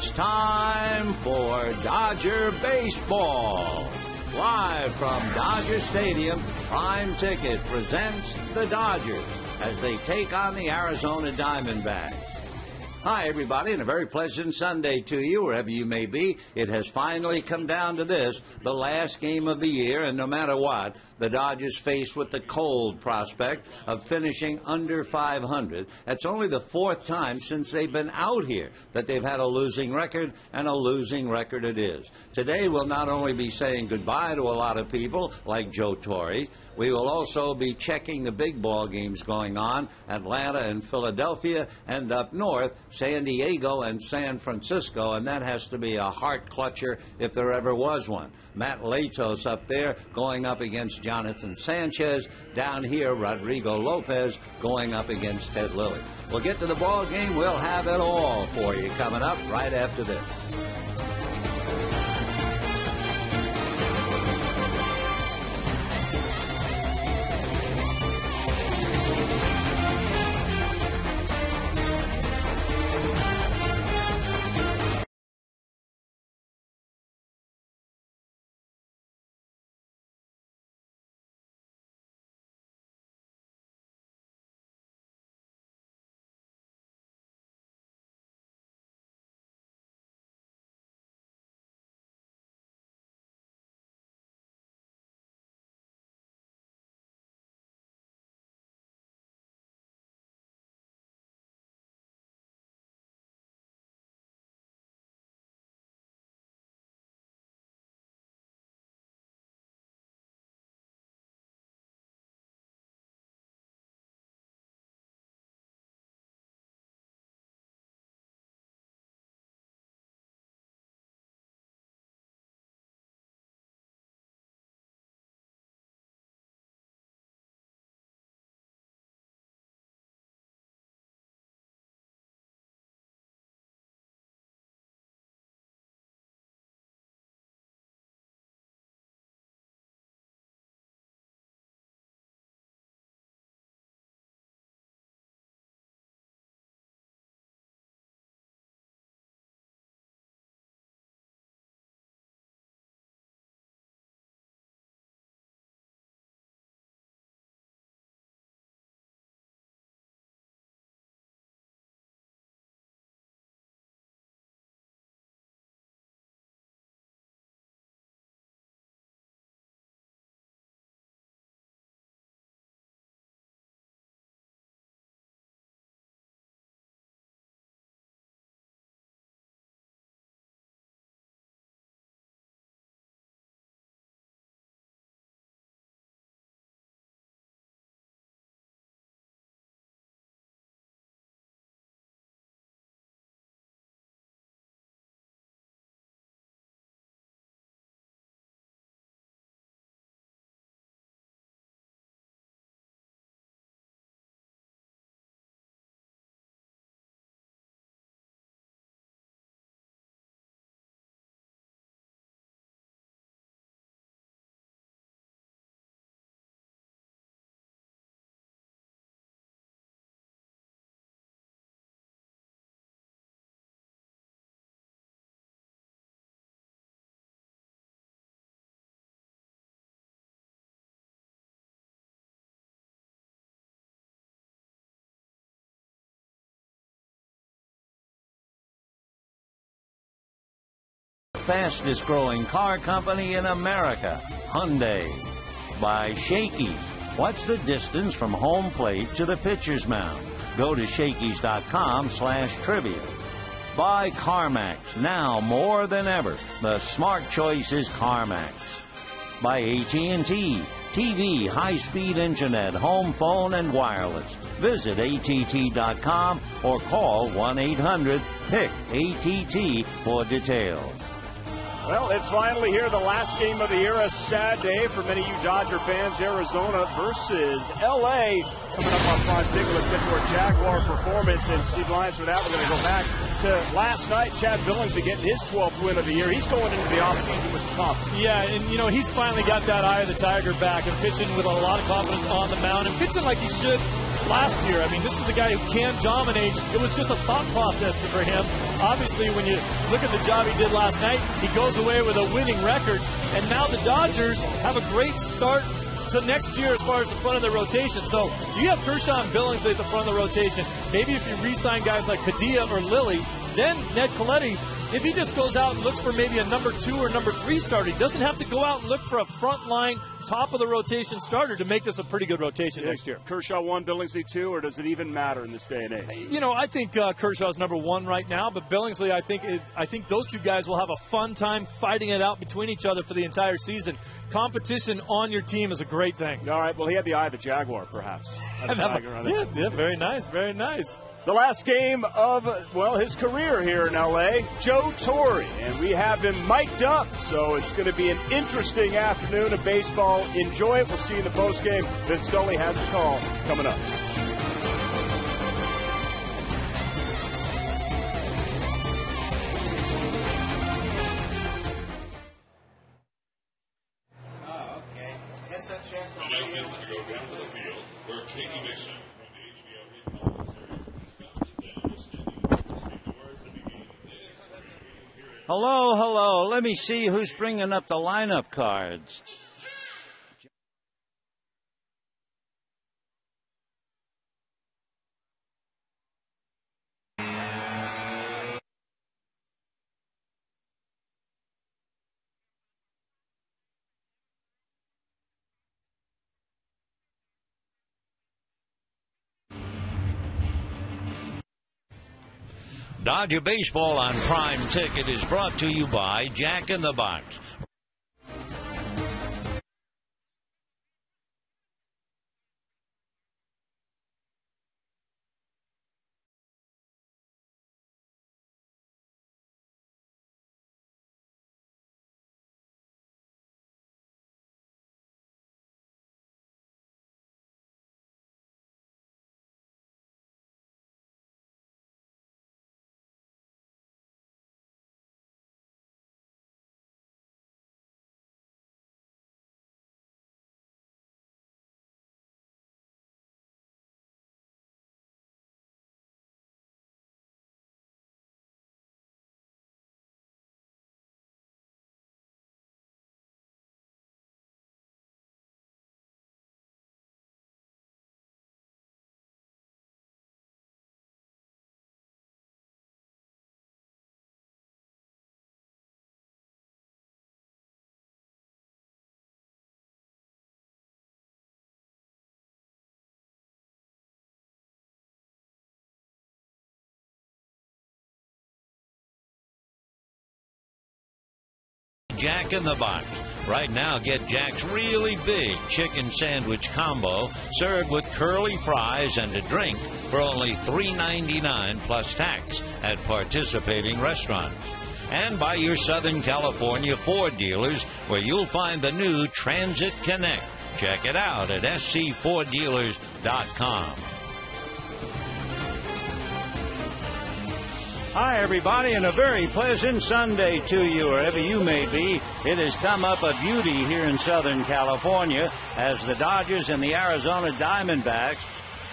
It's time for Dodger Baseball. Live from Dodger Stadium, Prime Ticket presents the Dodgers as they take on the Arizona Diamondbacks. Hi, everybody, and a very pleasant Sunday to you, wherever you may be. It has finally come down to this, the last game of the year, and no matter what, the Dodgers faced with the cold prospect of finishing under 500. That's only the fourth time since they've been out here that they've had a losing record, and a losing record it is. Today, we'll not only be saying goodbye to a lot of people, like Joe Torre, we will also be checking the big ball games going on, Atlanta and Philadelphia, and up north, San Diego and San Francisco, and that has to be a heart clutcher if there ever was one. Matt Latos up there going up against Jonathan Sanchez. Down here, Rodrigo Lopez going up against Ted Lilly. We'll get to the ball game. We'll have it all for you coming up right after this. Fastest growing car company in America, Hyundai. By Shakey's. What's the distance from home plate to the pitcher's mound? Go to Shakey's.com/trivia. By CarMax. Now more than ever, the smart choice is CarMax. By AT&T. TV, high-speed internet, home phone, and wireless. Visit att.com or call 1-800-PIC-ATT for details. Well, it's finally here, the last game of the year. A sad day for many of you Dodger fans. Arizona versus L.A. Coming up on Prime Ticket, let's get to our Jaguar performance. And Steve Lyons, for that, we're going to go back to last night. Chad Billings getting his 12th win of the year. He's going into the offseason with some confidence. Yeah, and, he's finally got that eye of the Tiger back and pitching with a lot of confidence on the mound and pitching like he should last year. I mean, this is a guy who can dominate. It was just a thought process for him. Obviously, when you look at the job he did last night, he goes away with a winning record. And now the Dodgers have a great start to next year as far as the front of the rotation. So you have Kershaw and Billingsley at the front of the rotation. Maybe if you re-sign guys like Padilla or Lilly, then Ned Colletti, if he just goes out and looks for maybe a number 2 or number 3 starter, he doesn't have to go out and look for a front line, top of the rotation starter to make this a pretty good rotation next year. Kershaw 1, Billingsley 2, or does it even matter in this day and age? You know, I think Kershaw's number 1 right now, but Billingsley, I think those two guys will have a fun time fighting it out between each other for the entire season. Competition on your team is a great thing. All right, well, he had the eye of the Jaguar, perhaps. Yeah, very nice, very nice. The last game of, well, his career here in L.A., Joe Torre. And we have him mic'd up, so it's going to be an interesting afternoon of baseball. Enjoy it. We'll see you in the postgame. Vince Scully has the call coming up. Okay. Headset check. And now we to go down to the field where Katie Mixon from the HBO hit Hello, hello. Let me see who's bringing up the lineup cards. Dodger Baseball on Prime Ticket is brought to you by Jack in the Box. Jack in the Box. Right now, get Jack's really big chicken sandwich combo served with curly fries and a drink for only $3.99 plus tax at participating restaurants. And by your Southern California Ford dealers, where you'll find the new Transit Connect. Check it out at scforddealers.com. Hi, everybody, and a very pleasant Sunday to you, wherever you may be. It has come up a beauty here in Southern California as the Dodgers and the Arizona Diamondbacks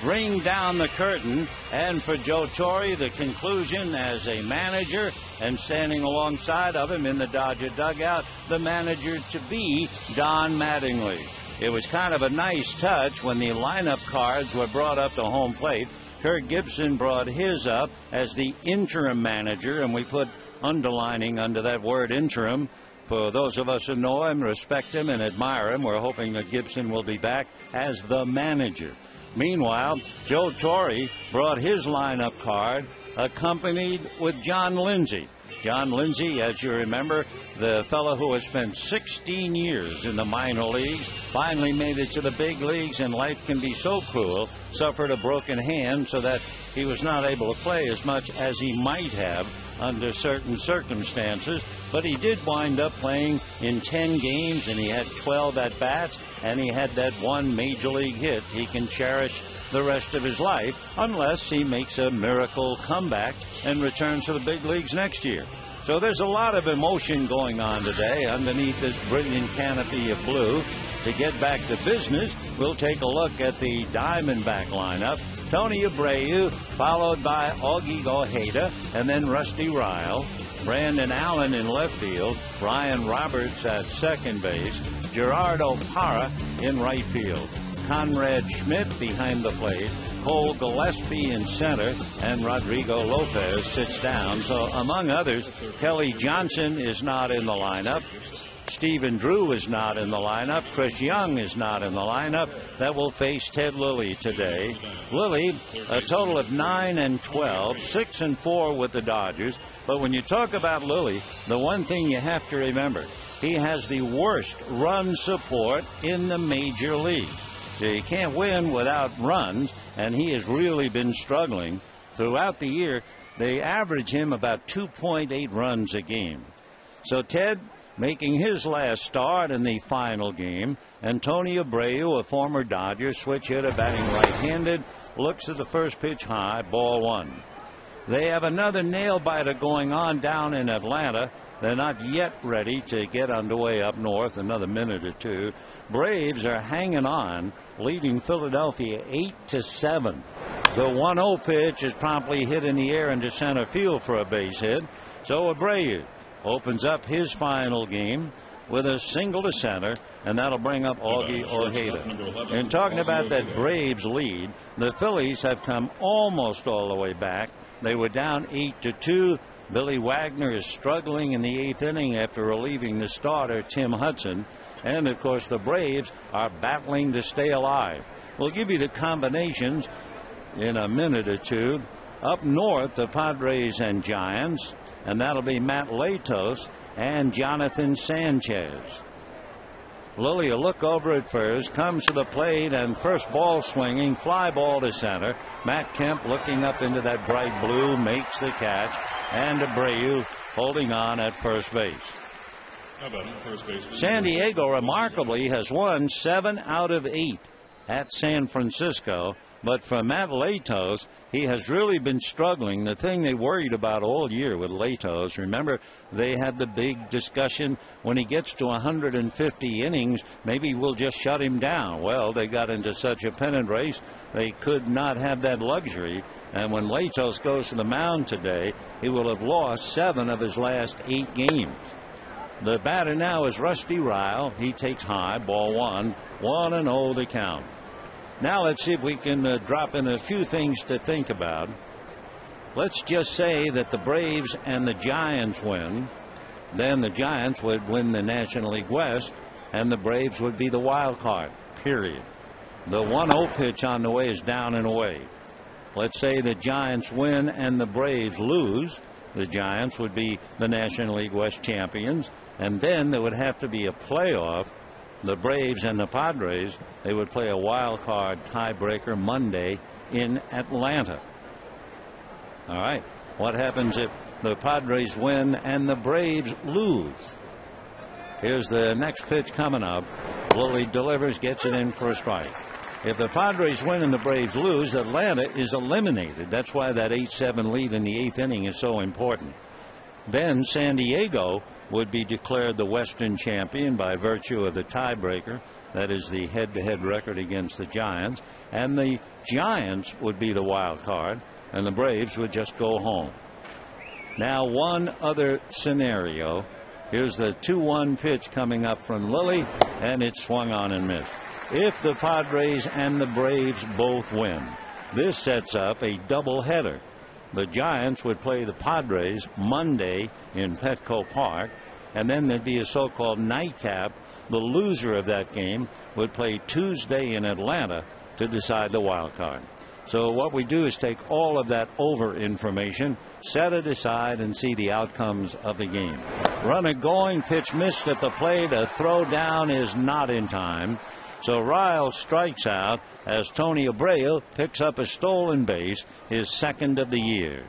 ring down the curtain. And for Joe Torre, the conclusion as a manager, and standing alongside of him in the Dodger dugout, the manager-to-be, Don Mattingly. It was kind of a nice touch when the lineup cards were brought up to home plate. Kirk Gibson brought his up as the interim manager, and we put underlining under that word interim. For those of us who know him, respect him, and admire him, we're hoping that Gibson will be back as the manager. Meanwhile, Joe Torre brought his lineup card accompanied with John Lindsay. John Lindsay, as you remember, the fellow who has spent 16 years in the minor leagues, finally made it to the big leagues, and life can be so cruel, suffered a broken hand so that he was not able to play as much as he might have under certain circumstances. But he did wind up playing in 10 games, and he had 12 at-bats, and he had that one major league hit he can cherish the rest of his life, unless he makes a miracle comeback and returns to the big leagues next year. So there's a lot of emotion going on today underneath this brilliant canopy of blue. To get back to business, we'll take a look at the Diamondback lineup. Tony Abreu, followed by Augie Ojeda, and then Rusty Ryle. Brandon Allen in left field. Ryan Roberts at second base. Gerardo Parra in right field. Konrad Schmidt behind the plate. Cole Gillespie in center, and Rodrigo Lopez sits down. So, among others, Kelly Johnson is not in the lineup. Stephen Drew is not in the lineup. Chris Young is not in the lineup. That will face Ted Lilly today. Lilly, a total of 9 and 12, 6 and 4 with the Dodgers. But when you talk about Lilly, the one thing you have to remember, he has the worst run support in the major leagues. So you can't win without runs, and he has really been struggling. Throughout the year, they average him about 2.8 runs a game. So Ted making his last start in the final game, and Tony Abreu, a former Dodger switch hitter batting right-handed, looks at the first pitch high, ball one. They have another nail-biter going on down in Atlanta. They're not yet ready to get underway up north, another minute or two. Braves are hanging on, leading Philadelphia 8-7. The 1-0 pitch is promptly hit in the air into center field for a base hit. So Abreu opens up his final game with a single to center, and that'll bring up Augie Ojeda. And talking about that Braves lead, the Phillies have come almost all the way back. They were down 8-2. Billy Wagner is struggling in the eighth inning after relieving the starter, Tim Hudson. And, of course, the Braves are battling to stay alive. We'll give you the combinations in a minute or two. Up north, the Padres and Giants, and that'll be Matt Latos and Jonathan Sanchez. Lilly a look over at first, comes to the plate, and first ball swinging, fly ball to center. Matt Kemp looking up into that bright blue, makes the catch, and Abreu holding on at first base. How about first base? San Diego remarkably has won 7 out of 8 at San Francisco, but for Matt Latos, he has really been struggling. The thing they worried about all year with Latos, remember, they had the big discussion when he gets to 150 innings, maybe we'll just shut him down. Well, they got into such a pennant race, they could not have that luxury. And when Latos goes to the mound today, he will have lost 7 of his last 8 games. The batter now is Rusty Ryle. He takes high, ball one, 1-0 the count. Now let's see if we can drop in a few things to think about. Let's just say that the Braves and the Giants win. Then the Giants would win the National League West, and the Braves would be the wild card, period. The 1-0 pitch on the way is down and away. Let's say the Giants win and the Braves lose. The Giants would be the National League West champions, and then there would have to be a playoff. The Braves and the Padres, they would play a wild card tiebreaker Monday in Atlanta. All right. What happens if the Padres win and the Braves lose? Here's the next pitch coming up. Lilly delivers, gets it in for a strike. If the Padres win and the Braves lose, Atlanta is eliminated. That's why that 8-7 lead in the eighth inning is so important. Then San Diego would be declared the Western champion by virtue of the tiebreaker. That is the head-to-head record against the Giants. And the Giants would be the wild card, and the Braves would just go home. Now, one other scenario. Here's the 2-1 pitch coming up from Lilly, and it's swung on and missed. If the Padres and the Braves both win, this sets up a doubleheader. The Giants would play the Padres Monday in Petco Park, and then there'd be a so-called nightcap. The loser of that game would play Tuesday in Atlanta to decide the wild card. So what we do is take all of that over information, set it aside, and see the outcomes of the game. Runner going, pitch missed at the plate. A throw down is not in time. So Ryle strikes out as Tony Abreu picks up a stolen base, his second of the year.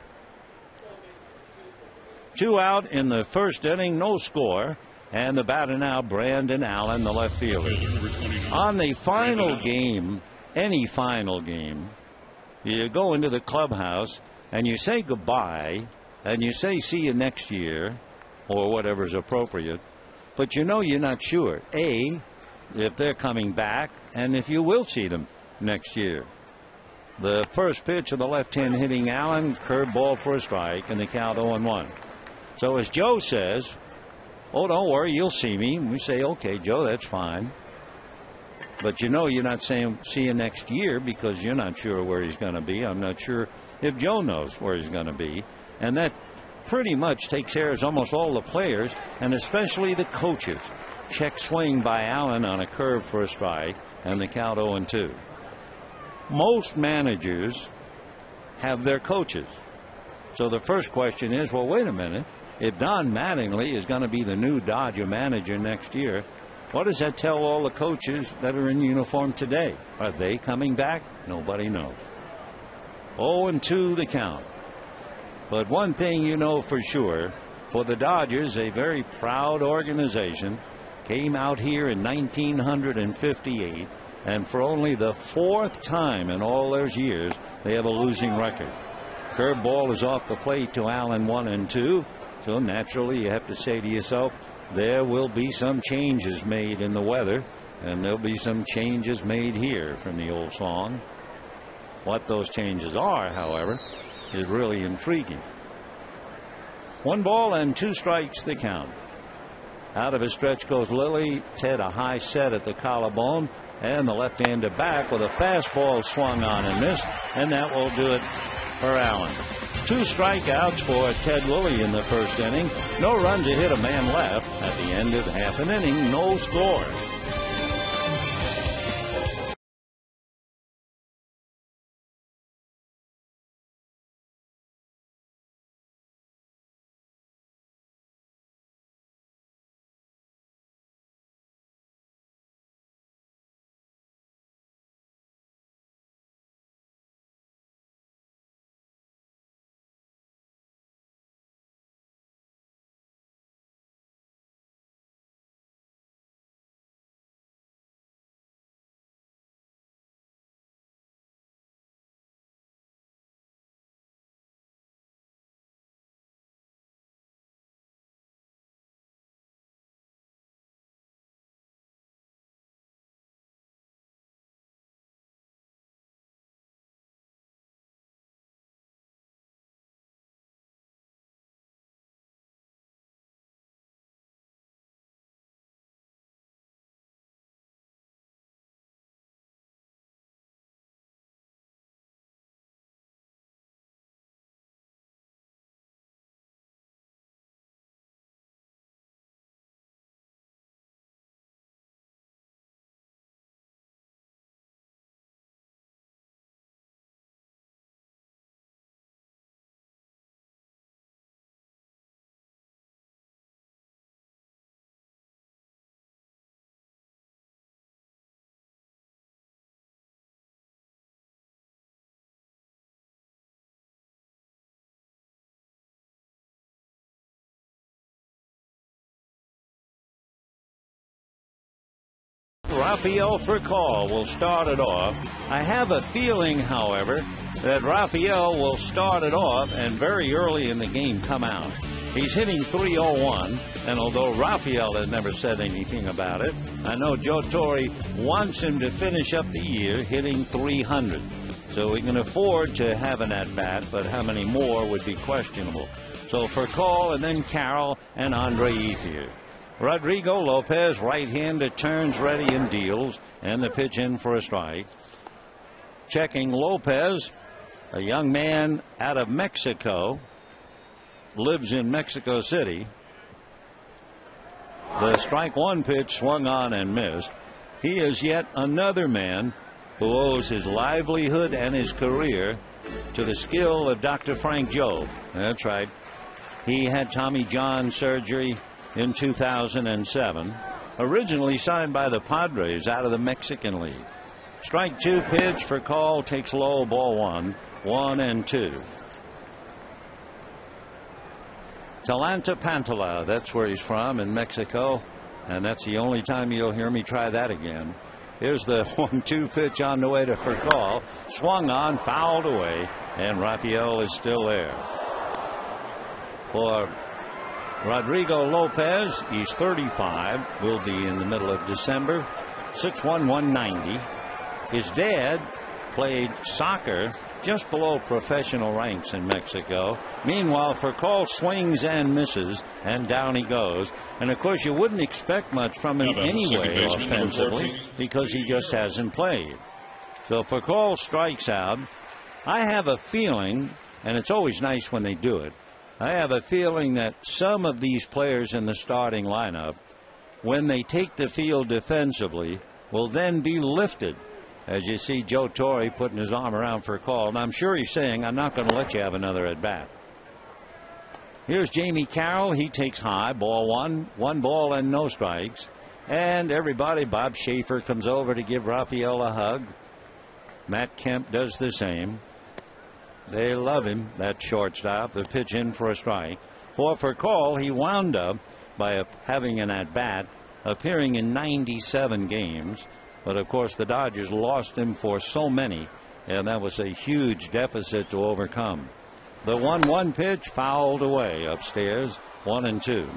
2 out in the first inning, no score. And the batter now, Brandon Allen, the left fielder. On the final game, any final game, you go into the clubhouse and you say goodbye and you say see you next year or whatever's appropriate. But you know you're not sure. A, if they're coming back and if you will see them next year. The first pitch of the left-hand hitting Allen, curveball for a strike, and the count 0-1. So as Joe says, oh, don't worry, you'll see me. And we say, okay, Joe, that's fine. But you know you're not saying see you next year because you're not sure where he's going to be. I'm not sure if Joe knows where he's going to be. And that pretty much takes care of almost all the players, and especially the coaches. Check swing by Allen on a curve for a strike, and the count 0-2. Most managers have their coaches. So the first question is, well, wait a minute. If Don Mattingly is going to be the new Dodger manager next year, what does that tell all the coaches that are in uniform today? Are they coming back? Nobody knows. 0-2 the count. But one thing you know for sure, for the Dodgers, a very proud organization, came out here in 1958, and for only the 4th time in all those years, they have a losing record. Curveball is off the plate to Allen, 1-2. So naturally, you have to say to yourself, there will be some changes made in the weather, and there'll be some changes made here from the old song. What those changes are, however, is really intriguing. 1 ball and 2 strikes the count. Out of his stretch goes Lilly. Ted a high set at the collarbone, and the left-hander back with a fastball swung on and missed, and that will do it for Allen. 2 strikeouts for Ted Lilly in the first inning. No runs, a hit, a man left. At the end of half an inning, no score. Rafael Furcal will start it off. I have a feeling, however, that Rafael will start it off and very early in the game come out. He's hitting .301, and although Rafael has never said anything about it, I know Joe Torre wants him to finish up the year hitting .300. So he can afford to have an at-bat, but how many more would be questionable. So Furcal and then Carroll and Andre Ethier. Rodrigo Lopez, right-hander, turns ready and deals, and the pitch in for a strike. Checking Lopez, a young man out of Mexico, lives in Mexico City. The strike one pitch swung on and missed. He is yet another man who owes his livelihood and his career to the skill of Dr. Frank Jobe. That's right. He had Tommy John surgery in 2007, originally signed by the Padres out of the Mexican League. Strike 2 pitch for call, takes low, ball 1, 1-2. Talanta Pantala, that's where he's from, in Mexico, and that's the only time you'll hear me try that again. Here's the 1-2 pitch on the way to Furcal, swung on, fouled away, and Rafael is still there. For Rodrigo Lopez, he's 35, will be in the middle of December. 6'1", 190. His dad played soccer just below professional ranks in Mexico. Meanwhile, Furcal swings and misses, and down he goes. And of course, you wouldn't expect much from him anyway offensively because he just hasn't played. So Furcal strikes out. I have a feeling, and it's always nice when they do it, I have a feeling that some of these players in the starting lineup, when they take the field defensively, will then be lifted. As you see Joe Torre putting his arm around Furcal, and I'm sure he's saying, I'm not going to let you have another at bat. Here's Jamie Carroll. He takes high, ball one, 1 ball and no strikes. And everybody, Bob Schaefer comes over to give Rafael a hug. Matt Kemp does the same. They love him, that shortstop. The pitch in for a strike. For Furcal, he wound up by having an at bat, appearing in 97 games. But of course, the Dodgers lost him for so many, and that was a huge deficit to overcome. The 1-1 pitch fouled away upstairs, 1-2.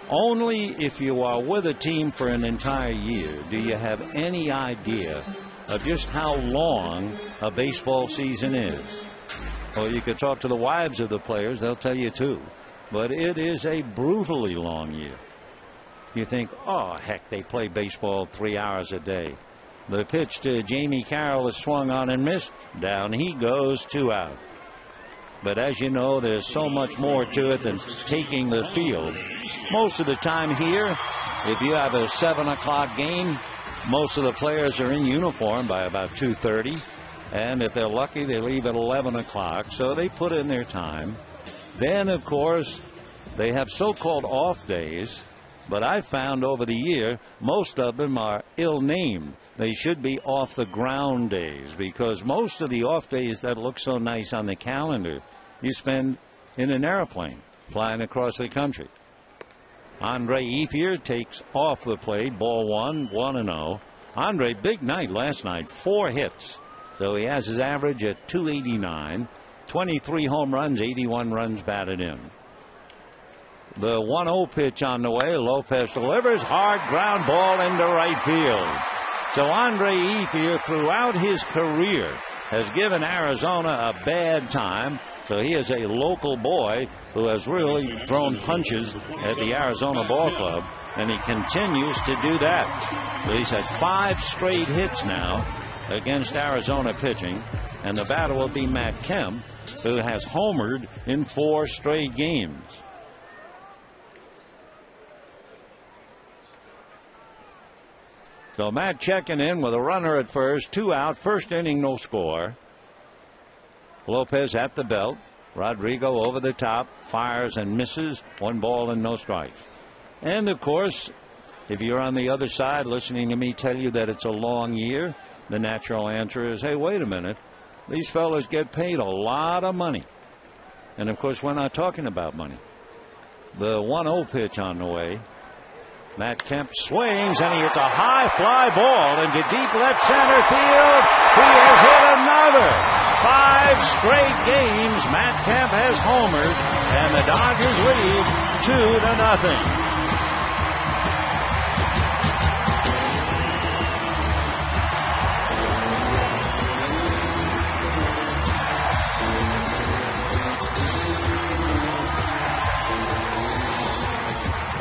Only if you are with a team for an entire year do you have any idea of just how long a baseball season is. Well, you could talk to the wives of the players, they'll tell you too. But it is a brutally long year. You think, oh, heck, they play baseball 3 hours a day. The pitch to Jamie Carroll is swung on and missed. Down he goes, 2 out. But as you know, there's so much more to it than taking the field. Most of the time here, if you have a 7 o'clock game, most of the players are in uniform by about 2:30. And if they're lucky, they leave at 11 o'clock. So they put in their time. Then, of course, they have so-called off days. But I've found over the year, most of them are ill-named. They should be off the ground days, because most of the off days that look so nice on the calendar, you spend in an airplane flying across the country. Andre Ethier takes off the plate, ball 1, 1-0. Andre, big night last night, 4 hits. So he has his average at 289, 23 home runs, 81 runs batted in. The 1-0 pitch on the way. Lopez delivers. Hard ground ball into right field. So Andre Ethier, throughout his career, has given Arizona a bad time. So he is a local boy who has really thrown punches at the Arizona Ball Club, and he continues to do that. So he's had 5 straight hits now against Arizona pitching, and the batter will be Matt Kemp, who has homered in 4 straight games. So Matt checking in with a runner at first, 2 out, first inning, no score. Lopez at the belt. Rodrigo over the top, fires and misses, 1 ball and no strikes. And of course, if you're on the other side listening to me tell you that it's a long year, the natural answer is, hey, wait a minute. These fellas get paid a lot of money. And of course, we're not talking about money. The 1-0 pitch on the way. Matt Kemp swings, and he hits a high fly ball into deep left center field. He has hit another. 5 straight games Matt Kemp has homered, and the Dodgers lead 2-0.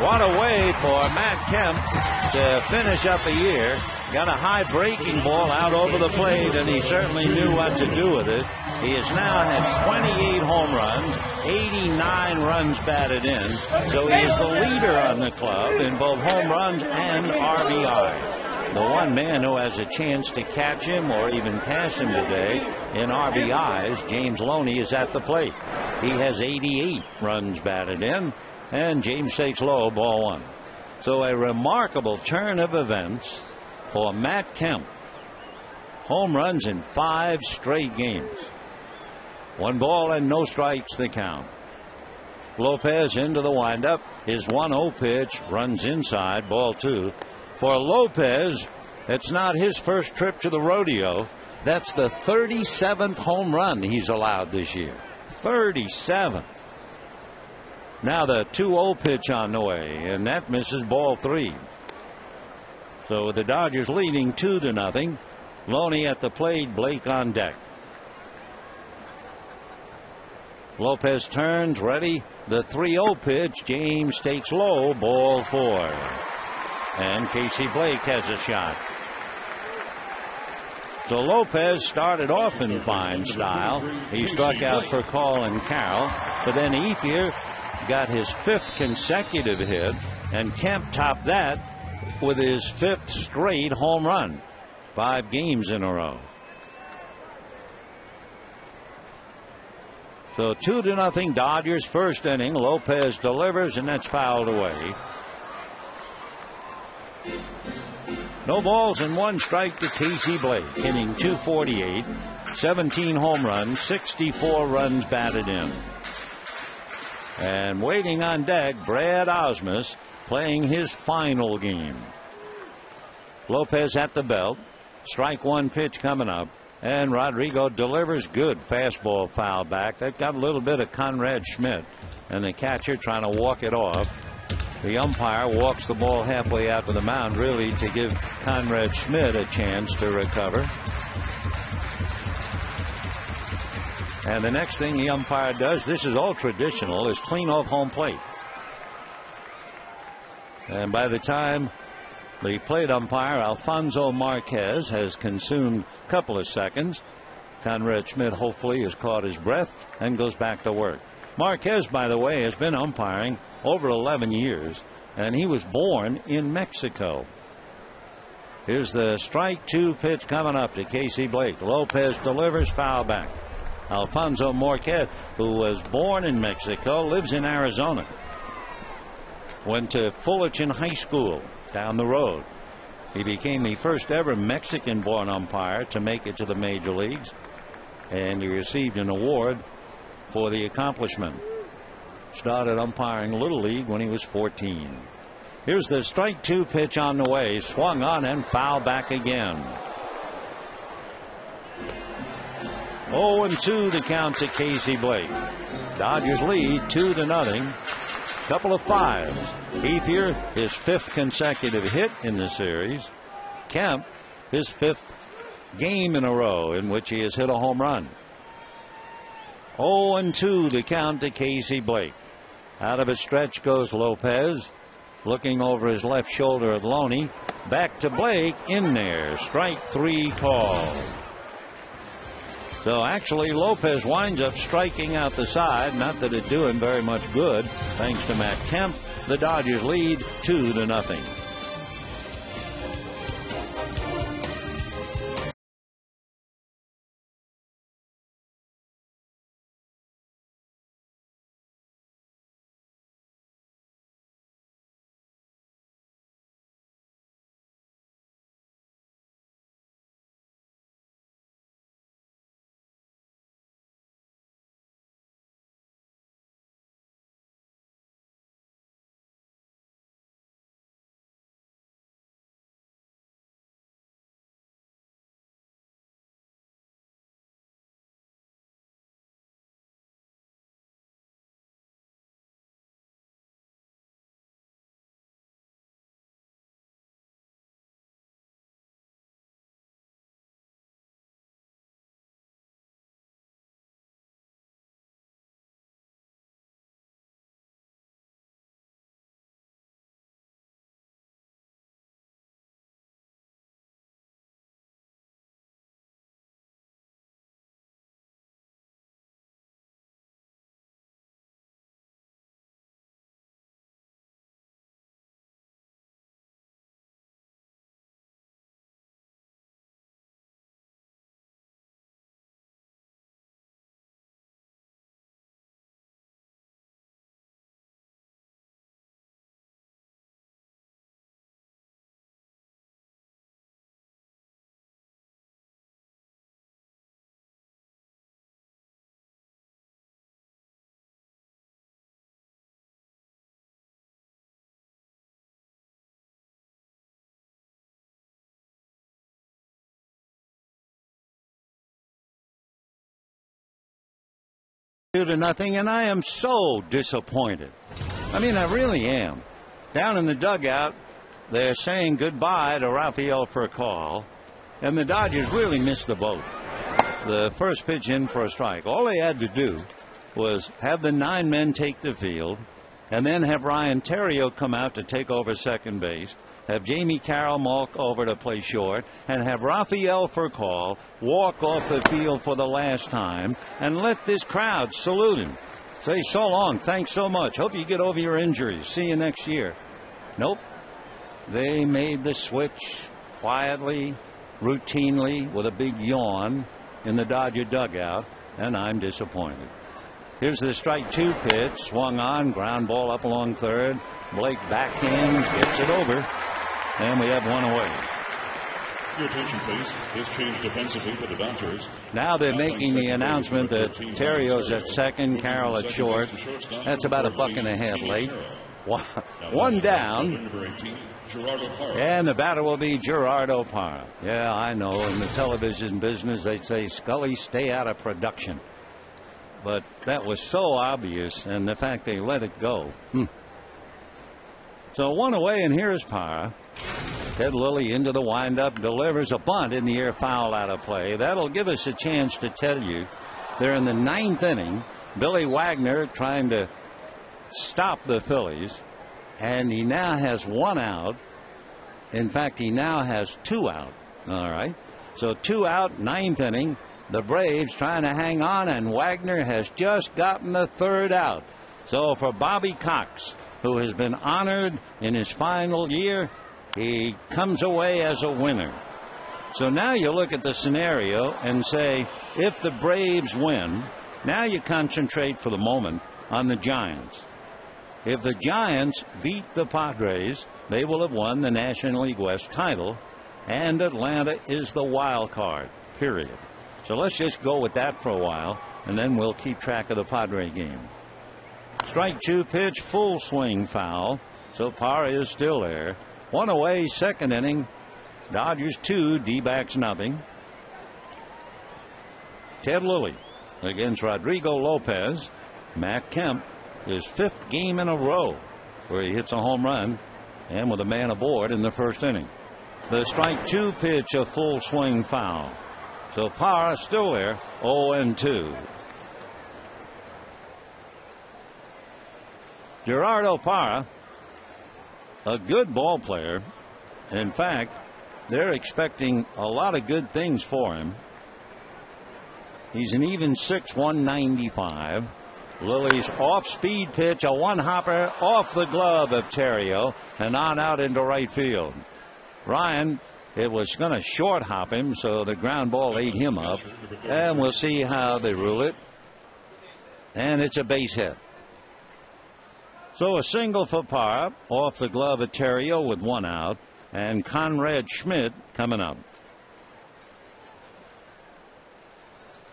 What a way for Matt Kemp to finish up a year. Got a high breaking ball out over the plate, and he certainly knew what to do with it. He has now had 28 home runs, 89 runs batted in. So he is the leader on the club in both home runs and RBI. The one man who has a chance to catch him or even pass him today in RBIs, James Loney, is at the plate. He has 88 runs batted in. And James takes low, ball 1. So a remarkable turn of events for Matt Kemp. Home runs in 5 straight games. 1 ball and no strikes the count. Lopez into the windup. His 1-0 pitch runs inside, ball 2. For Lopez, it's not his first trip to the rodeo. That's the 37th home run he's allowed this year. 37th. Now the 2-0 pitch on the way, and that misses, ball 3. So the Dodgers leading 2-0. Loney at the plate, Blake on deck. Lopez turns, ready. The 3-0 pitch. James takes low, ball 4. And Casey Blake has a shot. So Lopez started off in fine style. He struck out for Colin Carroll, but then Ethier got his 5th consecutive hit, and Kemp topped that with his 5th straight home run. 5 games in a row. So 2-0 Dodgers, first inning. Lopez delivers, and that's fouled away. No balls and 1 strike to Casey Blake, hitting .248, 17 home runs, 64 runs batted in. And waiting on deck, Brad Osmus playing his final game. Lopez at the belt. Strike 1 pitch coming up. And Rodrigo delivers good fastball foul back. That got a little bit of Konrad Schmidt. And the catcher trying to walk it off. The umpire walks the ball halfway out to the mound, really to give Conrad Schmidt a chance to recover. And the next thing the umpire does, this is all traditional, is clean off home plate. And by the time the plate umpire, Alfonso Marquez, has consumed a couple of seconds, Conrad Schmidt hopefully has caught his breath and goes back to work. Marquez, by the way, has been umpiring over 11 years, and he was born in Mexico. Here's the strike 2 pitch coming up to Casey Blake. Lopez delivers, foul back. Alfonso Marquez, who was born in Mexico, lives in Arizona. Went to Fullerton High School down the road. He became the first ever Mexican-born umpire to make it to the major leagues, and he received an award for the accomplishment. Started umpiring Little League when he was 14. Here's the strike 2 pitch on the way. Swung on and foul back again. 0-2 the count to Casey Blake. Dodgers lead 2-0. Couple of fives. Ethier, his 5th consecutive hit in the series. Kemp, his 5th game in a row in which he has hit a home run. 0-2 the count to Casey Blake. Out of a stretch goes Lopez, looking over his left shoulder at Loney. Back to Blake, in there. Strike 3 call. So actually Lopez winds up striking out the side. Not that it do him very much good. Thanks to Matt Kemp, the Dodgers lead 2-0. To nothing, and I am so disappointed. I mean, I really am. Down in the dugout, they're saying goodbye to Rafael Furcal, and the Dodgers really missed the boat. The first pitch in for a strike. All they had to do was have the 9 men take the field, and then have Ryan Theriot come out to take over second base, have Jamie Carroll walk over to play short, and have Rafael Furcal walk off the field for the last time, and let this crowd salute him. Say so long, thanks so much, hope you get over your injuries, see you next year. Nope. They made the switch quietly, routinely, with a big yawn in the Dodger dugout, and I'm disappointed. Here's the strike 2 pitch, swung on, ground ball up along third. Blake backhands, gets it over, and we have one away. Your attention, please. This change defensively for the Dodgers. Now they're making the announcement that Theriot's at second, Carroll at short. That's about $1.50 late. One down, and the batter will be Gerardo Parra. Yeah, I know, in the television business they'd say, Scully, stay out of production. But that was so obvious, and the fact they let it go. So one away, and here's Parra. Ted Lilly into the windup, delivers a bunt in the air, foul out of play. That'll give us a chance to tell you they're in the 9th inning. Billy Wagner trying to stop the Phillies, and he now has 1 out. In fact, he now has 2 out. All right, so 2 out, 9th inning. The Braves trying to hang on, and Wagner has just gotten the 3rd out. So for Bobby Cox, who has been honored in his final year, he comes away as a winner. So now you look at the scenario and say, if the Braves win, now you concentrate for the moment on the Giants. If the Giants beat the Padres, they will have won the National League West title, and Atlanta is the wild card, period. So let's just go with that for a while, and then we'll keep track of the Padre game. Strike 2 pitch, full swing, foul. So Parra is still there. 1 away, 2nd inning. Dodgers 2, D-backs nothing. Ted Lilly against Rodrigo Lopez. Matt Kemp, his 5th game in a row where he hits a home run, and with a man aboard in the 1st inning. The strike 2 pitch, a full swing, foul. So Parra still there, 0-2. Gerardo Parra, a good ball player. In fact, they're expecting a lot of good things for him. He's an even 6, 195. Lilly's off-speed pitch, a one-hopper off the glove of Theriot, and on out into right field. Ryan, it was going to short hop him, so the ground ball ate him up, and we'll see how they rule it. And it's a base hit. So a single for Parra off the glove of Theriot with 1 out, and Konrad Schmidt coming up.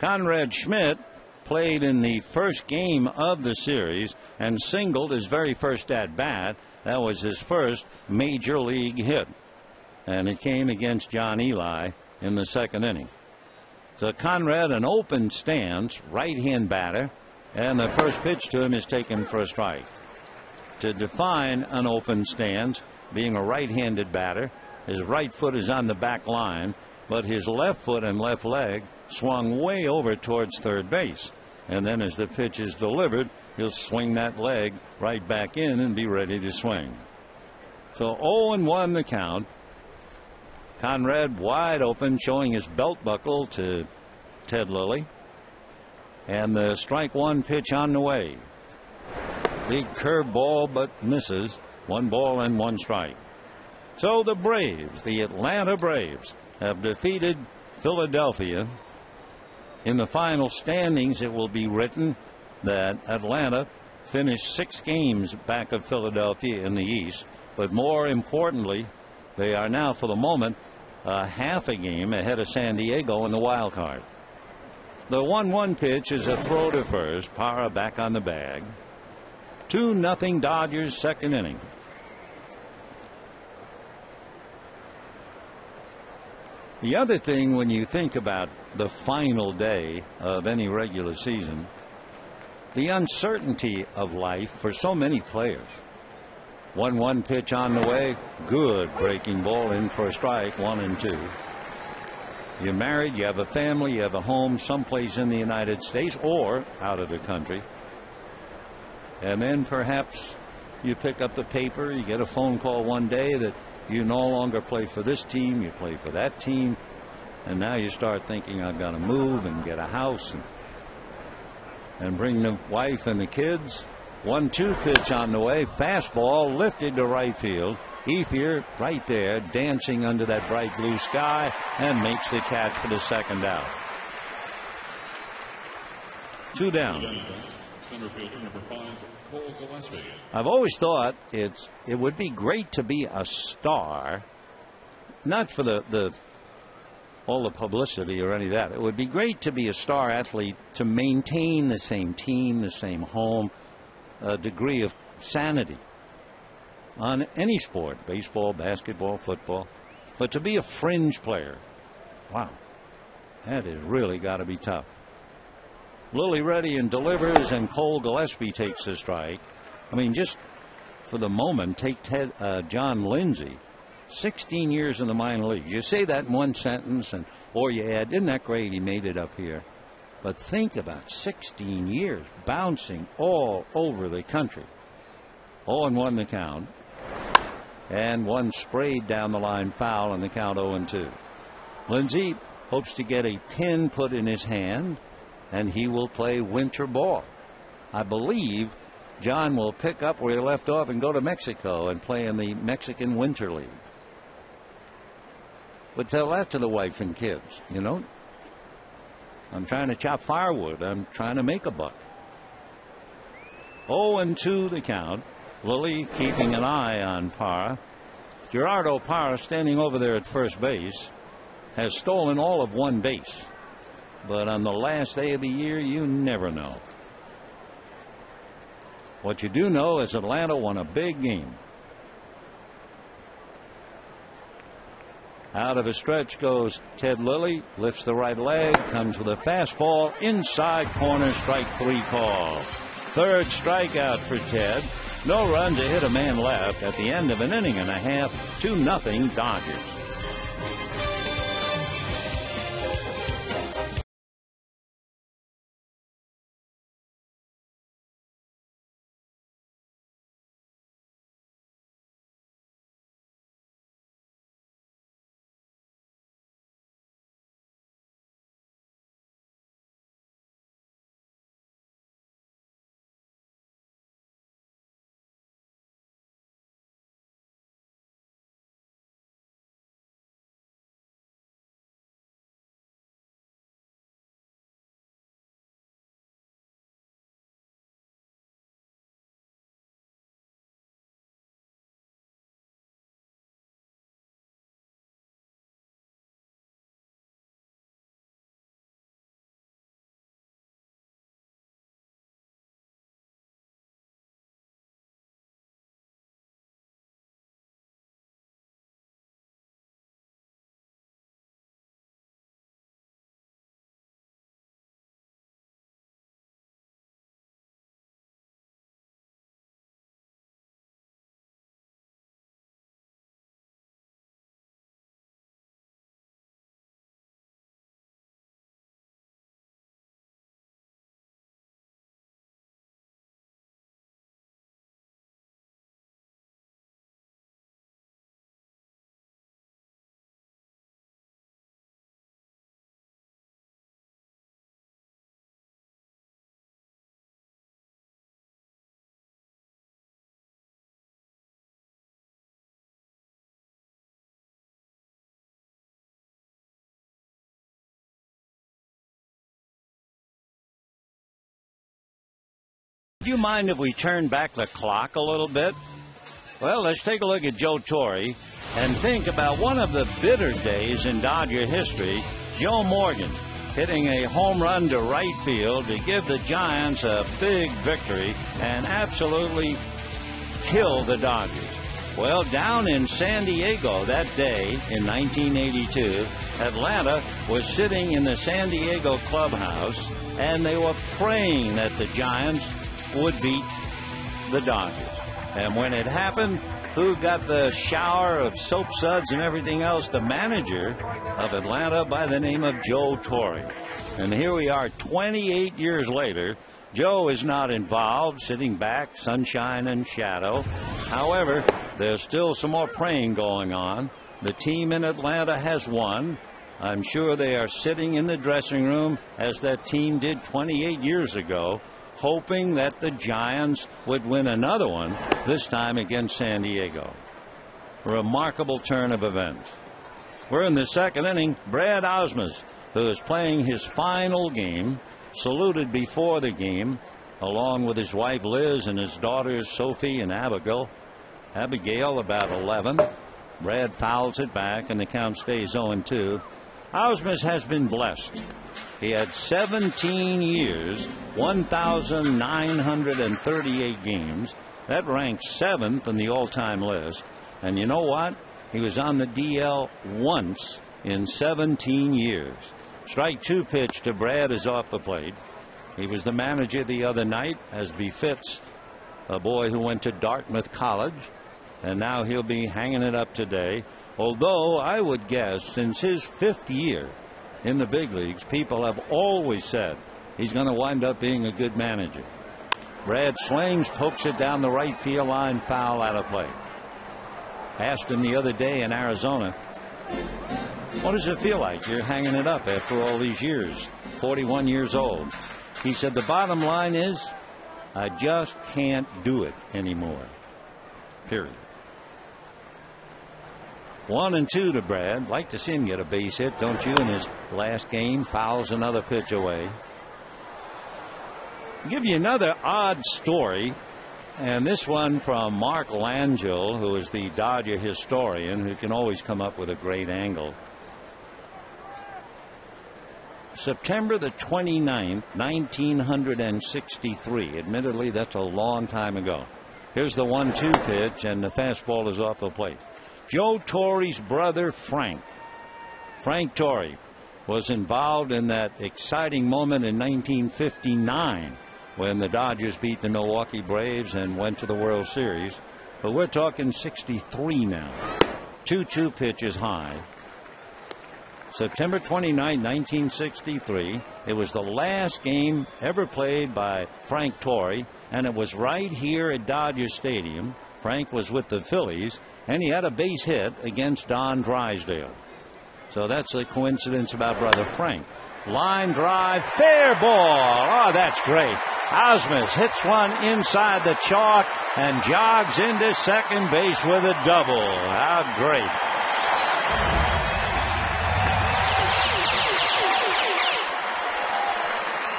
Konrad Schmidt played in the first game of the series and singled his very first at bat. That was his first major league hit, and it came against John Eli in the 2nd inning. So Konrad, an open stance, right-hand batter, and the first pitch to him is taken for a strike. To define an open stance, being a right-handed batter, his right foot is on the back line, but his left foot and left leg swung way over towards third base. And then as the pitch is delivered, he'll swing that leg right back in and be ready to swing. So 0-1 the count. Konrad wide open, showing his belt buckle to Ted Lilly. And the strike 1 pitch on the way. Big curveball, but misses. 1 ball and 1 strike. So the Braves, the Atlanta Braves, have defeated Philadelphia. In the final standings, it will be written that Atlanta finished 6 games back of Philadelphia in the East. But more importantly, they are now, for the moment, half a game ahead of San Diego in the wild card. The 1-1 pitch is a throw to first. Parra back on the bag. 2-0 Dodgers, 2nd inning. The other thing, when you think about the final day of any regular season, the uncertainty of life for so many players. 1-1 pitch on the way. Good breaking ball in for a strike. 1-2. You're married, you have a family, you have a home someplace in the United States or out of the country. And then perhaps you pick up the paper, you get a phone call one day that you no longer play for this team, you play for that team. And now you start thinking, I've got to move and get a house and bring the wife and the kids. 1-2 pitch on the way. Fastball lifted to right field. Ethier right there dancing under that bright blue sky and makes the catch for the second out. 2 down. Center fielder number 5, Cole Gillespie. I've always thought it would be great to be a star, not for all the publicity or any of that. It would be great to be a star athlete, to maintain the same team, the same home, a degree of sanity on any sport, baseball, basketball, football. But to be a fringe player, wow, that has really got to be tough. Lilly ready and delivers, and Cole Gillespie takes the strike. I mean, just for the moment, take John Lindsay, 16 years in the minor leagues. You say that in one sentence, or you add, isn't that great he made it up here? But think about 16 years bouncing all over the country. 0-1 the count. And one sprayed down the line foul, and the count 0-2. Lindsay hopes to get a pin put in his hand, and he will play winter ball. I believe John will pick up where he left off and go to Mexico and play in the Mexican Winter League. But tell that to the wife and kids, you know. I'm trying to chop firewood. I'm trying to make a buck. 0-2 the count. Lilly keeping an eye on Parra. Gerardo Parra, standing over there at first base, has stolen all of one base. But on the last day of the year, you never know. What you do know is Atlanta won a big game. Out of a stretch goes Ted Lilly, lifts the right leg, comes with a fastball, inside corner, strike 3 call. Third strikeout for Ted. No runs, a hit, a man left at the end of an inning and a half. 2-0 Dodgers. Do you mind if we turn back the clock a little bit? Well, let's take a look at Joe Torre and think about one of the bitter days in Dodger history. Joe Morgan hitting a home run to right field to give the Giants a big victory and absolutely kill the Dodgers. Well, down in San Diego that day in 1982, Atlanta was sitting in the San Diego clubhouse, and they were praying that the Giants would beat the Dodgers. And when it happened, who got the shower of soap suds and everything else? The manager of Atlanta by the name of Joe Torre. And here we are 28 years later. Joe is not involved, sitting back, sunshine and shadow. However, there's still some more praying going on. The team in Atlanta has won. I'm sure they are sitting in the dressing room as that team did 28 years ago, hoping that the Giants would win another one, this time against San Diego. A remarkable turn of events. We're in the second inning. Brad Ausmus, who is playing his final game, saluted before the game, along with his wife Liz and his daughters Sophie and Abigail. Abigail about 11. Brad fouls it back and the count stays 0-2. Ausmus has been blessed. He had 17 years, 1,938 games. That ranks 7th in the all-time list. And you know what? He was on the DL once in 17 years. Strike 2 pitch to Brad is off the plate. He was the manager the other night, as befits a boy who went to Dartmouth College. And now he'll be hanging it up today. Although I would guess since his 5th year in the big leagues, people have always said he's going to wind up being a good manager. Brad swings, pokes it down the right field line, foul out of play. Asked him the other day in Arizona, what does it feel like you're hanging it up after all these years, 41 years old? He said, the bottom line is I just can't do it anymore. Period. 1-2 to Brad. Like to see him get a base hit, don't you? In his last game, fouls another pitch away. I'll give you another odd story, and this one from Mark Langell, who is the Dodger historian, who can always come up with a great angle. September the 29th, 1963. Admittedly, that's a long time ago. Here's the 1-2 pitch, and the fastball is off the plate. Joe Torre's brother, Frank Torre, was involved in that exciting moment in 1959 when the Dodgers beat the Milwaukee Braves and went to the World Series. But we're talking 63 now. 2-2 pitches high. September 29, 1963. It was the last game ever played by Frank Torre, and it was right here at Dodger Stadium. Frank was with the Phillies, and he had a base hit against Don Drysdale. So that's a coincidence about brother Frank. Line drive, fair ball. Oh, that's great. Ausmus hits one inside the chalk and jogs into second base with a double. How great.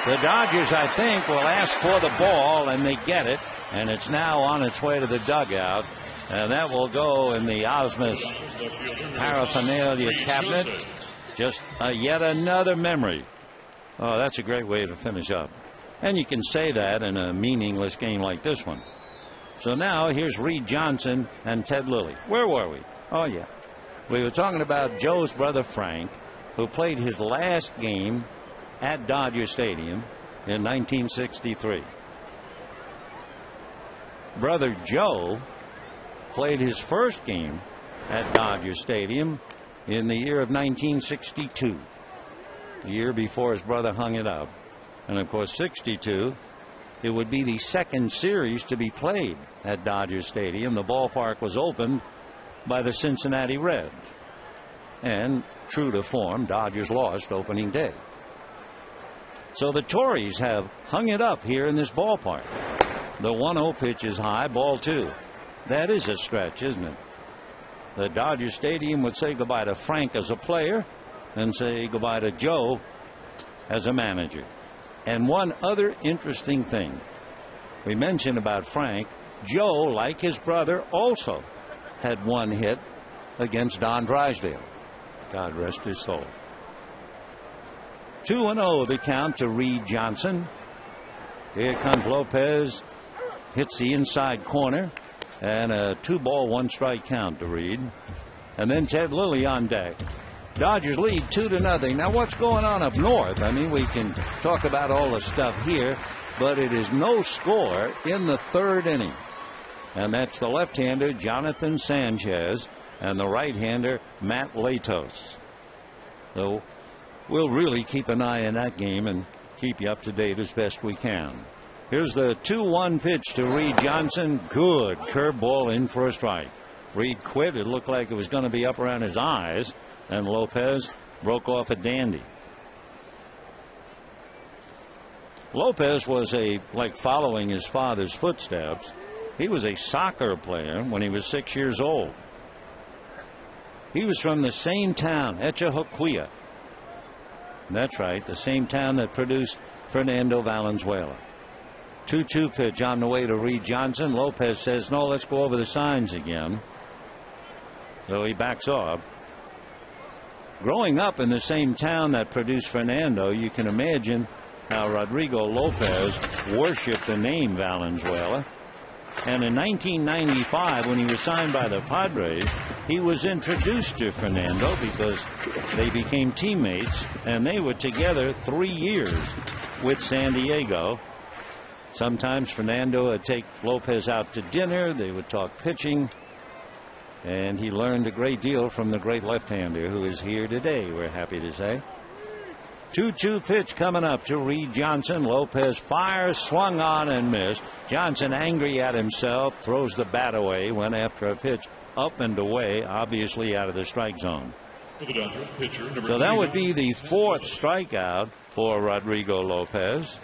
The Dodgers, I think, will ask for the ball, and they get it, and it's now on its way to the dugout. And that will go in the Ausmus paraphernalia cabinet. Just yet another memory. Oh, that's a great way to finish up. And you can say that in a meaningless game like this one. So now here's Reed Johnson and Ted Lilly. Where were we? Oh, yeah. We were talking about Joe's brother Frank, who played his last game at Dodger Stadium in 1963. Brother Joe played his first game at Dodger Stadium in the year of 1962, the year before his brother hung it up. And of course, 62, it would be the second series to be played at Dodger Stadium. The ballpark was opened by the Cincinnati Reds. And true to form, Dodgers lost opening day. So the Torres have hung it up here in this ballpark. The 1-0 pitch is high, ball 2. That is a stretch, isn't it? The Dodger Stadium would say goodbye to Frank as a player and say goodbye to Joe as a manager. And one other interesting thing we mentioned about Frank, Joe, like his brother, also had one hit against Don Drysdale. God rest his soul. 2-0 the count to Reed Johnson. Here comes Lopez, hits the inside corner. And a 2-ball, 1-strike count to Reed. And then Ted Lilly on deck. Dodgers lead 2-0. Now what's going on up north? I mean, we can talk about all the stuff here, but it is no score in the third inning. And that's the left-hander, Jonathan Sanchez, and the right-hander, Matt Latos. So we'll really keep an eye on that game and keep you up to date as best we can. Here's the 2-1 pitch to Reed Johnson. Good curveball in for a strike. Reed quit. It looked like it was going to be up around his eyes, and Lopez broke off a dandy. Lopez was like following his father's footsteps. He was a soccer player when he was 6 years old. He was from the same town, Ethier. That's right, the same town that produced Fernando Valenzuela. 2-2 pitch on the way to Reed Johnson. Lopez says, no, let's go over the signs again. So he backs off. Growing up in the same town that produced Fernando, you can imagine how Rodrigo Lopez worshipped the name Valenzuela. And in 1995, when he was signed by the Padres, he was introduced to Fernando because they became teammates, and they were together 3 years with San Diego. Sometimes Fernando would take Lopez out to dinner. They would talk pitching, and he learned a great deal from the great left-hander who is here today, we're happy to say. 2-2 pitch coming up to Reed Johnson. Lopez fires, swung on and missed. Johnson, angry at himself, throws the bat away, went after a pitch up and away, obviously out of the strike zone. So that would be the 4th strikeout for Rodrigo Lopez.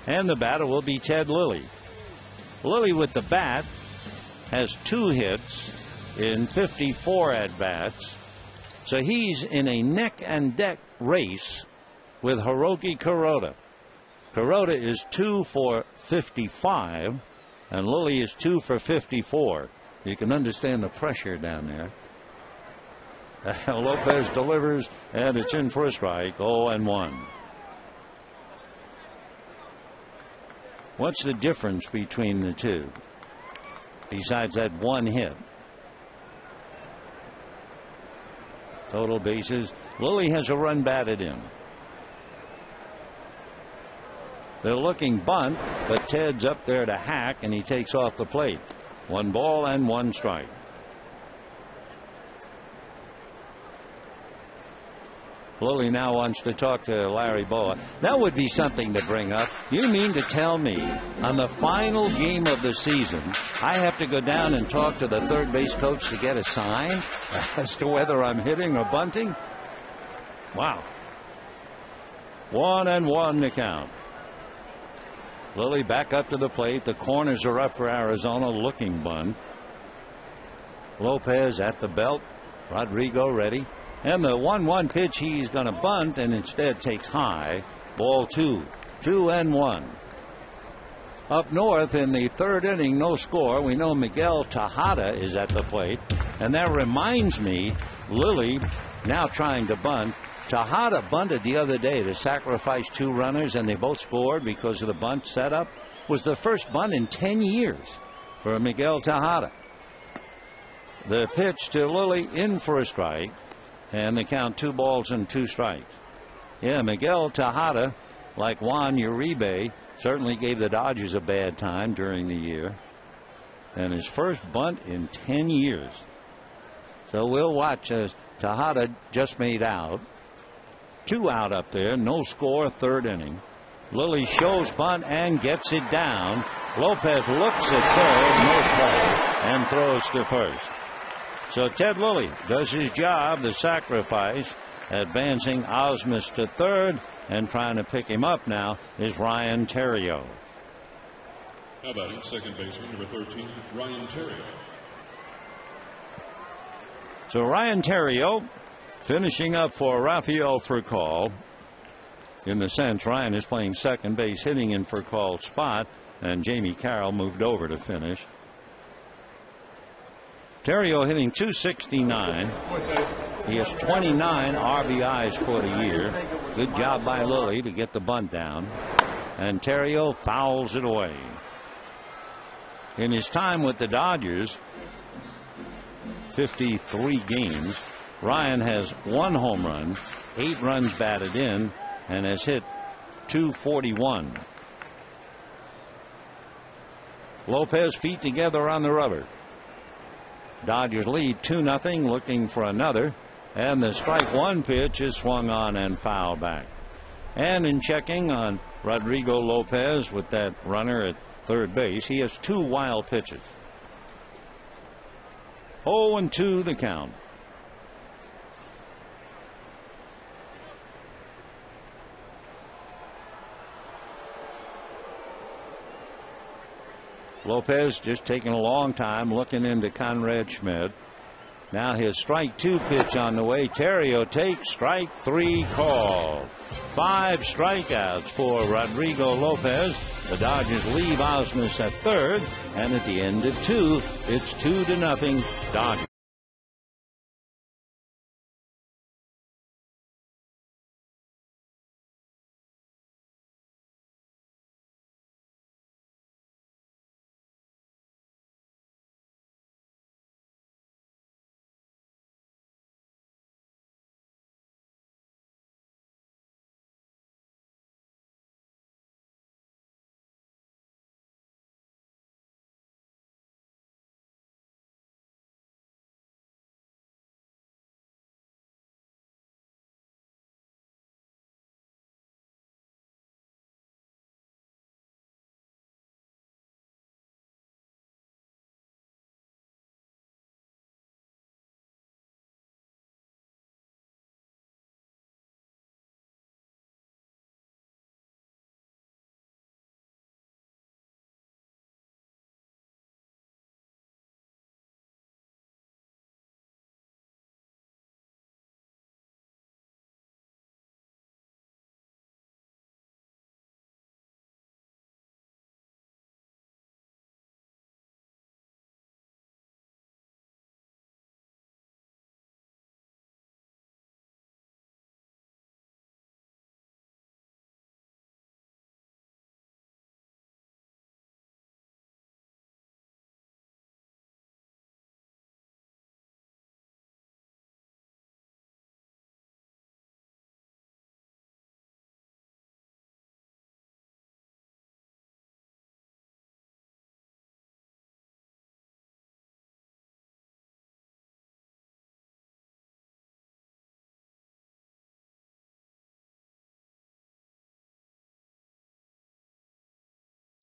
And the batter will be Ted Lilly. Lilly with the bat has 2 hits in 54 at-bats. So he's in a neck-and-neck race with Hiroki Kuroda. Kuroda is 2 for 55, and Lilly is 2 for 54. You can understand the pressure down there. Lopez delivers, and it's in for a strike, 0-1. What's the difference between the two, besides that 1 hit? Total bases. Lilly has a run batted in. They're looking bunt, but Ted's up there to hack, and he takes off the plate. 1 ball and 1 strike. Lilly now wants to talk to Larry Bowa. That would be something to bring up. You mean to tell me on the final game of the season, I have to go down and talk to the third base coach to get a sign as to whether I'm hitting or bunting? Wow. 1-1 to count. Lilly back up to the plate. The corners are up for Arizona, looking bunt. Lopez at the belt. Rodrigo ready. And the 1-1 pitch, he's going to bunt and instead takes high. Ball 2. 2-1. Up north in the 3rd inning, no score. We know Miguel Tejada is at the plate. And that reminds me, Lilly now trying to bunt. Tejada bunted the other day to sacrifice 2 runners, and they both scored because of the bunt setup. Was the first bunt in 10 years for Miguel Tejada. The pitch to Lilly, in for a strike. And they count 2 balls and 2 strikes. Yeah, Miguel Tejada, like Juan Uribe, certainly gave the Dodgers a bad time during the year. And his first bunt in 10 years. So we'll watch as Tejada just made out. 2 out up there, no score, 3rd inning. Lilly shows bunt and gets it down. Lopez looks at 3rd, no play, and throws to first. So Ted Lilly does his job, the sacrifice, advancing Osmus to 3rd, and trying to pick him up now is Ryan Theriot. How about it? Second baseman, number 13, Ryan Theriot. So Ryan Theriot finishing up for Rafael Furcal. In the sense, Ryan is playing second base, hitting in Furcal's spot, and Jamie Carroll moved over to finish. Theriot hitting .269. He has 29 RBIs for the year. Good job by Lilly to get the bunt down. And Theriot fouls it away. In his time with the Dodgers, 53 games, Ryan has 1 home run, 8 runs batted in, and has hit .241. Lopez feet together on the rubber. Dodgers lead 2-0, looking for another. And the strike one pitch is swung on and fouled back. And in checking on Rodrigo Lopez with that runner at third base, he has 2 wild pitches. 0-2 the count. Lopez just taking a long time looking into Konrad Schmidt. Now his strike 2 pitch on the way. Terrio takes strike 3 called. 5 strikeouts for Rodrigo Lopez. The Dodgers leave Osmus at third, and at the end of 2, it's 2-0 Dodgers.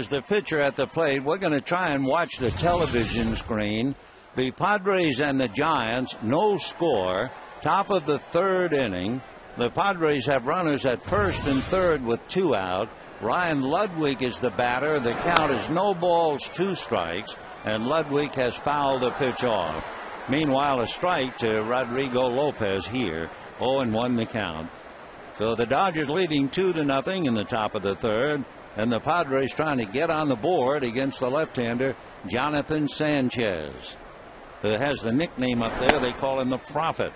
The pitcher at the plate. We're going to try and watch the television screen. The Padres and the Giants, no score. Top of the 3rd inning. The Padres have runners at first and third with 2 out. Ryan Ludwig is the batter. The count is no balls, 2 strikes, and Ludwig has fouled a pitch off. Meanwhile, a strike to Rodrigo Lopez here. 0-1 the count. So the Dodgers leading 2-0 in the top of the 3rd. And the Padres trying to get on the board against the left-hander, Jonathan Sanchez, who has the nickname up there. They call him the Prophet.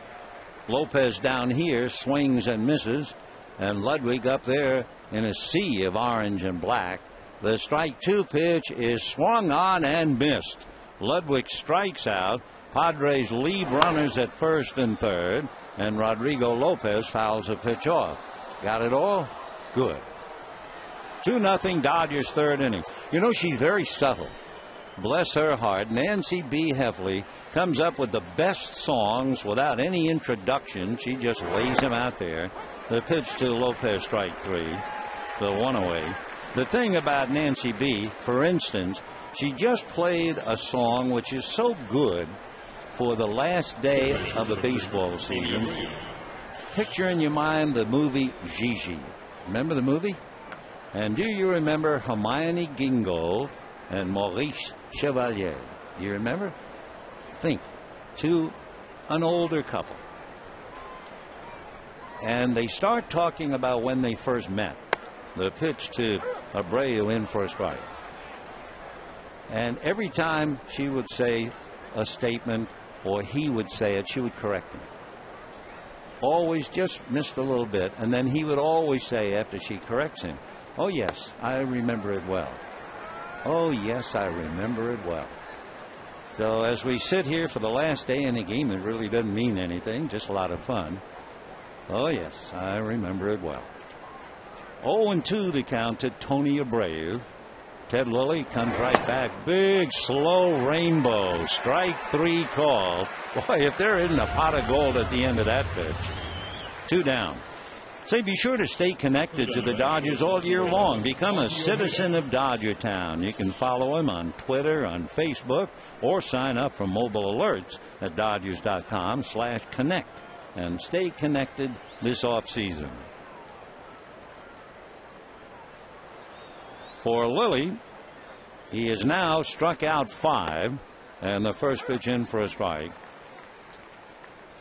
Lopez down here swings and misses, and Ludwig up there in a sea of orange and black. The strike 2 pitch is swung on and missed. Ludwig strikes out. Padres leave runners at first and third, and Rodrigo Lopez fouls a pitch off. Got it all? Good. 2-0 Dodgers 3rd inning. You know, she's very subtle. Bless her heart. Nancy B. Heffley comes up with the best songs without any introduction. She just lays them out there. The pitch to Lopez, strike 3. The 1 away. The thing about Nancy B., for instance, she just played a song which is so good for the last day of the baseball season. Picture in your mind the movie Gigi. Remember the movie? And do you remember Hermione Gingold and Maurice Chevalier? Do you remember? Think. An older couple. And they start talking about when they first met. The pitch to Abreu in for a strike. And every time she would say a statement or he would say it, she would correct him. Always just missed a little bit. And then he would always say after she corrects him, "Oh, yes, I remember it well. Oh, yes, I remember it well." So as we sit here for the last day in the game, it really doesn't mean anything, just a lot of fun. Oh, yes, I remember it well. 0-2 the count to Tony Abreu. Ted Lilly comes right back. Big, slow rainbow. Strike 3 call. Boy, if there isn't a pot of gold at the end of that pitch. 2 down. Say, be sure to stay connected to the Dodgers all year long. Become a citizen of Dodger Town. You can follow him on Twitter, on Facebook, or sign up for mobile alerts at Dodgers.com/connect. And stay connected this offseason. For Lilly, he has now struck out 5, and the first pitch in for a strike.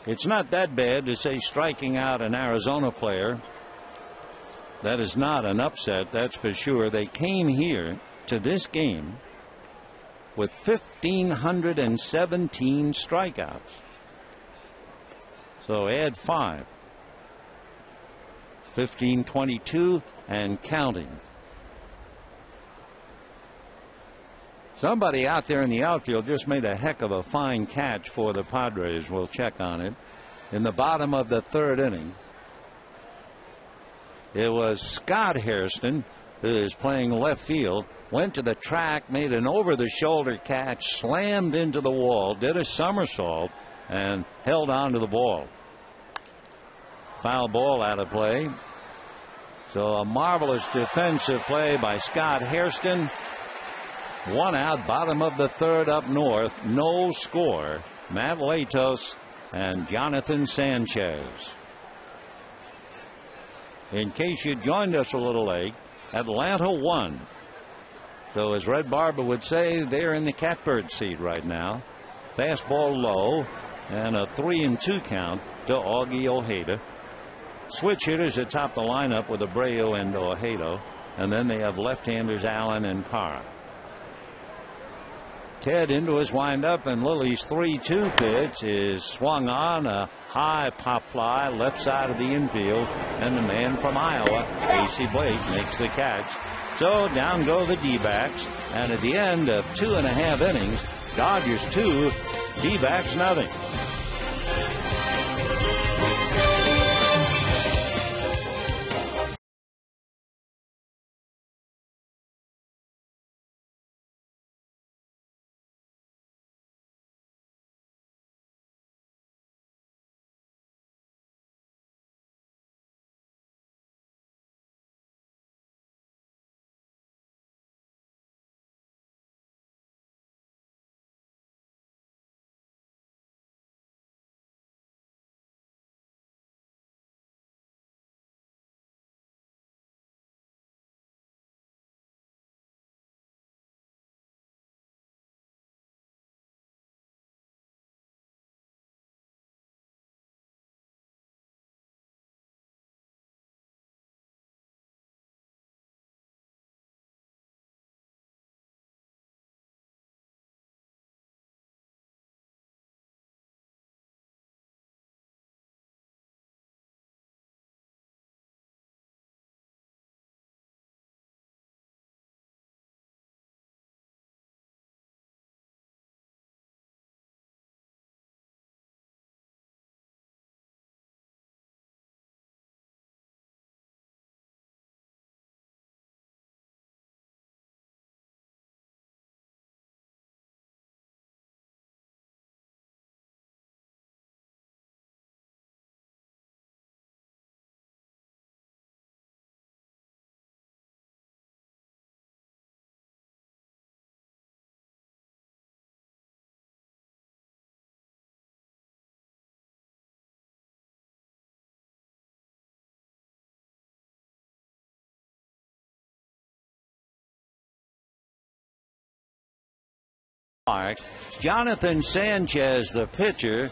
It's not that bad to say striking out an Arizona player. That is not an upset, that's for sure. They came here to this game with 1,517 strikeouts. So add 5. 1,522 and counting. Somebody out there in the outfield just made a heck of a fine catch for the Padres. We'll check on it. In the bottom of the 3rd inning, it was Scott Hairston, who is playing left field, went to the track, made an over-the-shoulder catch, slammed into the wall, did a somersault, and held on to the ball. Foul ball out of play. So a marvelous defensive play by Scott Hairston. 1 out, bottom of the 3rd up north. No score. Matt Latos and Jonathan Sanchez. In case you joined us a little late, Atlanta won. So as Red Barber would say, they're in the catbird seat right now. Fastball low and a 3-2 count to Augie Ojeda. Switch hitters atop the lineup with Abreu and Ojeda. And then they have left-handers Allen and Parra. Ted into his windup, and Lilly's 3-2 pitch is swung on, a high pop fly left side of the infield, and the man from Iowa, AC Blake, makes the catch. So down go the D-backs, and at the end of 2.5 innings, Dodgers 2, D-backs nothing. Jonathan Sanchez, the pitcher,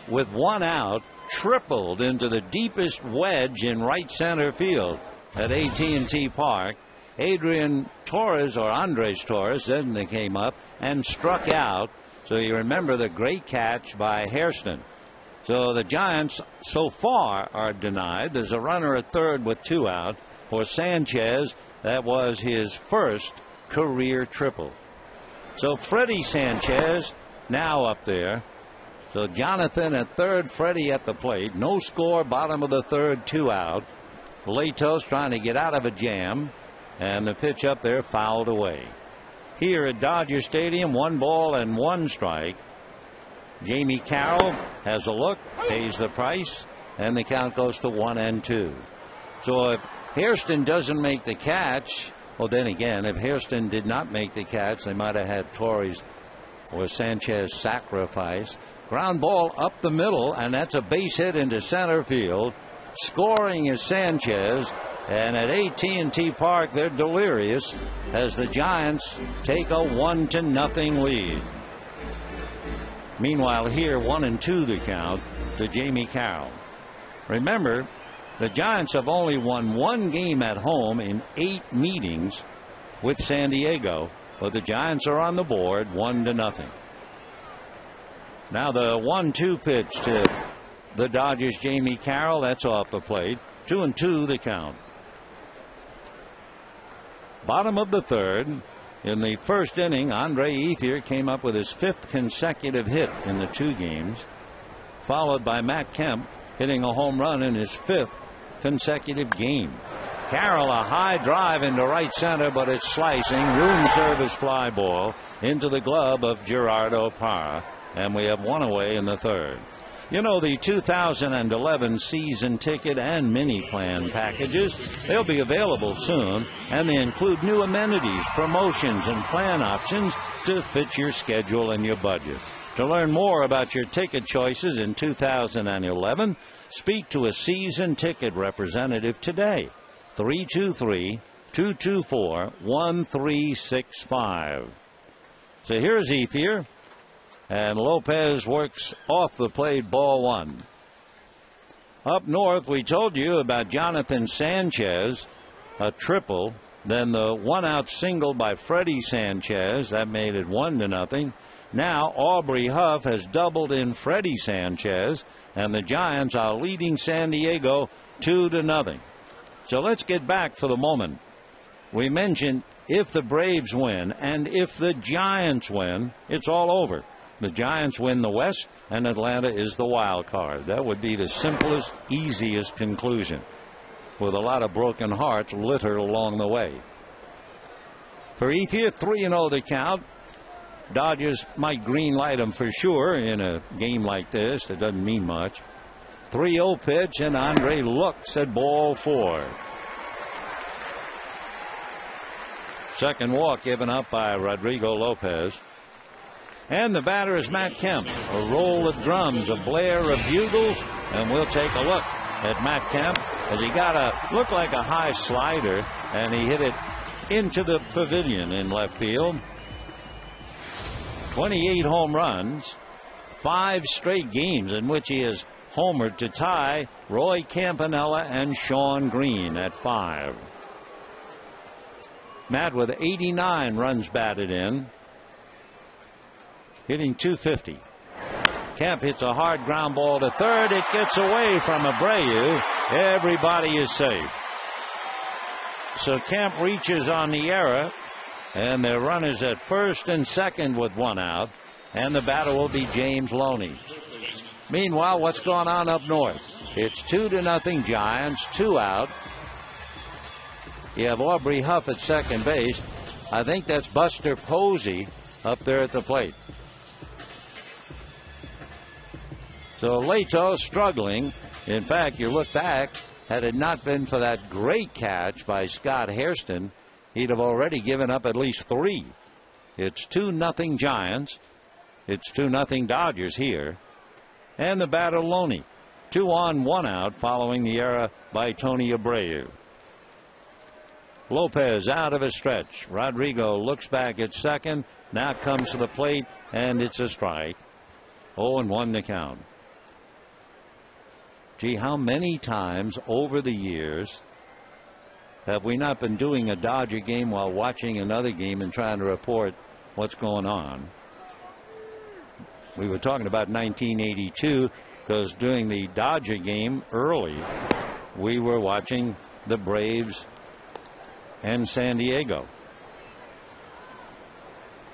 with 1 out, tripled into the deepest wedge in right center field at AT&T Park. Adrian Torres, or Andres Torres, then they came up and struck out. So you remember the great catch by Hairston. So the Giants so far are denied. There's a runner at third with 2 out. For Sanchez, that was his first career triple. So Freddie Sanchez now up there. So Jonathan at third, Freddie at the plate. No score, bottom of the 3rd, 2 out. Latos trying to get out of a jam. And the pitch up there fouled away. here at Dodger Stadium. 1 ball and 1 strike. Jamie Carroll has a look, pays the price, and the count goes to 1-2. So if Hairston doesn't make the catch, well, then again, if Hairston did not make the catch, they might have had Torres or Sanchez sacrifice. Ground ball up the middle, and that's a base hit into center field. Scoring is Sanchez, and at AT&T Park, they're delirious as the Giants take a 1-0 lead. Meanwhile, here 1-2 the count to Jamie Carroll. Remember, the Giants have only won 1 game at home in 8 meetings with San Diego, but the Giants are on the board 1-0. Now the 1-2 pitch to the Dodgers' Jamie Carroll. That's off the plate. 2-2 the count. Bottom of the 3rd. In the first inning, Andre Ethier came up with his 5th consecutive hit in the 2 games, followed by Matt Kemp hitting a home run in his 5th consecutive game. Carroll, a high drive into right center, but it's slicing. Room service fly ball into the glove of Gerardo Parra, and we have 1 away in the 3rd. You know, the 2011 season ticket and mini plan packages, they'll be available soon, and they include new amenities, promotions, and plan options to fit your schedule and your budget. To learn more about your ticket choices in 2011, speak to a season ticket representative today. 323-224-1365. So here's Ethier. And Lopez works off the plate, ball 1. Up north, we told you about Jonathan Sanchez, a triple. Then the 1-out single by Freddie Sanchez. That made it 1-0. Now Aubrey Huff has doubled in Freddie Sanchez, and the Giants are leading San Diego 2-0. So let's get back for the moment. We mentioned if the Braves win and if the Giants win, it's all over. The Giants win the West, and Atlanta is the wild card. That would be the simplest, easiest conclusion, with a lot of broken hearts littered along the way. For Ethier, 3-0 the count. Dodgers might green light him for sure in a game like this. That doesn't mean much. 3-0 pitch, and Andre looks at ball 4. Second walk given up by Rodrigo Lopez. And the batter is Matt Kemp. A roll of drums, a blare of bugles, and we'll take a look at Matt Kemp as he got looked like a high slider, and he hit it into the pavilion in left field. 28 home runs, 5 straight games in which he has homered to tie Roy Campanella and Shawn Green at 5. Matt with 89 runs batted in, hitting .250. Kemp hits a hard ground ball to third. It gets away from Abreu. Everybody is safe. So Kemp reaches on the error, and their runners at first and second with 1 out, and the batter will be James Loney. Meanwhile, what's going on up north? It's 2-0 Giants, 2 out. You have Aubrey Huff at second base. I think that's Buster Posey up there at the plate. So Leto struggling. In fact, you look back, had it not been for that great catch by Scott Hairston, he'd have already given up at least 3. It's 2-0 Giants. It's 2-0 Dodgers here. And the batter Loney. 2 on, 1 out following the error by Tony Abreu. Lopez out of a stretch. Rodrigo looks back at second. Now comes to the plate, and it's a strike. 0-1 to count. Gee, how many times over the years have we not been doing a Dodger game while watching another game and trying to report what's going on? We were talking about 1982 because during the Dodger game early, we were watching the Braves and San Diego.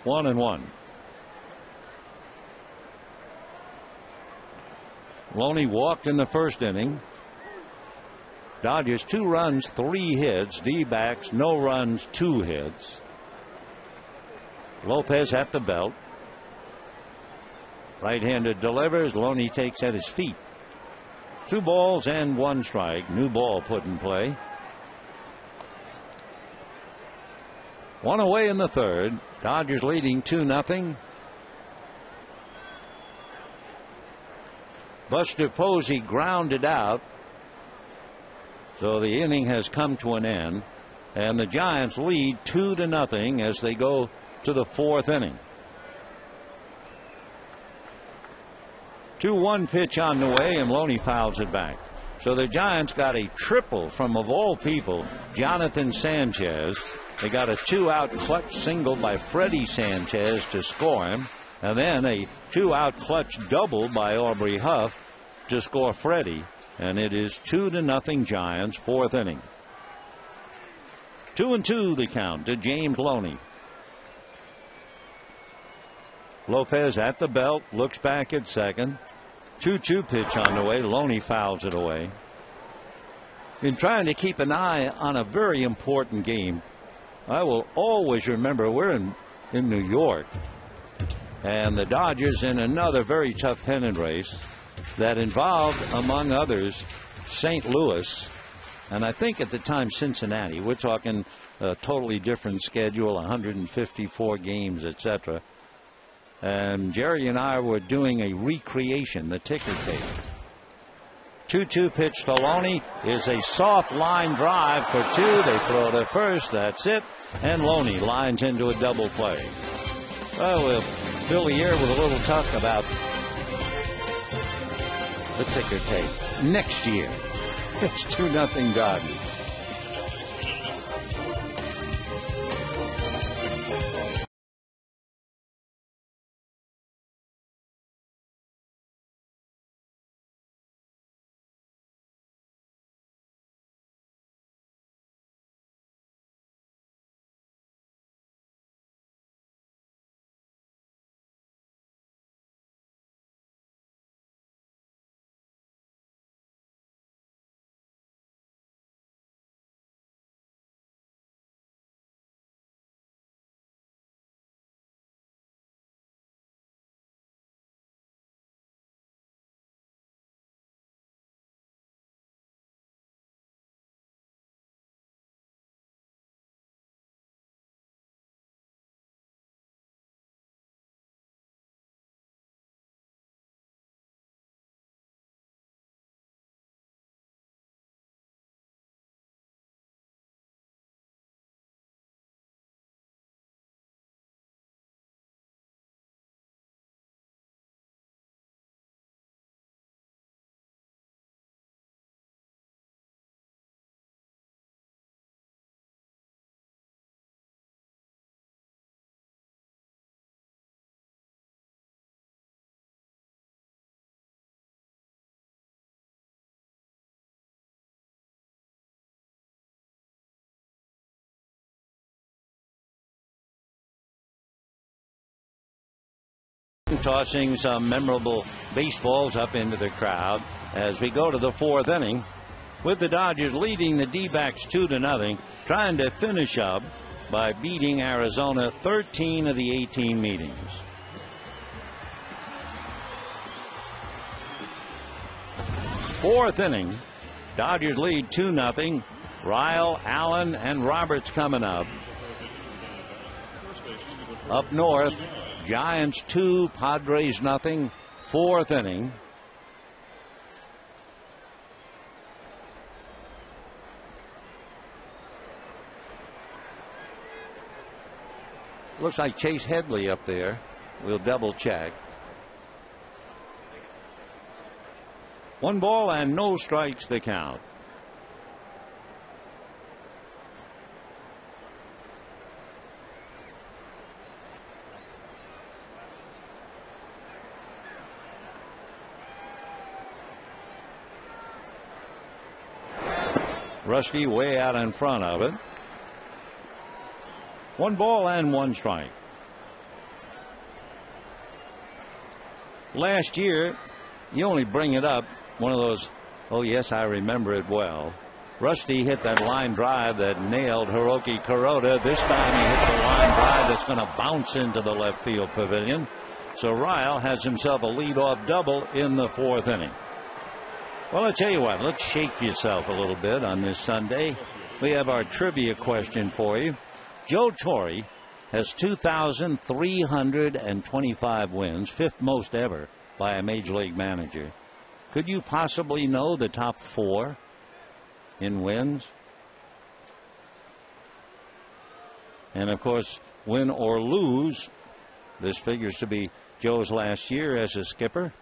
1-1. Loney walked in the first inning. Dodgers 2 runs, 3 hits. D-backs no runs, 2 hits. Lopez at the belt. Right-handed delivers. Loney takes at his feet. 2 balls and 1 strike. New ball put in play. 1 away in the third. Dodgers leading 2-0. Buster Posey grounded out. So the inning has come to an end. And the Giants lead 2-0 as they go to the 4th inning. 2-1 pitch on the way, and Loney fouls it back. So the Giants got a triple from, of all people, Jonathan Sanchez. They got a 2-out clutch single by Freddie Sanchez to score him, and then a 2-out clutch double by Aubrey Huff to score Freddie. And it is 2-0 Giants, 4th inning. 2-2 the count to James Loney. Lopez at the belt, looks back at second. 2-2 pitch on the way. Loney fouls it away. In trying to keep an eye on a very important game, I will always remember we're in New York, and the Dodgers in another very tough pennant race that involved, among others, St. Louis, and I think at the time Cincinnati. We're talking a totally different schedule, 154 games, etc. And Jerry and I were doing a recreation, the ticker tape. 2-2 pitch to Loney is a soft line drive for 2. They throw to first. That's it. And Loney lines into a double play. Well, we'll fill the air with a little talk about the ticker tape next year. It's 2-0 Dodgers. Tossing some memorable baseballs up into the crowd as we go to the 4th inning, with the Dodgers leading the D-backs 2-0, trying to finish up by beating Arizona 13 of the 18 meetings. Fourth inning, Dodgers lead 2-0. Ryle, Allen, and Roberts coming up. Up north, Giants 2, Padres nothing. 4th inning. Looks like Chase Headley up there. We'll double check. 1 ball and no strikes the count. Rusty way out in front of it. 1 ball and 1 strike. Last year, you only bring it up, one of those, oh yes, I remember it well. Rusty hit that line drive that nailed Hiroki Kuroda. This time he hits a line drive that's going to bounce into the left field pavilion. So Ryle has himself a leadoff double in the 4th inning. Well, I tell you what, let's shake yourself a little bit on this Sunday. We have our trivia question for you. Joe Torre has 2,325 wins, 5th most ever by a major league manager. Could you possibly know the top 4 in wins? And of course, win or lose, this figures to be Joe's last year as a skipper.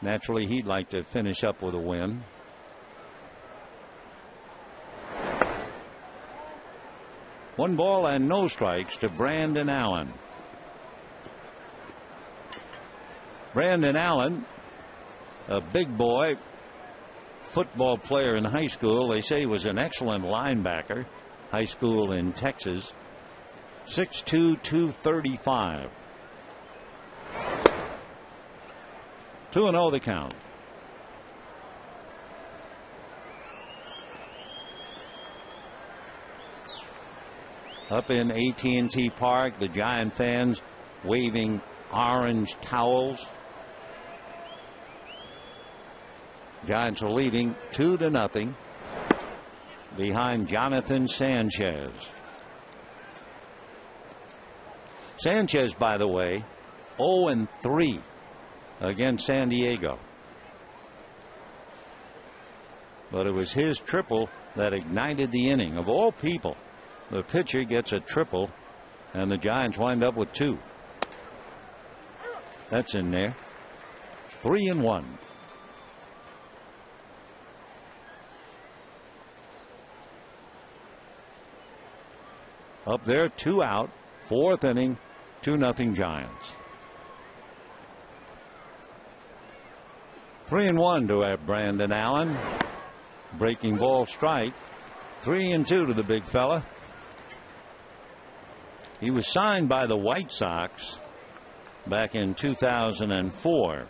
Naturally, he'd like to finish up with a win. One ball and no strikes to Brandon Allen. Brandon Allen, a big boy, football player in high school. They say he was an excellent linebacker, high school in Texas. 6'2", 235. 2-0 the count. Up in AT&T Park, the Giant fans waving orange towels. Giants are leading 2-0 behind Jonathan Sanchez. Sanchez, by the way, 0-3 against San Diego. But it was his triple that ignited the inning. Of all people, the pitcher gets a triple, and the Giants wind up with 2. That's in there. 3-1. Up there, 2 out, 4th inning, 2-0 Giants. 3-1 to Brandon Allen. Breaking ball strike. 3-2 to the big fella. He was signed by the White Sox back in 2004.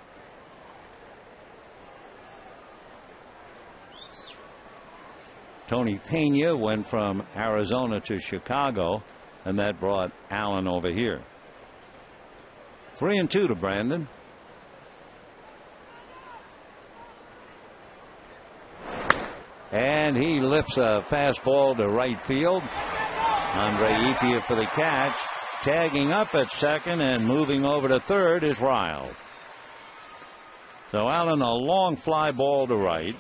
Tony Pena went from Arizona to Chicago, and that brought Allen over here. 3-2 to Brandon. And he lifts a fastball to right field. Andre Ethier for the catch. Tagging up at second and moving over to third is Ryle. So Allen, a long fly ball to right.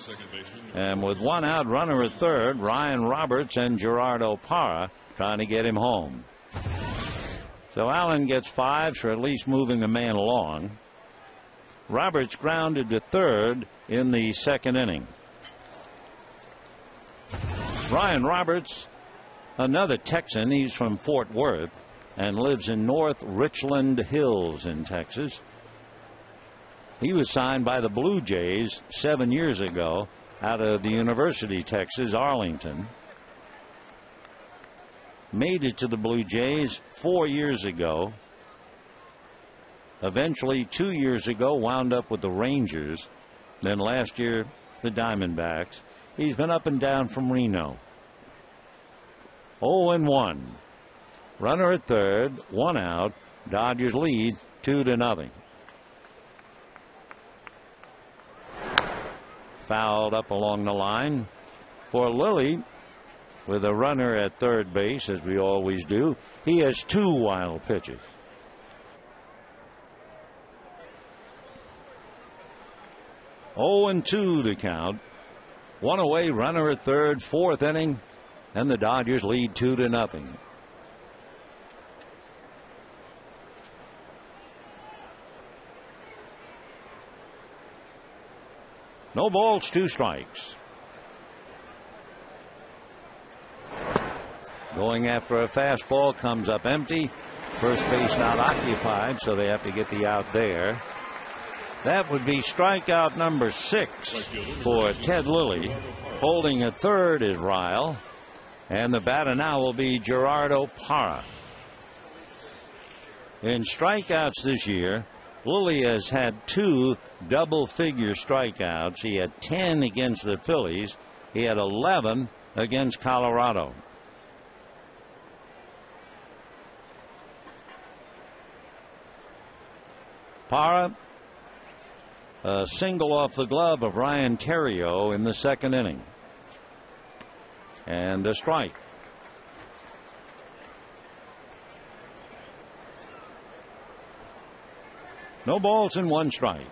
And with 1 out, runner at third, Ryan Roberts and Gerardo Parra trying to get him home. So Allen gets 5 for at least moving the man along. Roberts grounded to third in the 2nd inning. Ryan Roberts, another Texan. He's from Fort Worth and lives in North Richland Hills in Texas. He was signed by the Blue Jays 7 years ago out of the University of Texas, Arlington. Made it to the Blue Jays 4 years ago. Eventually, 2 years ago, wound up with the Rangers. Then last year, the Diamondbacks. He's been up and down from Reno. 0-1. Runner at third, 1 out. Dodgers lead 2-0. Fouled up along the line for Lilly with a runner at third base, as we always do. He has 2 wild pitches. Oh, 2 the count. 1 away, runner at third, 4th inning, and the Dodgers lead 2-0. No balls, 2 strikes. Going after a fastball, comes up empty. First base not occupied, so they have to get the out there. That would be strikeout number 6 for Ted Lilly. Holding at third is Ryle. And the batter now will be Gerardo Parra. In strikeouts this year, Lilly has had 2 double-figure strikeouts. He had 10 against the Phillies. He had 11 against Colorado. Parra, a single off the glove of Ryan Theriot in the second inning. And a strike. No balls and one strike.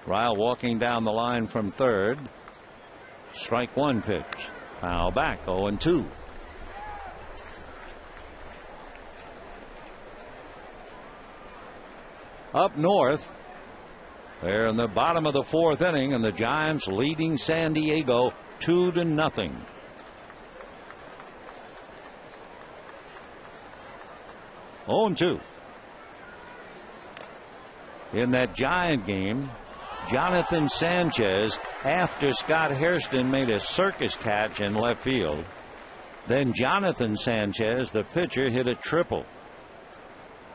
Ryle walking down the line from third. Strike one pitch. Foul back, 0-2. Up north, they're in the bottom of the fourth inning, and the Giants leading San Diego 2-0. In that Giant game, Jonathan Sanchez, after Scott Hairston made a circus catch in left field, then Jonathan Sanchez, the pitcher, hit a triple.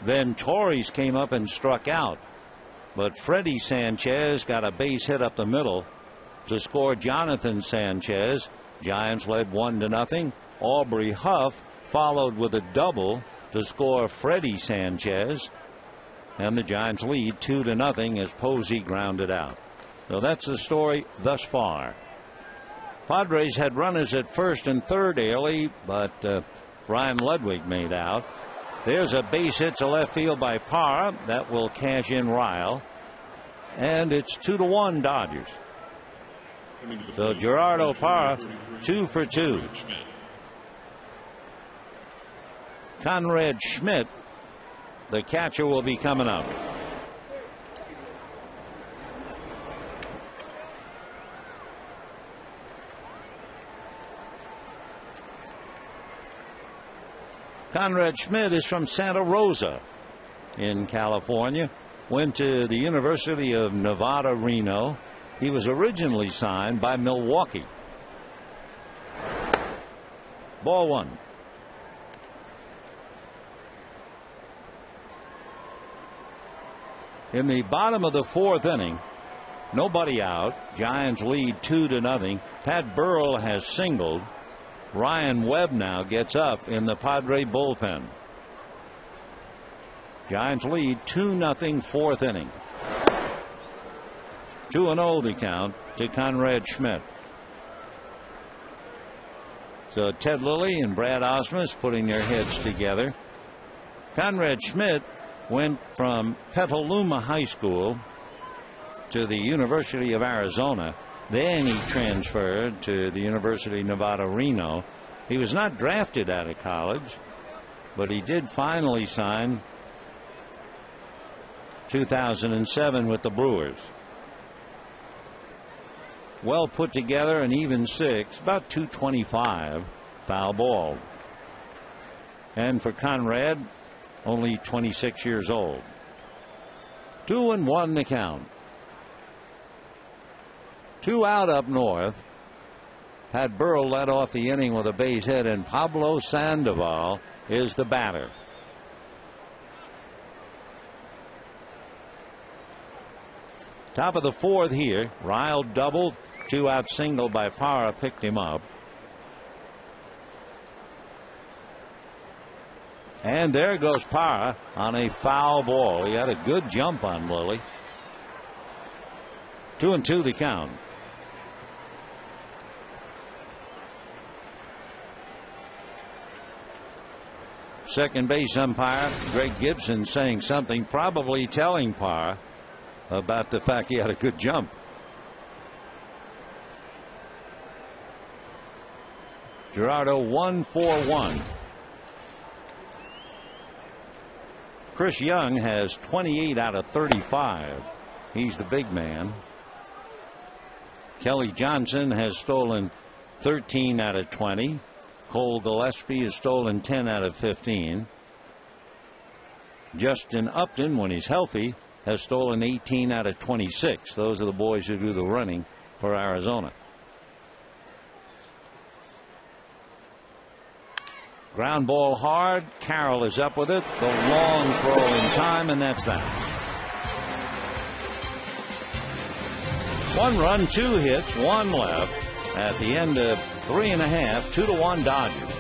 Then Torres came up and struck out, but Freddie Sanchez got a base hit up the middle to score Jonathan Sanchez. Giants led 1-0. Aubrey Huff followed with a double to score Freddie Sanchez, and the Giants lead 2-0 as Posey grounded out. So that's the story thus far. Padres had runners at first and third early, but Ryan Ludwig made out. There's a base hit to left field by Parra that will cash in Ryle, and it's 2-1 Dodgers. So Gerardo Parra 2 for 2. Conrad Schmidt, the catcher, will be coming up. Conrad Schmidt is from Santa Rosa in California. Went to the University of Nevada, Reno. He was originally signed by Milwaukee. Ball one. In the bottom of the fourth inning, nobody out. Giants lead 2-0. Pat Burrell has singled. Ryan Webb now gets up in the Padre bullpen. Giants lead 2-0 fourth inning. 2-0 the count to Conrad Schmidt. So Ted Lilly and Brad Osmus putting their heads together. Conrad Schmidt went from Petaluma High School to the University of Arizona. Then he transferred to the University of Nevada, Reno. He was not drafted out of college, but he did finally sign 2007 with the Brewers. Well put together, an even six, about 225, foul ball. And for Conrad, only 26 years old. 2-1 the count. 2 out up north. Pat Burrell led off the inning with a base hit, and Pablo Sandoval is the batter. Top of the fourth here. Ryle doubled. 2 out single by Parra picked him up. And there goes Parra on a foul ball. He had a good jump on Lilly. 2-2 the count. Second base umpire Greg Gibson saying something, probably telling Parra about the fact he had a good jump. Gerardo 1 for 1. Chris Young has 28 out of 35. He's the big man. Kelly Johnson has stolen 13 out of 20. Cole Gillespie has stolen 10 out of 15. Justin Upton, when he's healthy, has stolen 18 out of 26. Those are the boys who do the running for Arizona. Ground ball hard. Carroll is up with it. The long throw in time, and that's that. 1 run, 2 hits, 1 left at the end of 3 1/2, 2-1 Dodgers.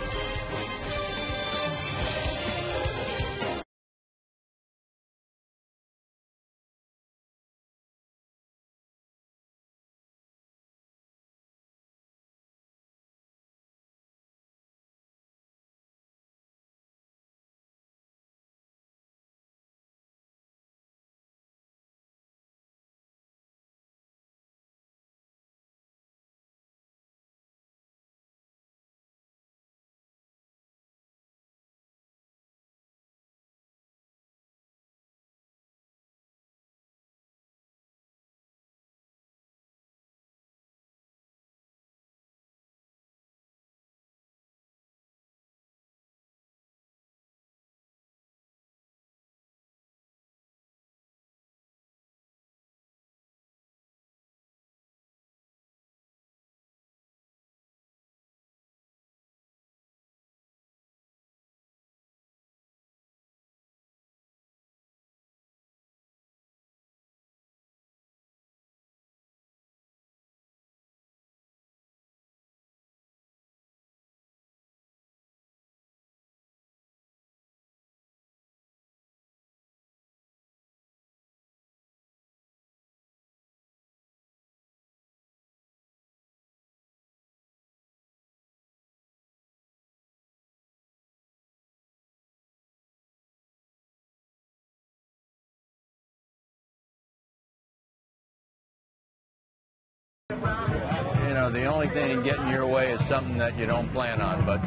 You know, the only thing that get in your way is something that you don't plan on, but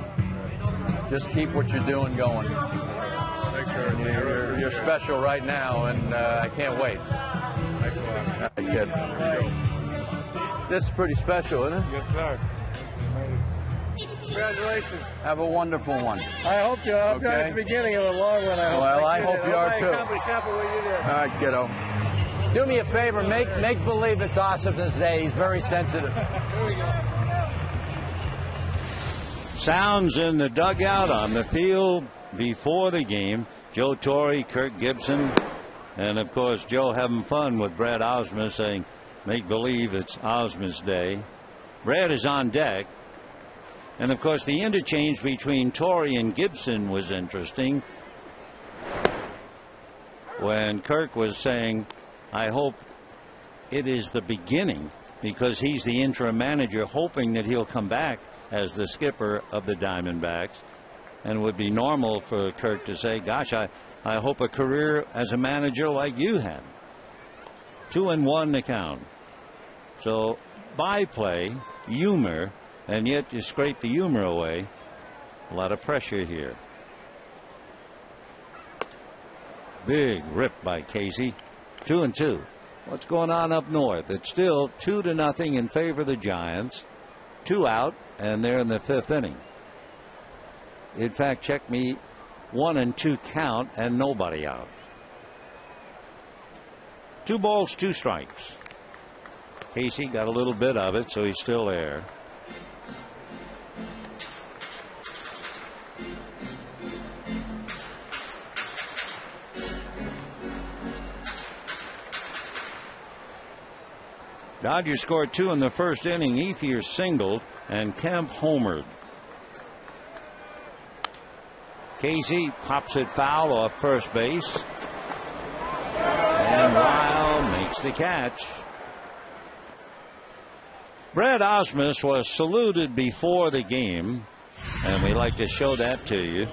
just keep what you're doing going. Thanks, sir. You're special right now, and I can't wait. Thanks a lot. Kid. This is pretty special, isn't it? Yes, sir. Congratulations. Have a wonderful one. I hope to. I'm Okay. at the beginning of a long one. I hope you are too. Accomplish half of what you did. All right, kiddo. Do me a favor, make believe it's Ossipon's day. He's very sensitive. Sounds in the dugout, on the field before the game. Joe Torre, Kirk Gibson, and of course Joe having fun with Brad Ausmus, saying, make believe it's Ausmus day. Brad is on deck. And of course the interchange between Torre and Gibson was interesting. When Kirk was saying, I hope it is the beginning, because he's the interim manager, hoping that he'll come back as the skipper of the Diamondbacks. And it would be normal for Kirk to say, gosh, I hope a career as a manager like you had. 2-1 to count. So byplay, humor, and yet you scrape the humor away. A lot of pressure here. Big rip by Casey. 2-2. What's going on up north? It's still 2-0 in favor of the Giants. 2 out, and they're in the 5th inning. In fact, check me, 1-2 count and nobody out. 2 balls, 2 strikes. Casey got a little bit of it, so he's still there. Dodgers scored 2 in the 1st inning. Ethier singled and Kemp homered. Casey pops it foul off first base. And Lyle makes the catch. Brad Ausmus was saluted before the game, and we like to show that to you.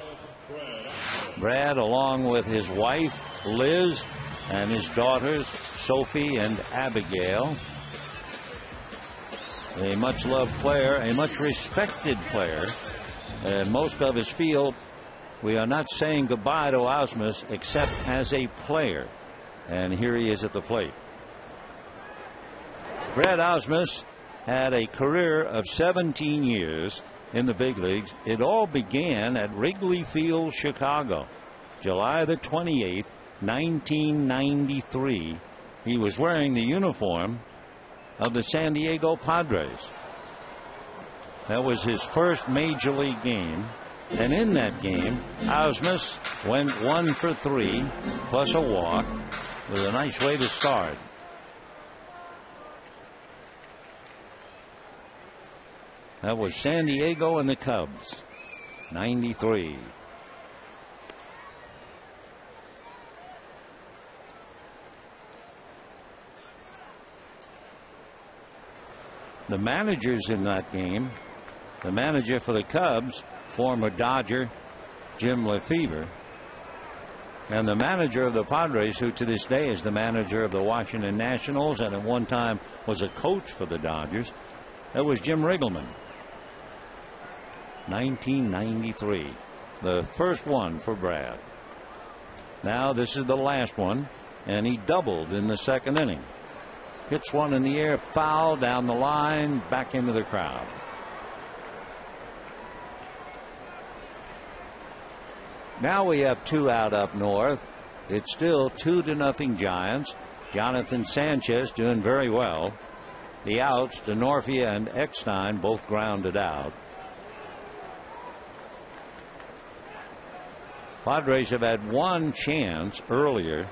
Brad, along with his wife Liz and his daughters Sophie and Abigail. A much loved player, a much respected player, and most of us feel we are not saying goodbye to Ausmus except as a player. And here he is at the plate. Brad Ausmus had a career of 17 years in the big leagues. It all began at Wrigley Field, Chicago, July the 28th, 1993. He was wearing the uniform of the San Diego Padres. That was his first major league game. And in that game, Ausmus went 1 for 3 plus a walk. It was a nice way to start. That was San Diego and the Cubs. 93. The managers in that game, the manager for the Cubs, former Dodger Jim Lefevre, and the manager of the Padres, who to this day is the manager of the Washington Nationals and at one time was a coach for the Dodgers, that was Jim Riggleman. 1993, the first one for Brad. Now this is the last one, and he doubled in the second inning. Hits one in the air, foul down the line, back into the crowd. Now we have 2 out up north. It's still 2-0 Giants. Jonathan Sanchez doing very well. The outs, DeNorfia and Eckstein both grounded out. Padres have had one chance earlier.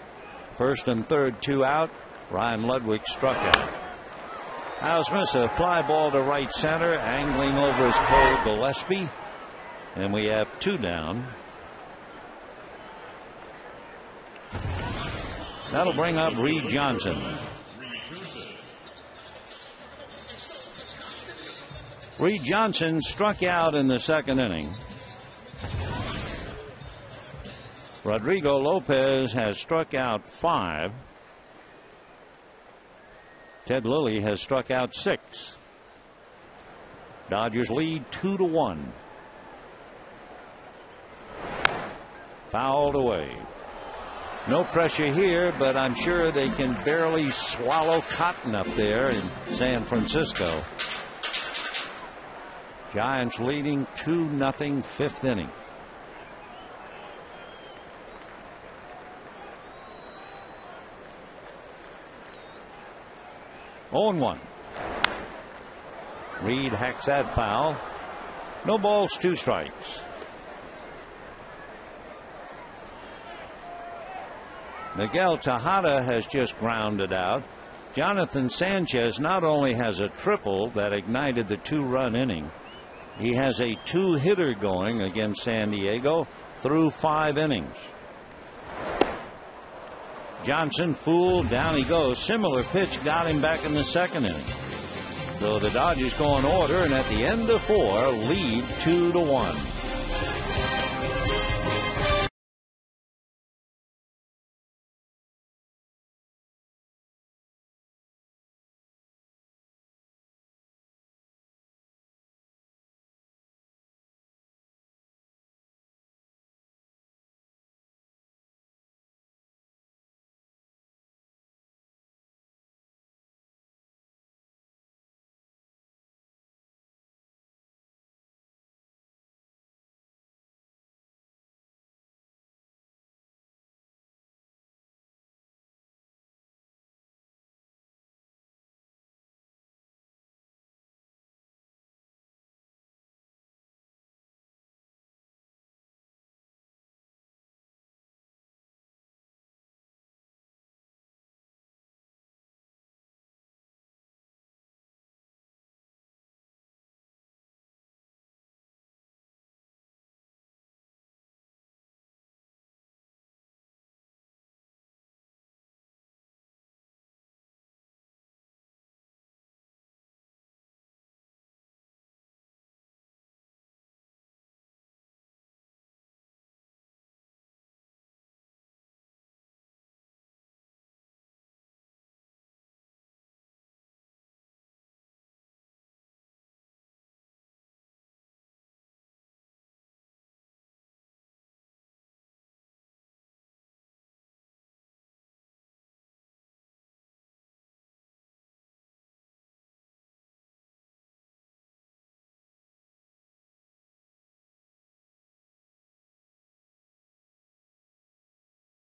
First and third, 2 out. Ryan Ludwig struck out. Al Smith, a fly ball to right center, angling over his Cole Gillespie. And we have 2 down. That'll bring up Reed Johnson. Reed Johnson struck out in the second inning. Rodrigo Lopez has struck out 5. Ted Lilly has struck out 6. Dodgers lead 2-1. Fouled away. No pressure here, but I'm sure they can barely swallow cotton up there in San Francisco. Giants leading 2-0 fifth inning. Oh and 1. Reed hacks that foul. No balls, 2 strikes. Miguel Tejada has just grounded out. Jonathan Sanchez not only has a triple that ignited the 2-run inning, he has a 2-hitter going against San Diego through 5 innings. Johnson fooled, down he goes. Similar pitch got him back in the second inning. So the Dodgers go in order, and at the end of 4 lead 2-1.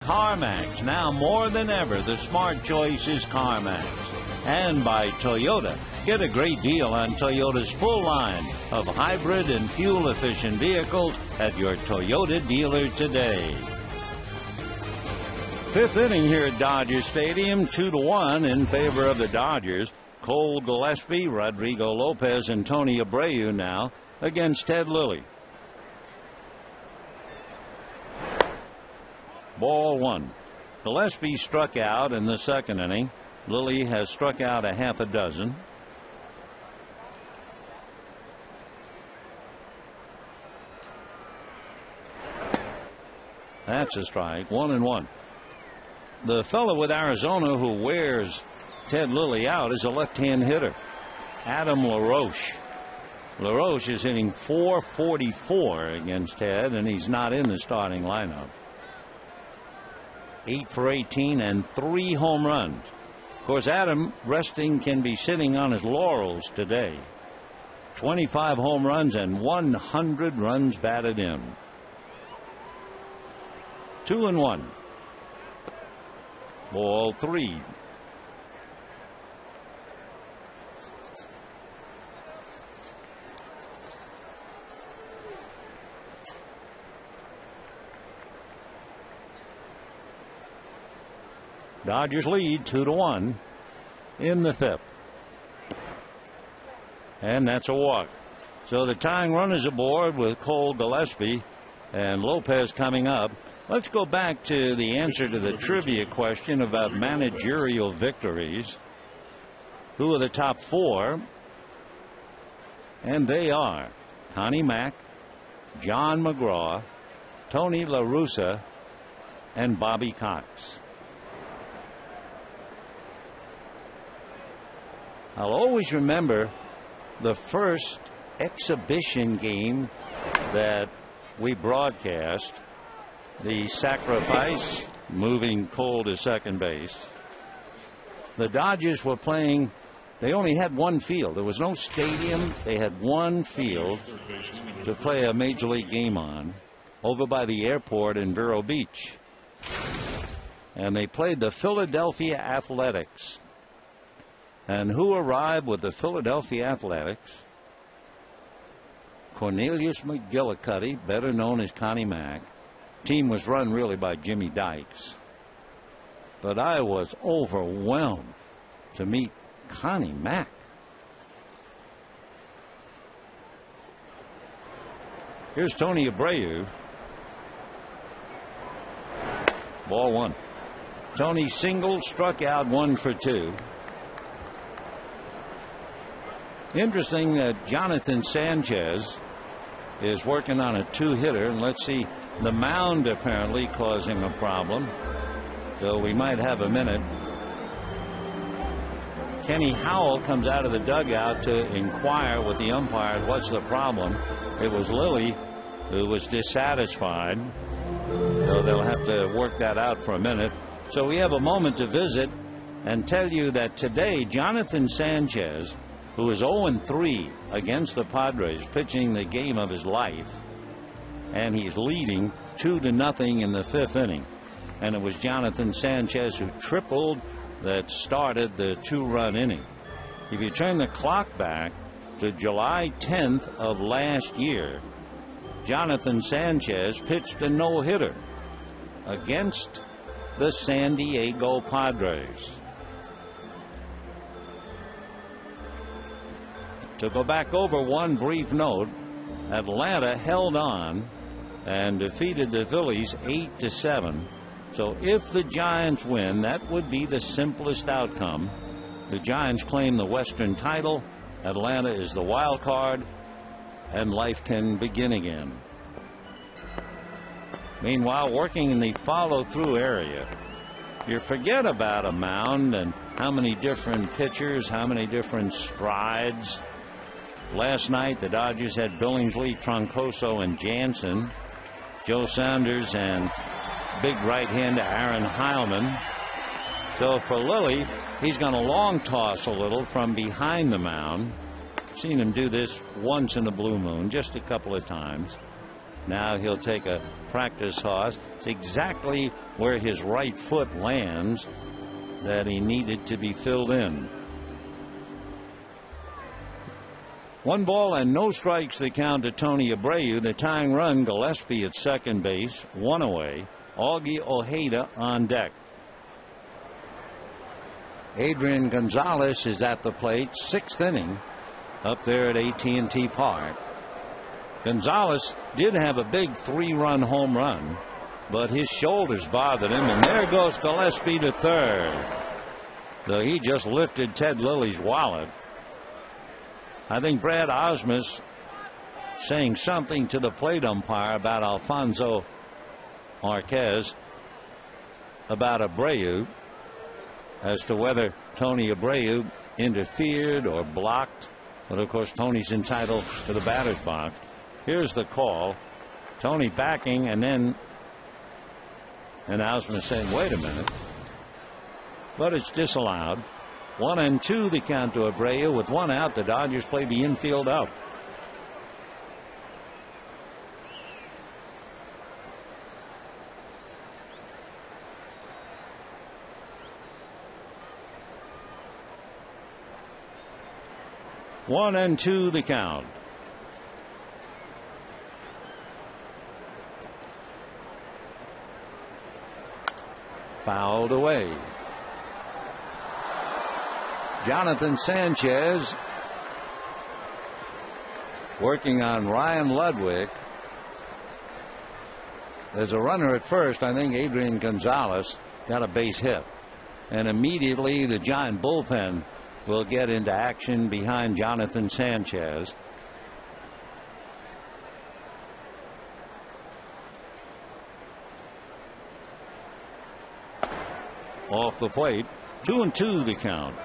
CarMax, now more than ever, the smart choice is CarMax. And by Toyota. Get a great deal on Toyota's full line of hybrid and fuel-efficient vehicles at your Toyota dealer today. Fifth inning here at Dodger Stadium, 2-1 in favor of the Dodgers. Cole Gillespie, Rodrigo Lopez, and Tony Abreu now against Ted Lilly. Ball one. Gillespie struck out in the second inning. Lilly has struck out a half a dozen. That's a strike. 1-1. The fellow with Arizona who wears Ted Lilly out is a left-hand hitter, Adam LaRoche. LaRoche is hitting .444 against Ted, and he's not in the starting lineup. 8 for 18 and 3 home runs. Of course, Adam resting can be sitting on his laurels today. 25 home runs and 100 runs batted in. 2-1. Ball three. Dodgers lead 2-1 in the fifth. And that's a walk. So the tying run is aboard with Cole Gillespie and Lopez coming up. Let's go back to the answer to the trivia question about managerial victories. Who are the top four? And they are Connie Mack, John McGraw, Tony La Russa, and Bobby Cox. I'll always remember the first exhibition game that we broadcast, the sacrifice, moving Cole to second base. The Dodgers were playing, they only had one field. There was no stadium. They had one field to play a major league game on over by the airport in Vero Beach. And they played the Philadelphia Athletics. And who arrived with the Philadelphia Athletics? Cornelius McGillicuddy, better known as Connie Mack. Team was run really by Jimmy Dykes. But I was overwhelmed to meet Connie Mack. Here's Tony Abreu. Ball one. Tony singled, struck out 1 for 2. Interesting that Jonathan Sanchez is working on a 2-hitter, and let's see, the mound apparently causing a problem, so we might have a minute. Kenny Howell comes out of the dugout to inquire with the umpire what's the problem. It was Lilly who was dissatisfied, so they'll have to work that out for a minute. So we have a moment to visit and tell you that today Jonathan Sanchez, who is 0-3 against the Padres, pitching the game of his life, and he's leading 2-0 in the fifth inning. And it was Jonathan Sanchez who tripled that started the 2-run inning. If you turn the clock back to July 10th of last year, Jonathan Sanchez pitched a no-hitter against the San Diego Padres. To go back over one brief note, Atlanta held on and defeated the Phillies 8-7. So if the Giants win, that would be the simplest outcome. The Giants claim the Western title. Atlanta is the wild card, and life can begin again. Meanwhile, working in the follow-through area, you forget about a mound and how many different pitchers, how many different strides. Last night, the Dodgers had Billingsley, Troncoso, and Jansen. Joe Saunders and big right-hander Aaron Heilman. So for Lilly, he's going to long toss a little from behind the mound. Seen him do this once in a blue moon, just a couple of times. Now he'll take a practice toss. It's exactly where his right foot lands that he needed to be filled in. 1 ball and no strikes the count to Tony Abreu. The tying run, Gillespie at second base, 1 away. Augie Ojeda on deck. Adrian Gonzalez is at the plate, 6th inning, up there at AT&T Park. Gonzalez did have a big 3-run home run, but his shoulders bothered him, and there goes Gillespie to third. So he just lifted Ted Lilly's wallet. I think Brad Osmus saying something to the plate umpire about Alfonso Marquez, about Abreu, as to whether Tony Abreu interfered or blocked. But of course Tony's entitled to the batter's box. Here's the call. Tony backing, and then Osmus saying, wait a minute. But it's disallowed. 1-2 the count to Abreu. With 1 out, the Dodgers play the infield out. One and two the count. Fouled away. Jonathan Sanchez working on Ryan Ludwig. There's a runner at first. I think Adrian Gonzalez got a base hit, and immediately the Giant bullpen will get into action behind Jonathan Sanchez. Off the plate, 2-2 the count.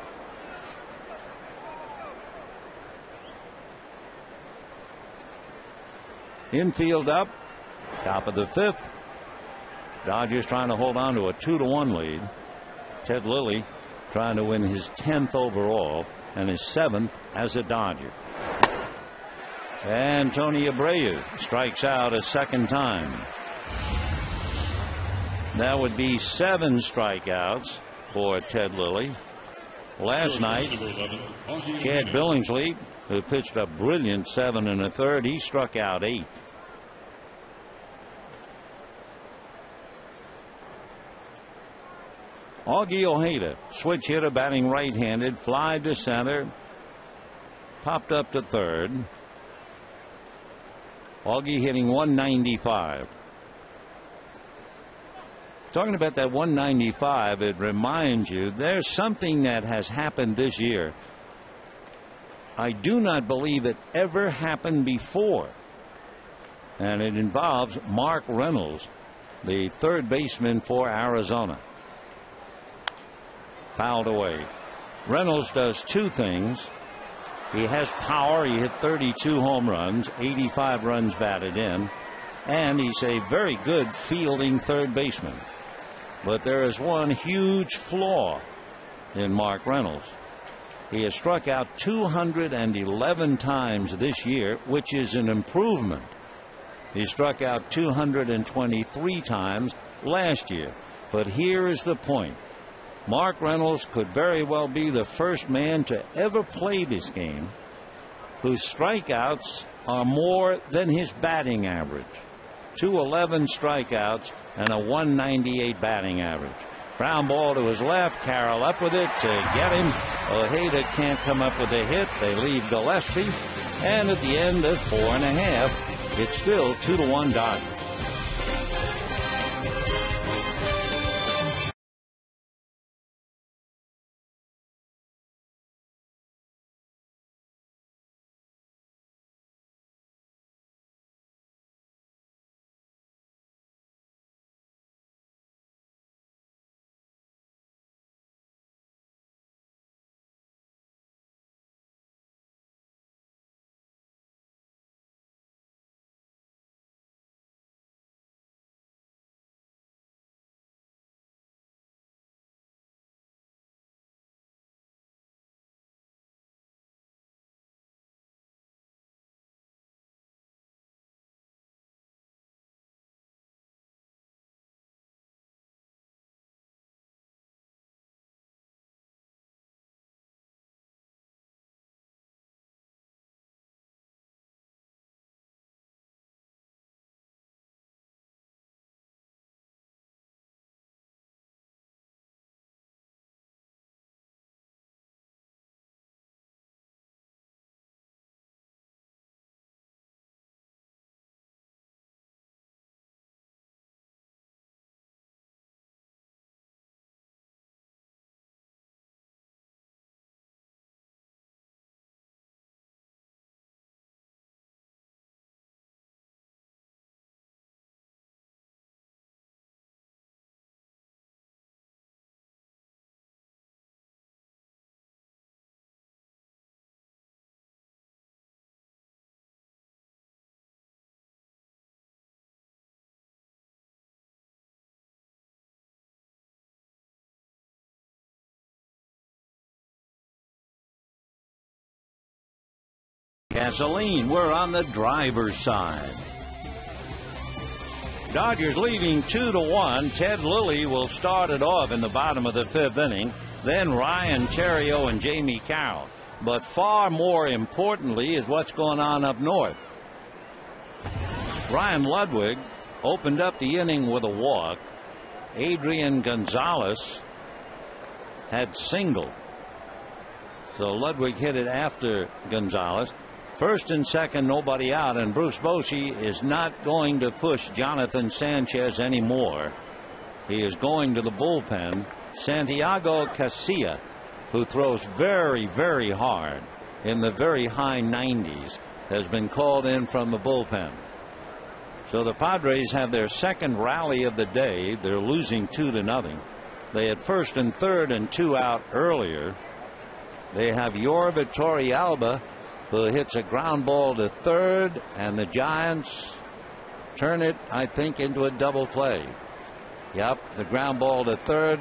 Infield up, top of the 5th. Dodgers trying to hold on to a 2-1 lead. Ted Lilly trying to win his 10th overall and his 7th as a Dodger. And Tony Abreu strikes out a second time. That would be 7 strikeouts for Ted Lilly. Last night, Chad Billingsley, who pitched a brilliant 7 1/3, he struck out 8. Augie Ojeda, switch hitter, batting right-handed, fly to center, popped up to third. Augie hitting 195. Talking about that 195, it reminds you there's something that has happened this year. I do not believe it ever happened before, and it involves Mark Reynolds, the third baseman for Arizona. Fouled away. Reynolds does 2 things. He has power. He hit 32 home runs, 85 runs batted in, and he's a very good fielding third baseman. But there is one huge flaw in Mark Reynolds. He has struck out 211 times this year, which is an improvement. He struck out 223 times last year. But here is the point. Mark Reynolds could very well be the first man to ever play this game whose strikeouts are more than his batting average. 211 strikeouts and a 198 batting average. Ground ball to his left. Carroll up with it to get him. Ojeda can't come up with a hit. They leave Gillespie. And at the end of 4 1/2, it's still 2-1 Dodgers. gasoline. We're on the driver's side. Dodgers leading 2-1. Ted Lilly will start it off in the bottom of the 5th inning. Then Ryan Theriot and Jamie Carroll. But far more importantly is what's going on up north. Ryan Ludwig opened up the inning with a walk. Adrian Gonzalez had singled. So Ludwig hit it after Gonzalez. First and second, nobody out, and Bruce Bochy is not going to push Jonathan Sanchez anymore. He is going to the bullpen. Santiago Casilla, who throws very, very hard in the very high 90s, has been called in from the bullpen. So the Padres have their second rally of the day. They're losing 2-0. They had first and third and 2 out earlier. They have Yorba Torrealba, who hits a ground ball to third, and the Giants turn it, I think, into a double play. Yep, the ground ball to third.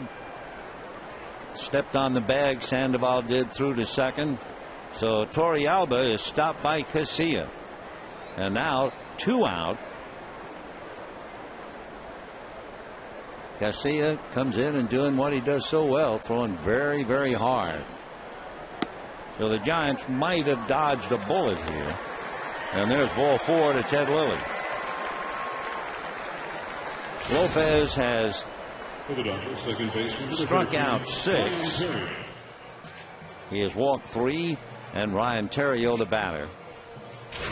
Stepped on the bag, Sandoval did, through to second. So Torrealba is stopped by Casilla. And now 2 out. Casilla comes in and doing what he does so well, throwing very, very hard. So the Giants might have dodged a bullet here. And there's ball 4 to Ted Lilly. Lopez has struck out 6. He has walked 3, and Ryan Theriot the batter.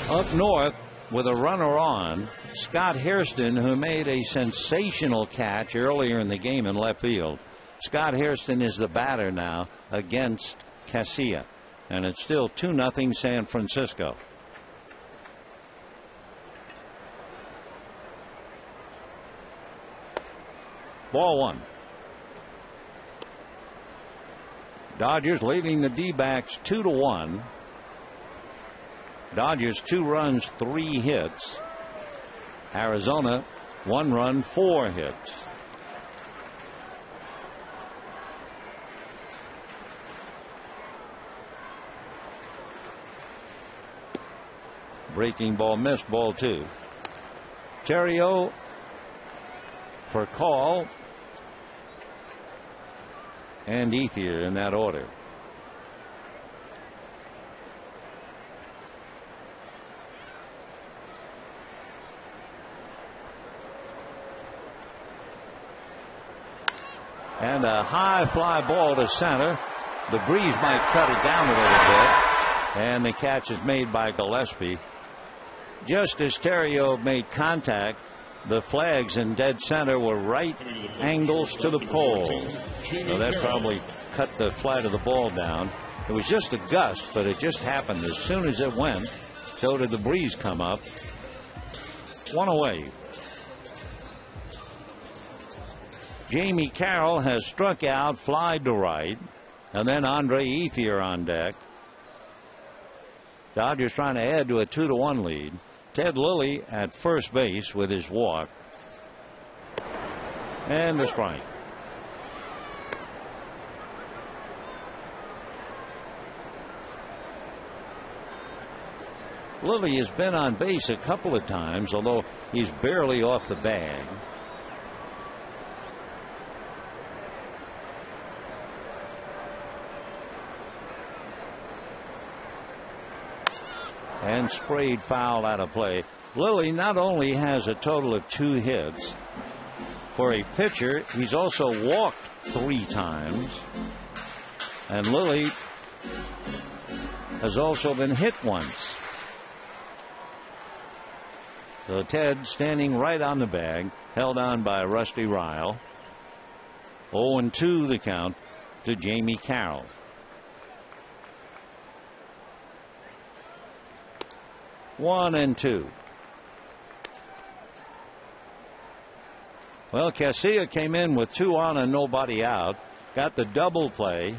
Up north with a runner on, Scott Hairston, who made a sensational catch earlier in the game in left field. Scott Hairston is the batter now against Casilla. And it's still 2-0 San Francisco. Ball 1. Dodgers leading the D-backs 2-1. Dodgers 2 runs, 3 hits. Arizona 1 run, 4 hits. Breaking ball missed, ball 2. Theriot for call, and Ethier in that order. And a high fly ball to center. The breeze might cut it down a little bit, and the catch is made by Gillespie. Just as Theriot made contact, the flags in dead center were right angles to the pole. So that probably cut the flight of the ball down. It was just a gust, but it just happened. As soon as it went, so did the breeze come up. 1 away. Jamie Carroll has struck out, flied to right, and then Andre Ethier on deck. Dodgers trying to add to a 2-1 lead. Ted Lilly at first base with his walk. And the strike. Lilly has been on base a couple of times, although he's barely off the bag. And sprayed foul out of play. Lilly not only has a total of 2 hits. For a pitcher, he's also walked 3 times. And Lilly has also been hit once. So Ted standing right on the bag, held on by Rusty Ryle. 0-2 the count to Jamie Carroll. One and 2. Well, Casilla came in with 2 on and nobody out. Got the double play.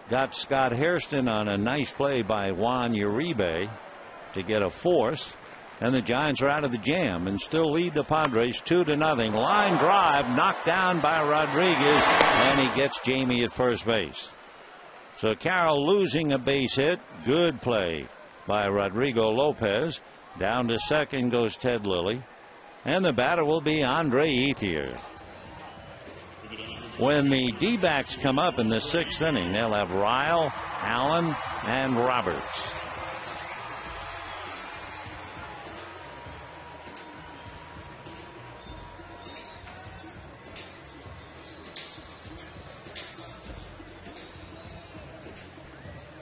Got Scott Hairston on a nice play by Juan Uribe to get a force. And the Giants are out of the jam and still lead the Padres 2-0. Line drive knocked down by Rodriguez, and he gets Jamie at first base. So Carroll losing a base hit. Good play by Rodrigo Lopez. Down to second goes Ted Lilly. And the batter will be Andre Ethier. When the D-backs come up in the 6th inning, they'll have Ryle, Allen, and Roberts.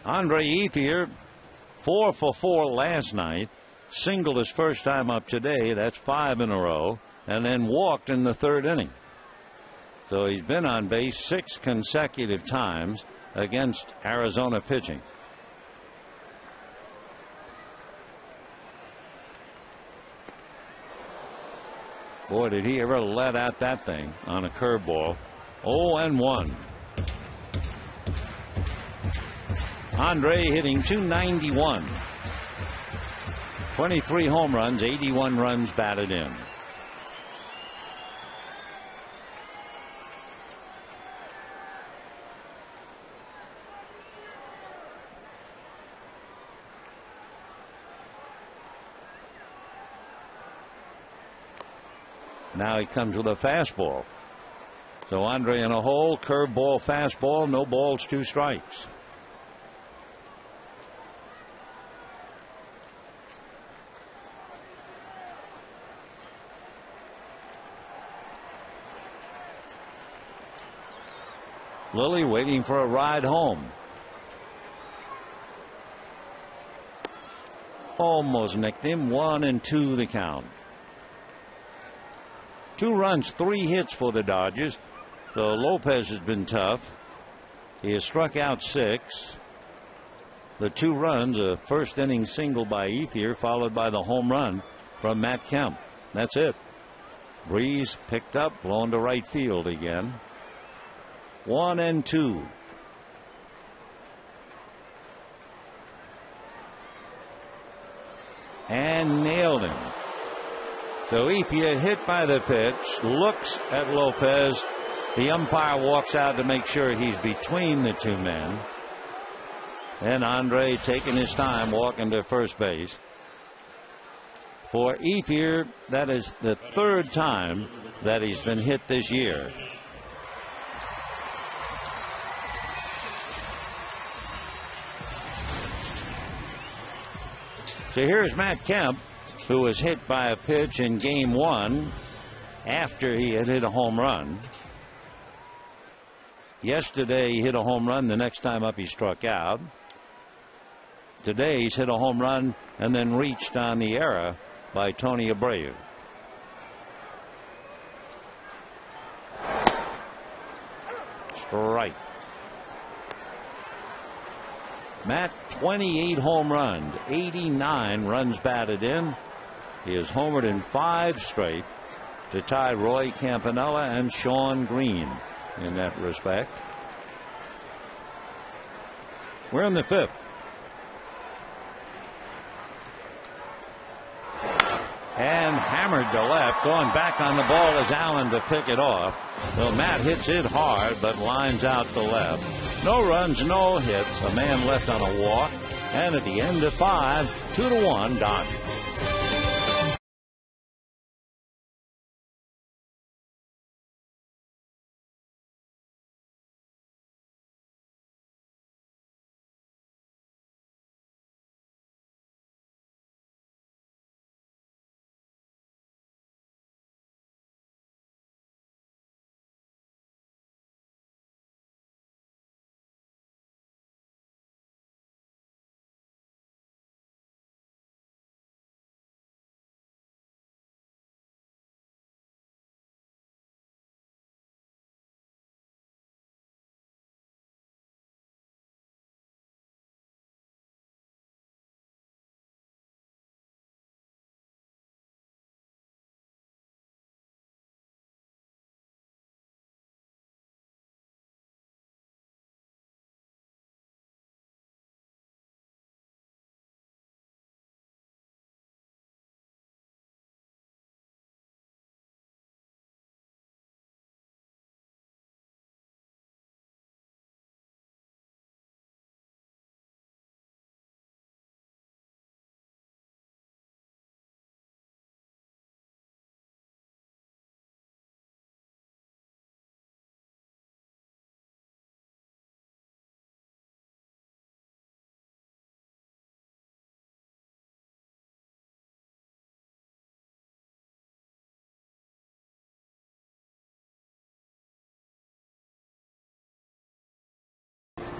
Andre Ethier, 4 for 4 last night. Singled his first time up today. That's 5 in a row. And then walked in the 3rd inning. So he's been on base 6 consecutive times against Arizona pitching. Boy, did he ever let out that thing on a curveball. 0-1. Andre hitting .291. 23 home runs, 81 runs batted in. Now he comes with a fastball. So Andre in a hole, curveball, fastball, no balls, 2 strikes. Lilly waiting for a ride home. Almost nicked him. 1-2 the count. 2 runs, 3 hits for the Dodgers. So Lopez has been tough. He has struck out 6. The 2 runs, a first inning single by Ethier, followed by the home run from Matt Kemp. That's it. Breeze picked up, blown to right field again. 1-2. And nailed him. So Ethier hit by the pitch, looks at Lopez. The umpire walks out to make sure he's between the 2 men. And Andre taking his time walking to first base. For Ethier, that is the 3rd time that he's been hit this year. So here's Matt Kemp, who was hit by a pitch in game 1 after he had hit a home run. Yesterday he hit a home run. The next time up he struck out. Today he's hit a home run and then reached on the error by Tony Abreu. Strike. Matt, 28 home runs, 89 runs batted in. He has homered in 5 straight to tie Roy Campanella and Sean Green in that respect. We're in the 5th. And hammered to left. Going back on the ball is Allen to pick it off. Well, Matt hits it hard but lines out to left. No runs, no hits. A man left on a walk. And at the end of 5, 2-1 Dodgers.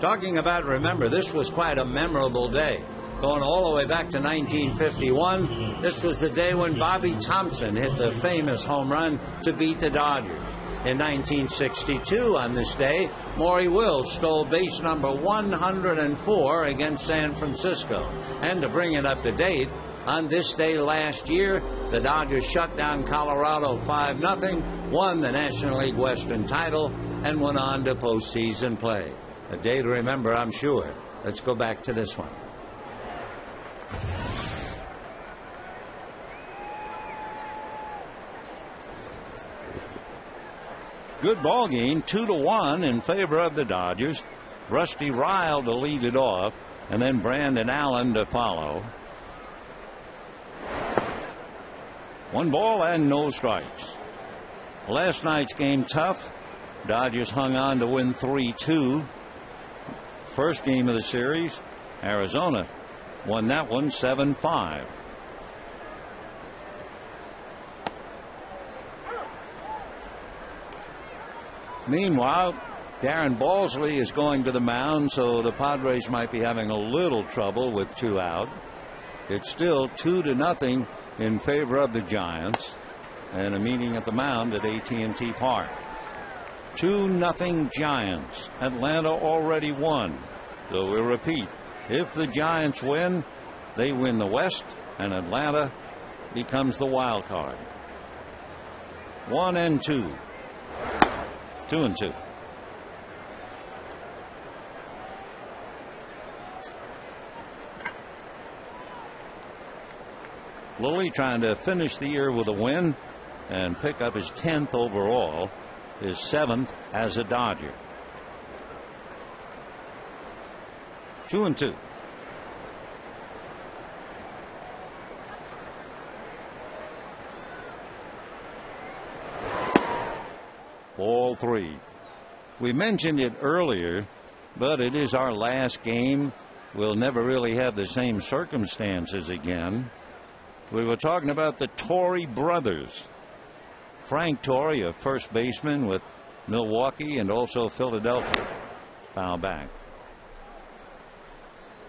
Talking about, remember, this was quite a memorable day. Going all the way back to 1951, this was the day when Bobby Thompson hit the famous home run to beat the Dodgers. In 1962, on this day, Maury Wills stole base number 104 against San Francisco. And to bring it up to date, on this day last year, the Dodgers shut down Colorado 5-0, won the National League Western title, and went on to postseason play. A day to remember, I'm sure. Let's go back to this one. Good ball game, 2-1 in favor of the Dodgers. Rusty Ryle to lead it off, and then Brandon Allen to follow. 1 ball and no strikes. Last night's game tough. Dodgers hung on to win 3-2. First game of the series, Arizona won that one 7-5. Meanwhile, Darren Balsley is going to the mound, so the Padres might be having a little trouble with 2 out. It's still 2-0 in favor of the Giants, and a meeting at the mound at AT&T Park. 2-0 Giants. Atlanta already won. So we'll repeat. If the Giants win, they win the West, and Atlanta becomes the wild card. 1-2. 2-2. Lilly trying to finish the year with a win and pick up his 10th overall, his 7th as a Dodger. 2-2. Ball 3. We mentioned it earlier, but it is our last game. We'll never really have the same circumstances again. We were talking about the Torrey brothers. Frank Torrey, a first baseman with Milwaukee and also Philadelphia. Foul back.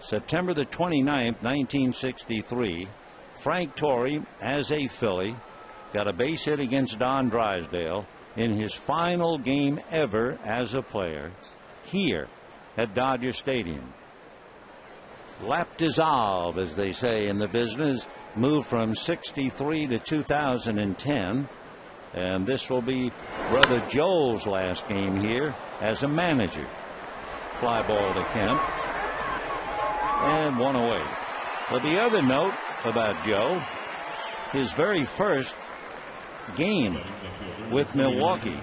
September the 29th, 1963, Frank Torrey, as a Philly, got a base hit against Don Drysdale in his final game ever as a player here at Dodger Stadium. Lap dissolve, as they say in the business, moved from 63 to 2010, and this will be Brother Joe's last game here as a manager. Fly ball to Kemp, and 1 away. But the other note about Joe, his very first game with Milwaukee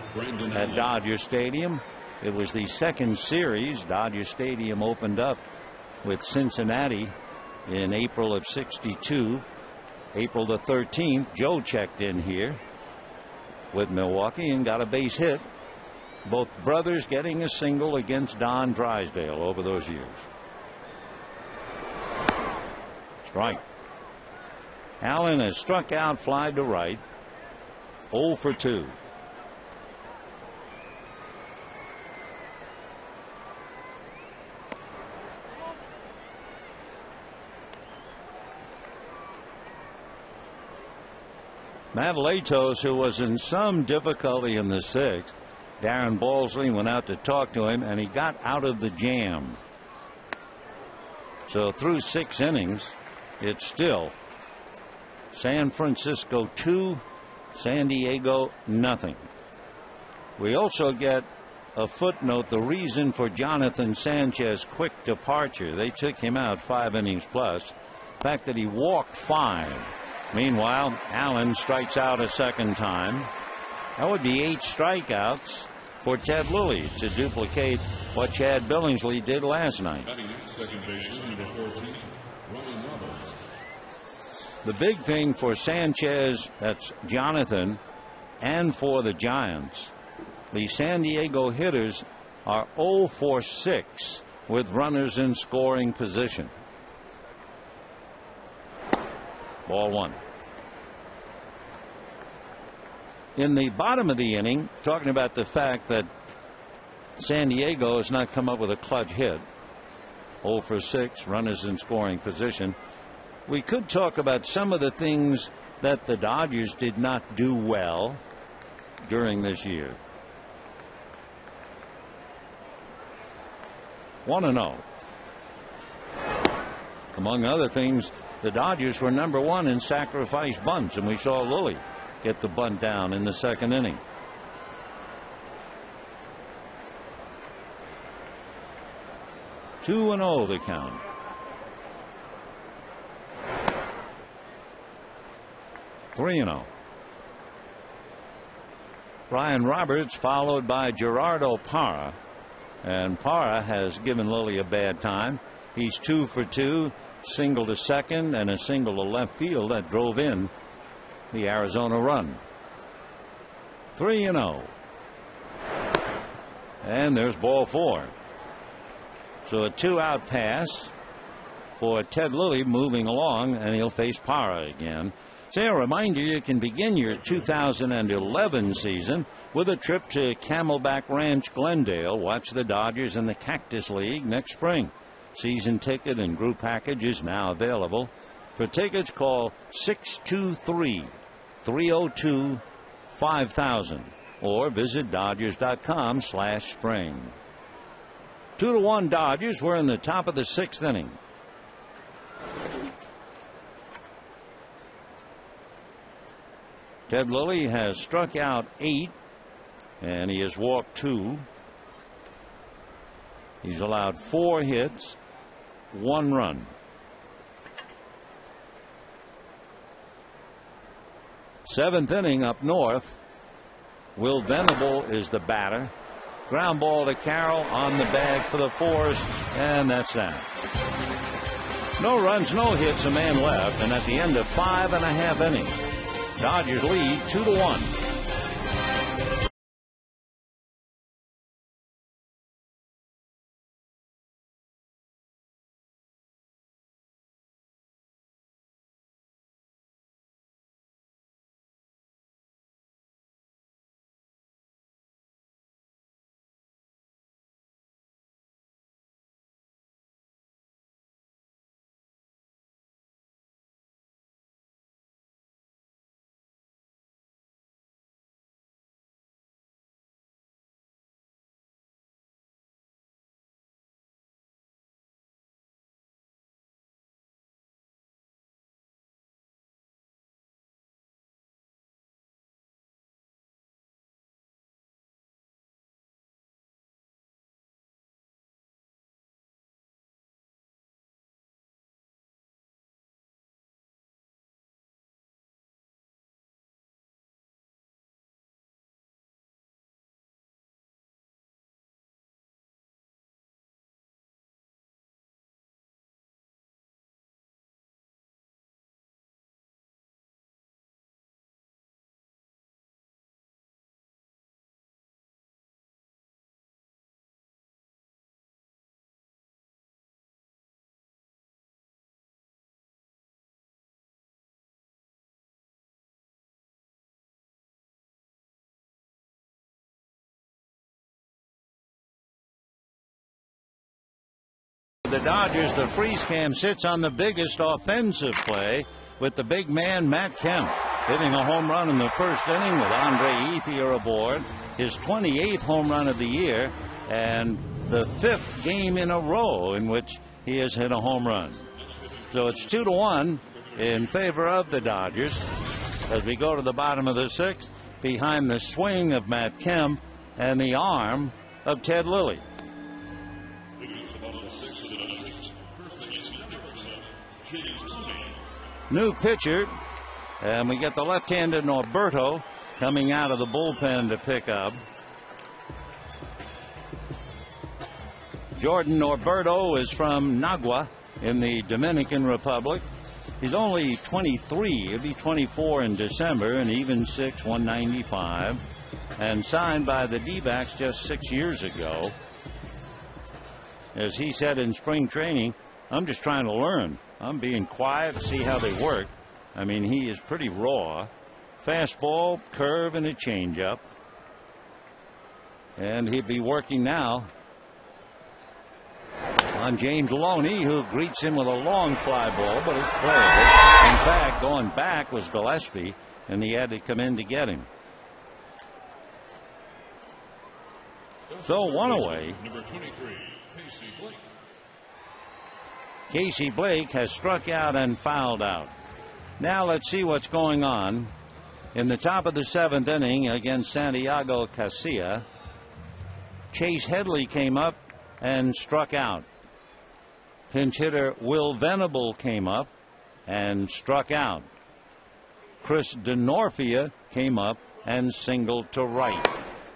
at Dodger Stadium. It was the second series. Dodger Stadium opened up with Cincinnati in April of '62. April the 13th, Joe checked in here with Milwaukee and got a base hit. Both brothers getting a single against Don Drysdale over those years. Strike. Allen has struck out, fly to right. 0 for 2. Matt Latos, who was in some difficulty in the 6th, Darren Balsley went out to talk to him, and he got out of the jam. So through 6 innings, it's still San Francisco 2, San Diego nothing. We also get a footnote, the reason for Jonathan Sanchez's quick departure. They took him out 5 innings plus. The fact that he walked 5. Meanwhile, Allen strikes out a second time. That would be 8 strikeouts for Ted Lilly to duplicate what Chad Billingsley did last night. Second baseman, number 14, Ryan Roberts. The big thing for Sanchez, that's Jonathan, and for the Giants, the San Diego hitters are 0 for 6 with runners in scoring position. Ball 1. In the bottom of the inning, talking about the fact that San Diego has not come up with a clutch hit. 0 for 6, runners in scoring position. We could talk about some of the things that the Dodgers did not do well during this year. 1-0. Among other things, the Dodgers were number 1 in sacrifice bunts, and we saw Lilly get the bunt down in the second inning. 2-0 the count. Three 3-0. Brian Roberts followed by Gerardo Parra, and Parra has given Lilly a bad time. He's 2 for 2, single to second and a single to left field that drove in the Arizona run. 3-0. And there's ball 4. So a 2-out pass for Ted Lilly moving along, and he'll face Parra again. Say, a reminder, you can begin your 2011 season with a trip to Camelback Ranch, Glendale. Watch the Dodgers in the Cactus League next spring. Season ticket and group package is now available. For tickets, call 623-302-5000 or visit Dodgers.com/spring. 2-1 Dodgers. We're in the top of the 6th inning. Ted Lilly has struck out 8 and he has walked 2. He's allowed 4 hits, 1 run. 7th inning up north. Will Venable is the batter. Ground ball to Carroll on the bag for the force, and that's that. No runs, no hits, a man left, and at the end of 5.5 innings, Dodgers lead 2-1. The Dodgers, the freeze cam sits on the biggest offensive play with the big man Matt Kemp hitting a home run in the first inning with Andre Ethier aboard. His 28th home run of the year and the 5th game in a row in which he has hit a home run. So it's 2-1 in favor of the Dodgers as we go to the bottom of the 6th behind the swing of Matt Kemp and the arm of Ted Lilly. New pitcher, and we get the left-handed Norberto coming out of the bullpen to pick up. Jordan Norberto is from Nagua in the Dominican Republic. He's only 23. He'll be 24 in December, and even 6, 195, and signed by the D-backs just 6 years ago. As he said in spring training, I'm just trying to learn. I'm being quiet to see how they work. I mean, he is pretty raw. Fastball, curve, and a changeup. And he'll be working now on James Loney, who greets him with a long fly ball, but it's playable. In fact, going back was Gillespie, and he had to come in to get him. So 1 away. Number 23, Casey Blake. Casey Blake has struck out and fouled out. Now let's see what's going on in the top of the 7th inning against Santiago Casilla. Chase Headley came up and struck out. Pinch hitter Will Venable came up and struck out. Chris DeNorfia came up and singled to right.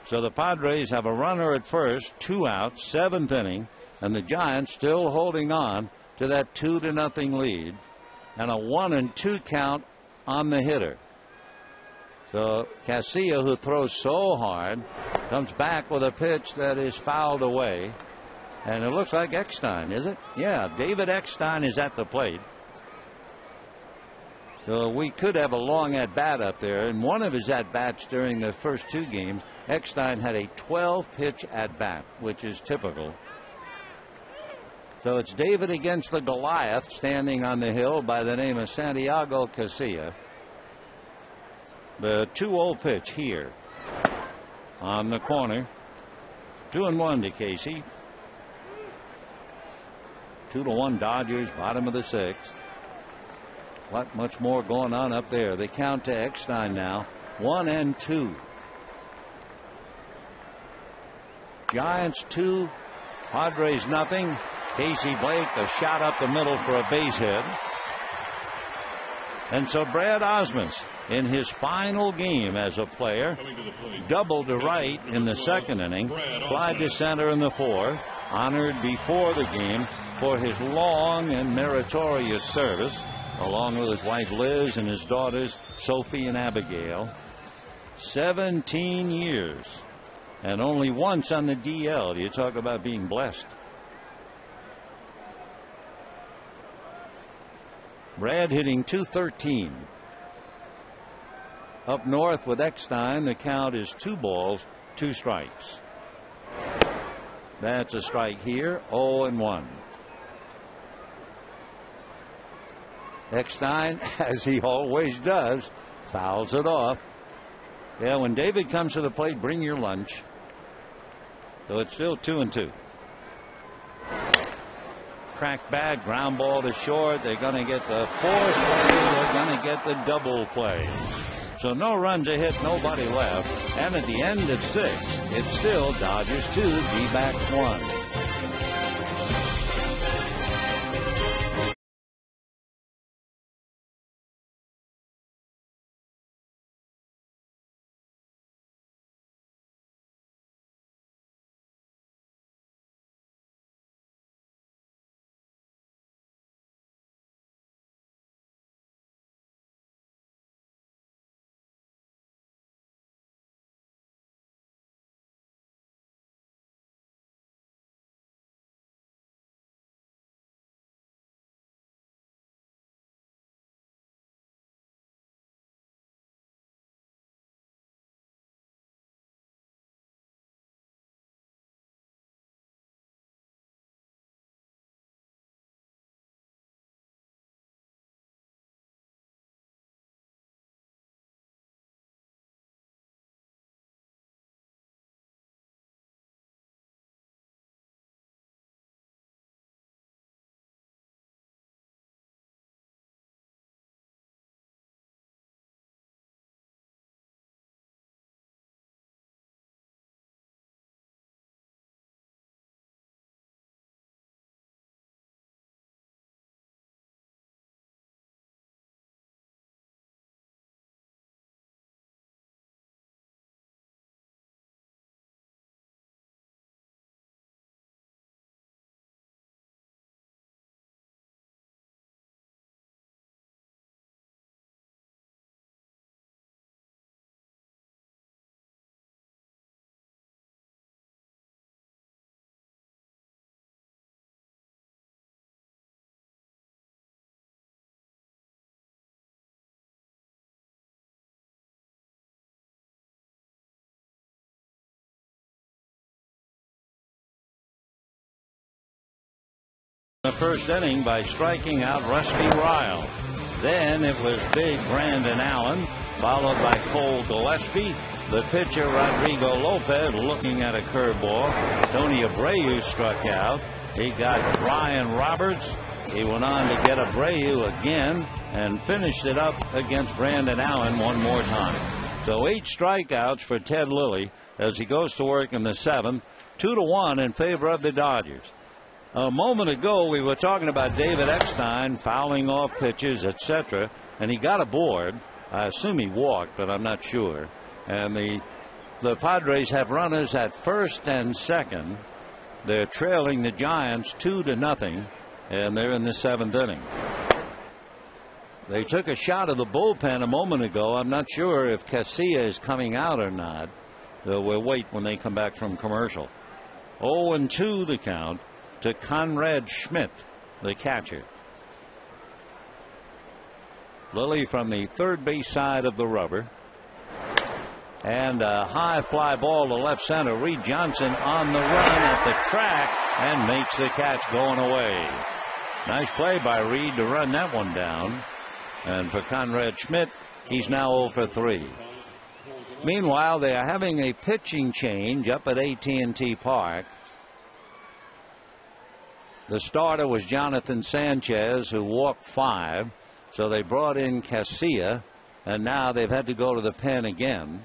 So the Padres have a runner at first, 2 outs, 7th inning, and the Giants still holding on to that 2-0 lead, and a 1-2 count on the hitter. So Casilla, who throws so hard, comes back with a pitch that is fouled away. And it looks like Eckstein, is it? Yeah, David Eckstein is at the plate. So we could have a long at-bat up there. And one of his at-bats during the first 2 games, Eckstein had a 12-pitch at-bat, which is typical. So it's David against the Goliath standing on the hill by the name of Santiago Casilla. The 2-0 pitch here on the corner. 2-1 to Casey. 2-1 Dodgers, bottom of the 6th. What much more going on up there. They count to Eckstein now. 1-2. Giants 2, Padres nothing. Casey Blake a shot up the middle for a base hit. And so Brad Osmus, in his final game as a player, doubled to right in the 2nd inning, fly to center in the 4th, honored before the game for his long and meritorious service, along with his wife Liz and his daughters Sophie and Abigail. 17 years, and only once on the DL. You talk about being blessed. Brad hitting .213. Up north with Eckstein, the count is 2 balls, 2 strikes. That's a strike here, 0-1. Eckstein, as he always does, fouls it off. Yeah, when David comes to the plate, bring your lunch. So it's still 2-2. Cracked back, ground ball to short. They're going to get the force play. They're going to get the double play. So no runs a hit, nobody left. And at the end of 6, it's still Dodgers 2, D-backs 1. the first inning by striking out Rusty Ryle. Then it was big Brandon Allen, followed by Cole Gillespie. The pitcher Rodrigo Lopez looking at a curveball. Tony Abreu struck out. He got Brian Roberts. He went on to get Abreu again and finished it up against Brandon Allen one more time. So 8 strikeouts for Ted Lilly as he goes to work in the 7th. 2-1 in favor of the Dodgers. A moment ago we were talking about David Eckstein fouling off pitches, etc., and he got aboard. I assume he walked, but I'm not sure. And the Padres have runners at first and second. They're trailing the Giants 2-0, and they're in the 7th inning. They took a shot of the bullpen a moment ago. I'm not sure if Casilla is coming out or not. We'll wait when they come back from commercial. 0-2 the count to Konrad Schmidt, the catcher. Lilly from the third base side of the rubber. And a high fly ball to left center. Reed Johnson on the run at the track and makes the catch going away. Nice play by Reed to run that one down. And for Konrad Schmidt, he's now 0 for 3. Meanwhile, they are having a pitching change up at AT&T Park. The starter was Jonathan Sanchez, who walked 5. So they brought in Casilla, and now they've had to go to the pen again.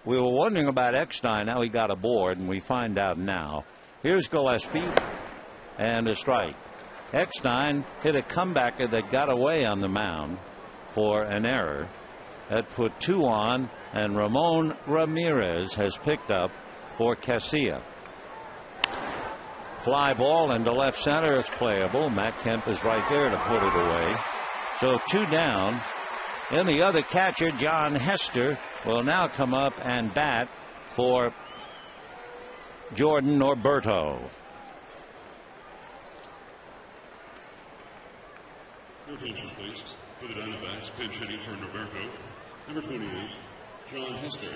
We were wondering about Eckstein, how he got aboard, and we find out now. Here's Gillespie, and a strike. Eckstein hit a comebacker that got away on the mound for an error. That put 2 on, and Ramon Ramirez has picked up for Casilla. Fly ball into left center. It's playable. Matt Kemp is right there to put it away. So 2 down. And the other catcher, John Hester, will now come up and bat for Jordan Norberto. Your attention, please. For the Diamondbacks, pinch hitting for Norberto, number 28, John Hester.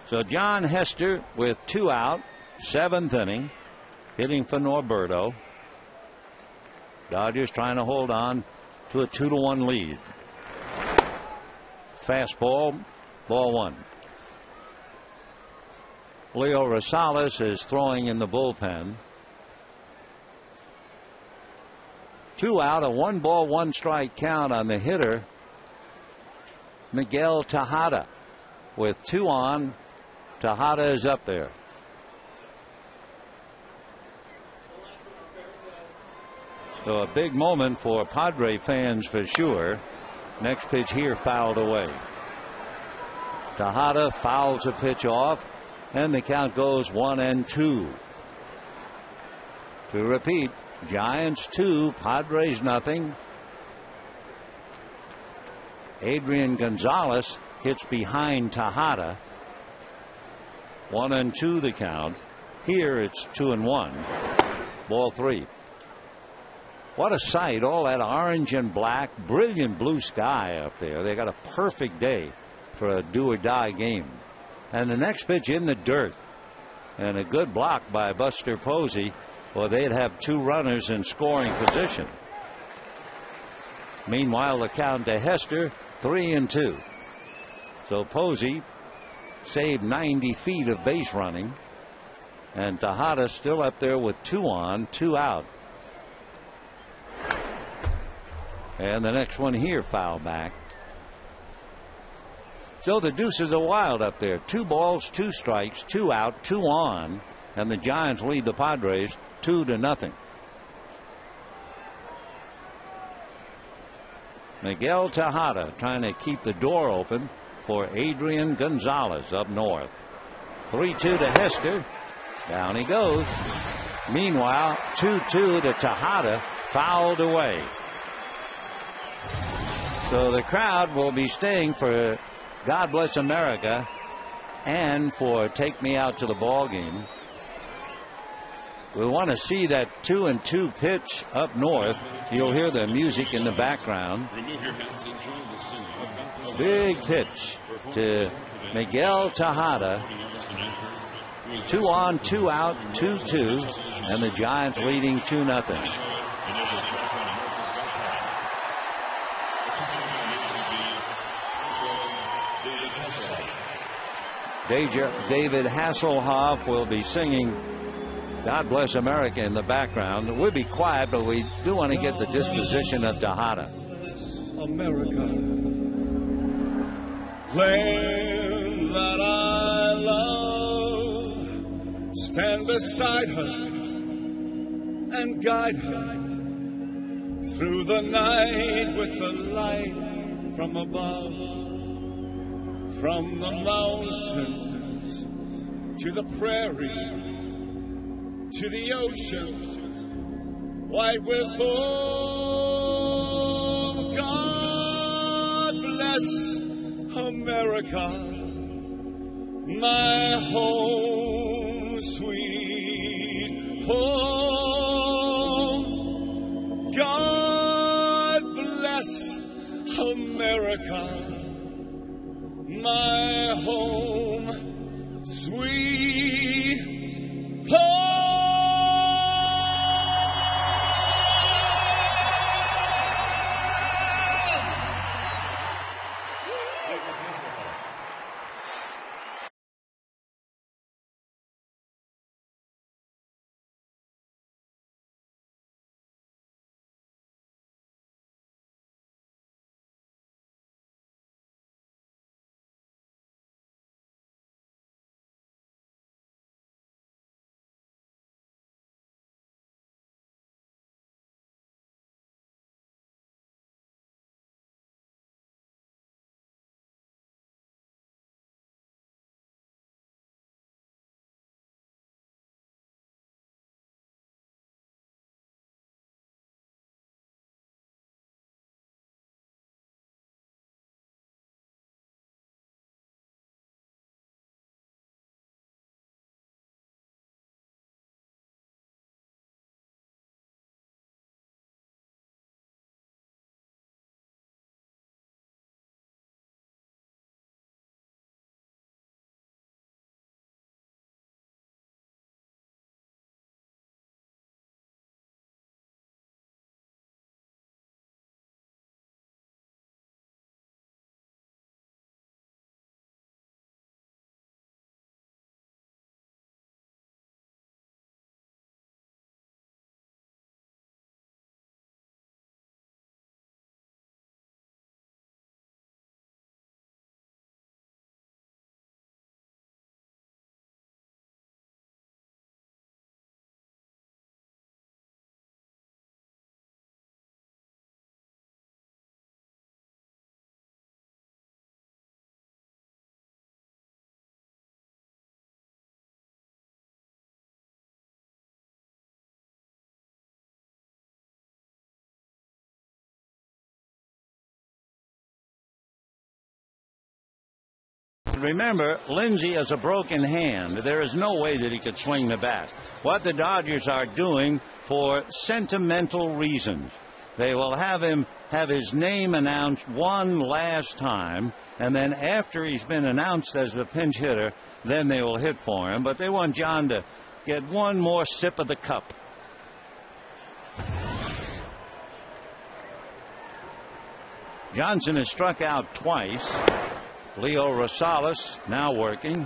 So John Hester with 2 out, 7th inning, hitting for Norberto. Dodgers trying to hold on to a 2-1 lead. Fastball, ball 1. Leo Rosales is throwing in the bullpen. 2 out, a 1-ball, 1-strike count on the hitter, Miguel Tejada. With 2 on, Tejada is up there. So a big moment for Padre fans for sure. Next pitch here fouled away. Tejada fouls a pitch off, and the count goes 1-2. To repeat, Giants 2, Padres nothing. Adrian Gonzalez hits behind Tejada. 1-2 the count. Here it's 2-1. Ball 3. What a sight. All that orange and black. Brilliant blue sky up there. They got a perfect day for a do or die game. And the next pitch in the dirt. And a good block by Buster Posey. Well, they'd have 2 runners in scoring position. Meanwhile, the count to Hester, 3-2. So Posey saved 90 feet of base running. And Tejada still up there with 2 on, 2 out. And the next one here foul back. So the deuces are wild up there. 2 balls, 2 strikes, 2 out, 2 on. And the Giants lead the Padres 2-0. Miguel Tejada trying to keep the door open for Adrian Gonzalez up north. 3-2 to Hester. Down he goes. Meanwhile, 2-2 to Tejada, fouled away. So the crowd will be staying for God Bless America and for Take Me Out to the Ball Game. We want to see that 2-2 pitch up north. You'll hear the music in the background. Big pitch to Miguel Tejada. 2 on, 2 out, 2-2, and the Giants leading 2-0. David Hasselhoff will be singing God Bless America in the background. We'll be quiet, but we do want to get the disposition of Tejada. America, land that I love, stand beside her and guide her through the night with the light from above. From the mountains to the prairie to the ocean, white with foam. God bless America, my home, sweet home. God bless America, my home, sweet home. Remember, Lindsey has a broken hand. There is no way that he could swing the bat. What the Dodgers are doing for sentimental reasons, they will have him have his name announced one last time, and then after he's been announced as the pinch hitter, then they will hit for him. But they want John to get one more sip of the cup. Johnson has struck out twice. Leo Rosales now working.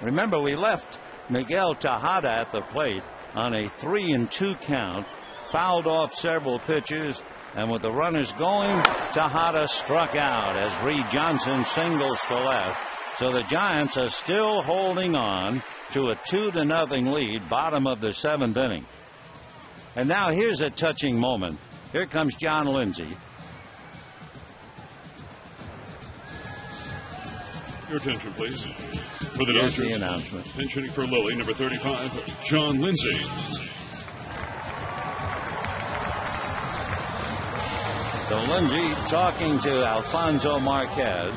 Remember, we left Miguel Tejada at the plate on a 3-2 count, fouled off several pitches, and with the runners going, Tejada struck out as Reed Johnson singles to left. So the Giants are still holding on to a 2-0 lead, bottom of the 7th inning. And now here's a touching moment. Here comes John Lindsay. Your attention, please. For the Dodgers, the announcement. Pinch hitting for Lily, number 35, John Lindsay. So Lindsay talking to Alfonso Marquez.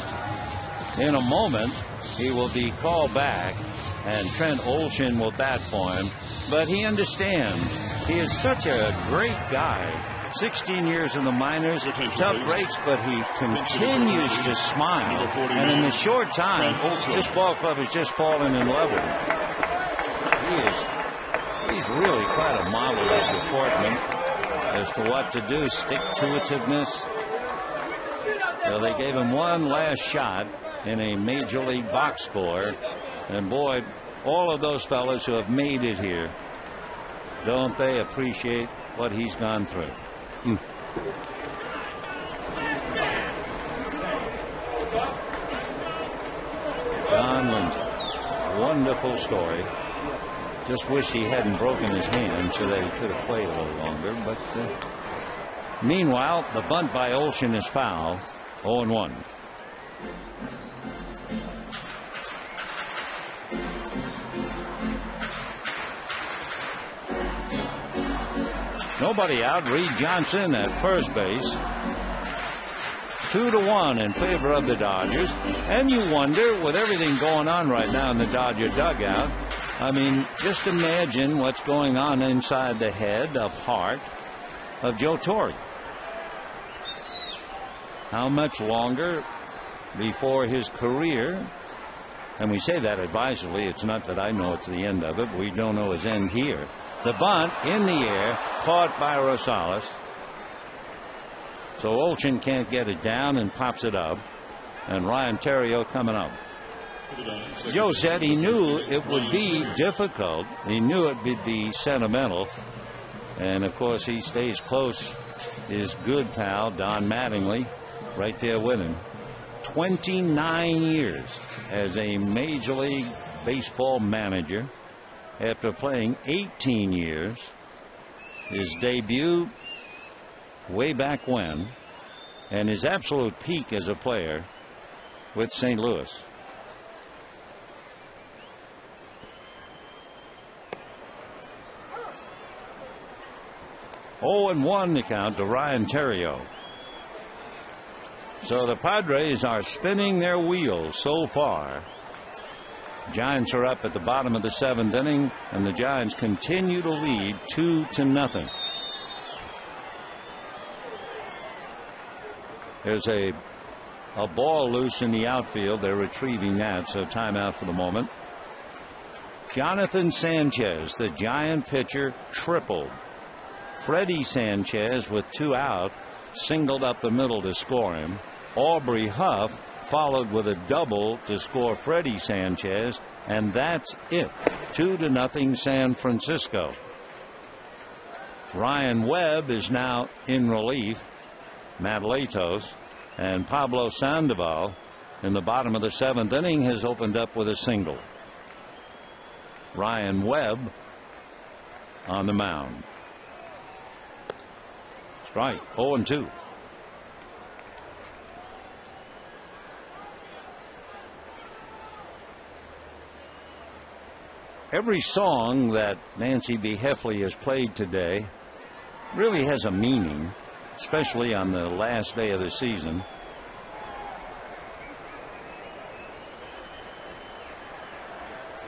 In a moment, he will be called back and Trent Olshin will bat for him. But he understands. He is such a great guy. 16 years in the minors, tough breaks, but he continues to smile. And in a short time, this ball club has just fallen in love with him. He's really quite a model of deportment as to what to do, stick-to-itiveness. Well, they gave him one last shot in a major league box score. And boy, all of those fellas who have made it here, don't they appreciate what he's gone through? John Lindsay, wonderful story. Just wish he hadn't broken his hand so that he could have played a little longer. But meanwhile, the bunt by Olshin is foul. 0-1. Nobody out. Reed Johnson at first base. 2-1 in favor of the Dodgers. And you wonder, with everything going on right now in the Dodger dugout, I mean, just imagine what's going on inside the head of heart of Joe Torre. How much longer before his career, and we say that advisedly, it's not that I know it's the end of it, we don't know his end here. The bunt in the air, caught by Rosales. So Olshin can't get it down and pops it up. And Ryan Theriot coming up. Joe said he knew it would be difficult. He knew it would be sentimental. And of course he stays close. His good pal, Don Mattingly, right there with him. 29 years as a Major League Baseball manager. After playing 18 years, his debut way back when, and his absolute peak as a player with St. Louis. Oh, and 1 the count to Ryan Theriot. So the Padres are spinning their wheels so far. Giants are up at the bottom of the 7th inning, and the Giants continue to lead 2-0. There's a ball loose in the outfield. They're retrieving that, so timeout for the moment. Jonathan Sanchez, the Giant pitcher, tripled. Freddie Sanchez, with 2 out, singled up the middle to score him. Aubrey Huff followed with a double to score Freddie Sanchez, and that's it. 2-0 San Francisco. Ryan Webb is now in relief. Matt Latos and Pablo Sandoval in the bottom of the 7th inning has opened up with a single. Ryan Webb on the mound. Strike. 0-2. Every song that Nancy B. Heffley has played today really has a meaning, especially on the last day of the season.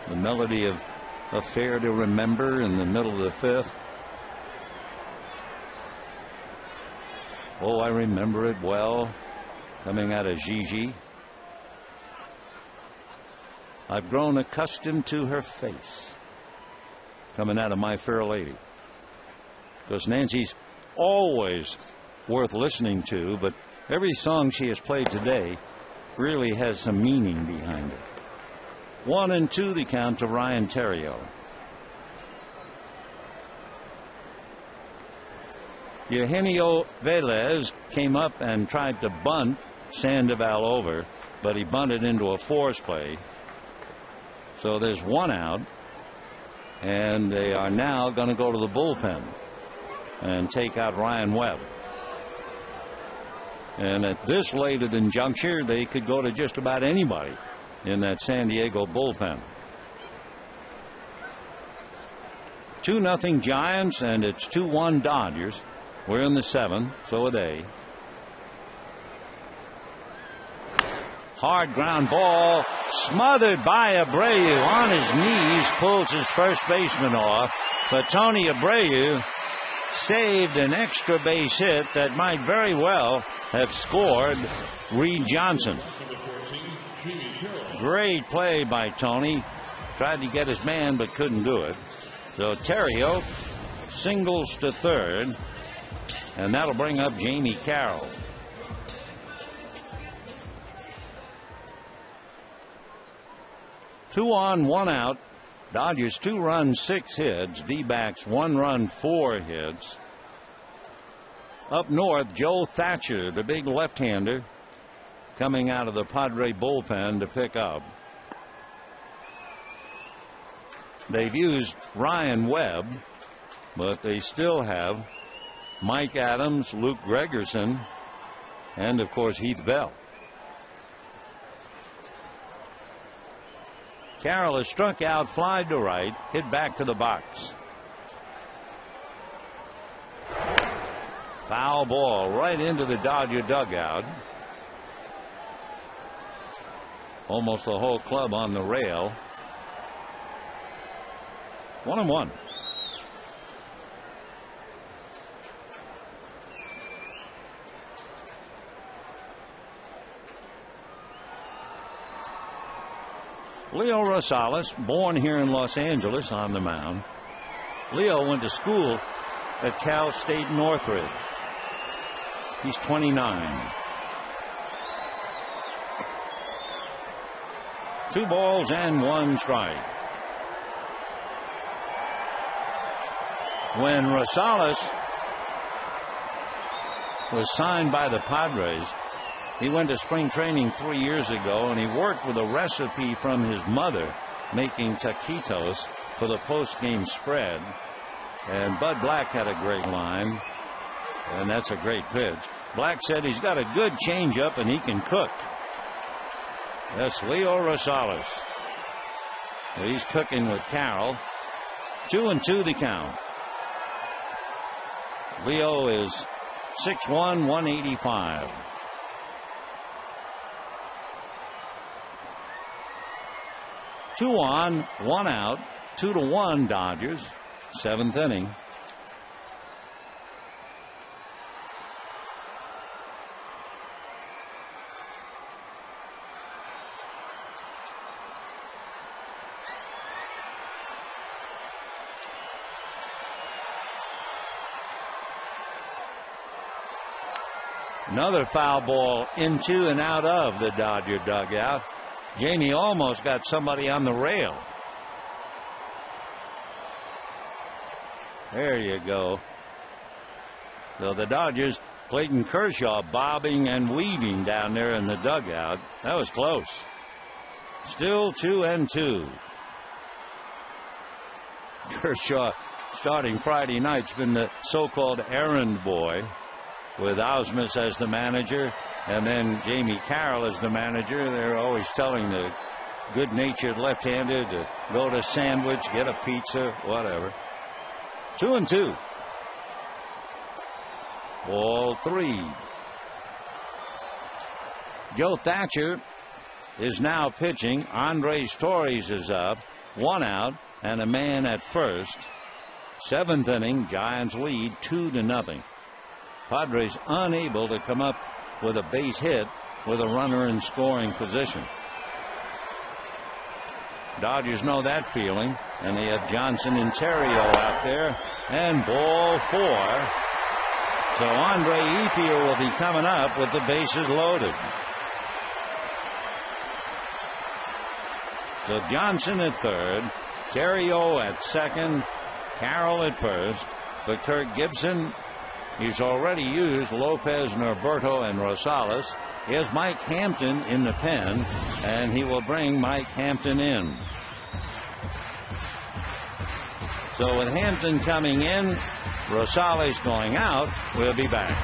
The melody of Affair to Remember in the middle of the 5th. Oh, I remember it well, coming out of Gigi. I've grown accustomed to her face, coming out of My Fair Lady. Because Nancy's always worth listening to, but every song she has played today really has some meaning behind it. 1-2 the count to Ryan Theriot. Eugenio Velez came up and tried to bunt Sandoval over, but he bunted into a force play. So there's 1 out, and they are now going to go to the bullpen and take out Ryan Webb. And at this late of the juncture, they could go to just about anybody in that San Diego bullpen. 2-0 Giants, and it's 2-1 Dodgers. We're in the 7th, so are they. Hard ground ball, smothered by Abreu on his knees, pulls his first baseman off. But Tony Abreu saved an extra base hit that might very well have scored Reed Johnson. Great play by Tony. Tried to get his man but couldn't do it. So Terrio singles to third, and that'll bring up Jamie Carroll. Two on, one out. Dodgers 2 runs, 6 hits. D-backs 1 run, 4 hits. Up north, Joe Thatcher, the big left-hander, coming out of the Padre bullpen to pick up. They've used Ryan Webb, but they still have Mike Adams, Luke Gregerson, and of course Heath Bell. Carroll has struck out, fly to right, hit back to the box. Foul ball right into the Dodger dugout. Almost the whole club on the rail. 1-1. Leo Rosales, born here in Los Angeles, on the mound. Leo went to school at Cal State Northridge. He's 29. 2 balls and 1 strike. When Rosales was signed by the Padres, he went to spring training 3 years ago, and he worked with a recipe from his mother making taquitos for the post-game spread. And Bud Black had a great line, and that's a great pitch. Black said he's got a good changeup and he can cook. That's Leo Rosales. He's cooking with Carroll. 2-2 the count. Leo is 6'1", 185. Two on, 1 out, 2-1 Dodgers. 7th inning. Another foul ball into and out of the Dodger dugout. Jamie almost got somebody on the rail. There you go. So the Dodgers, Clayton Kershaw bobbing and weaving down there in the dugout. That was close. Still 2-2. Kershaw, starting Friday night's been the so-called errand boy, with Ausmus as the manager and then Jamie Carroll as the manager. They're always telling the good-natured left-hander to go to Sandwich, get a pizza, whatever. 2-2. Ball 3. Joe Thatcher is now pitching. Andres Torres is up. 1 out and a man at first. 7th inning, Giants lead 2-0. Padres unable to come up with a base hit with a runner in scoring position. Dodgers know that feeling, and they have Johnson and Terrio out there, and ball 4. So Andre Ethier will be coming up with the bases loaded. So Johnson at third, Terrio at second, Carroll at first. For Kirk Gibson, he's already used Lopez, Norberto, and Rosales. Here's Mike Hampton in the pen, and he will bring Mike Hampton in. So with Hampton coming in, Rosales going out, we'll be back.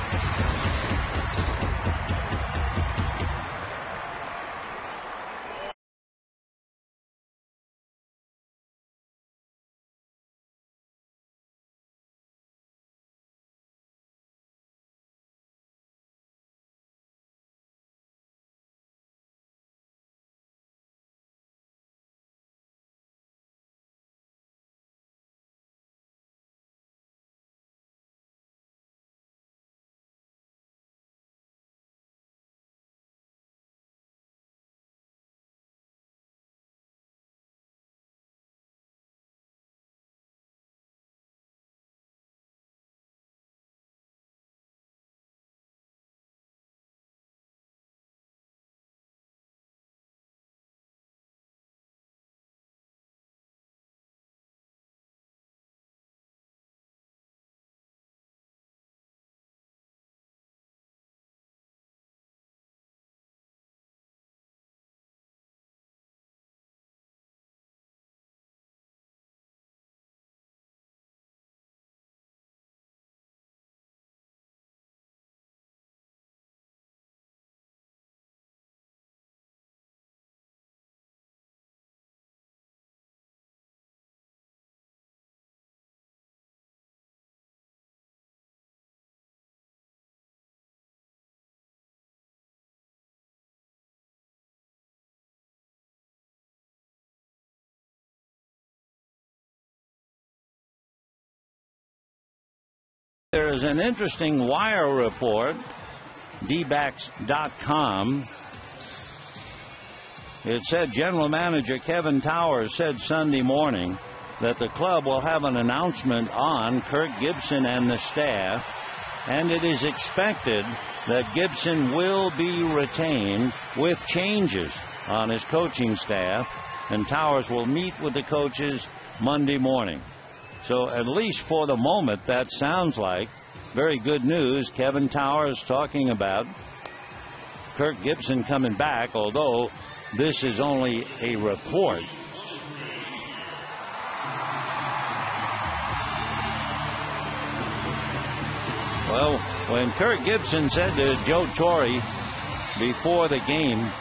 There is an interesting wire report, dbacks.com. It said General Manager Kevin Towers said Sunday morning that the club will have an announcement on Kirk Gibson and the staff, and it is expected that Gibson will be retained with changes on his coaching staff, and Towers will meet with the coaches Monday morning. So at least for the moment, that sounds like very good news. Kevin Towers talking about Kirk Gibson coming back, although this is only a report. Well, when Kirk Gibson said to Joe Torre before the game,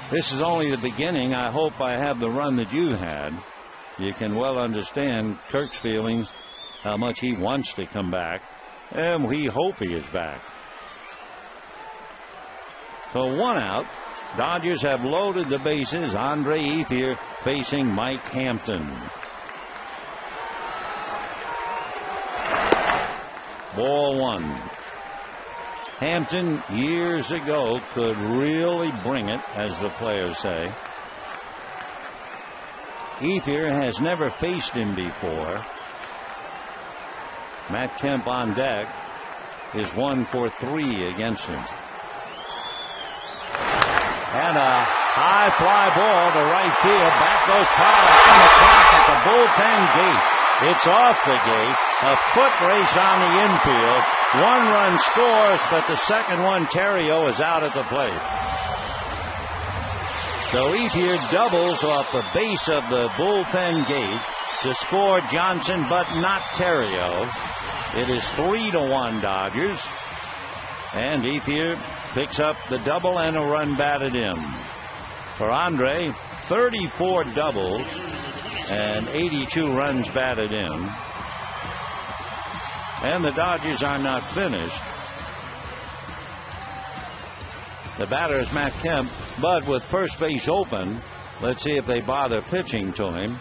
"This is only the beginning. I hope I have the run that you had," you can well understand Kirk's feelings, how much he wants to come back, and we hope he is back. So 1 out. Dodgers have loaded the bases. Andre Ethier facing Mike Hampton. Ball 1. Hampton years ago could really bring it, as the players say. Ethier has never faced him before. Matt Kemp on deck is 1 for 3 against him. And a high fly ball to right field. Back goes Pollock in the clock at the bullpen gate. It's off the gate. A foot race on the infield. 1 run scores, but the second one, Terrio, is out at the plate. So Ethier doubles off the base of the bullpen gate to score Johnson, but not Terrio. It is 3-1 Dodgers. And Ethier picks up the double and a run batted in. For Andre, 34 doubles and 82 runs batted in. And the Dodgers are not finished. The batter is Matt Kemp, but with first base open, let's see if they bother pitching to him.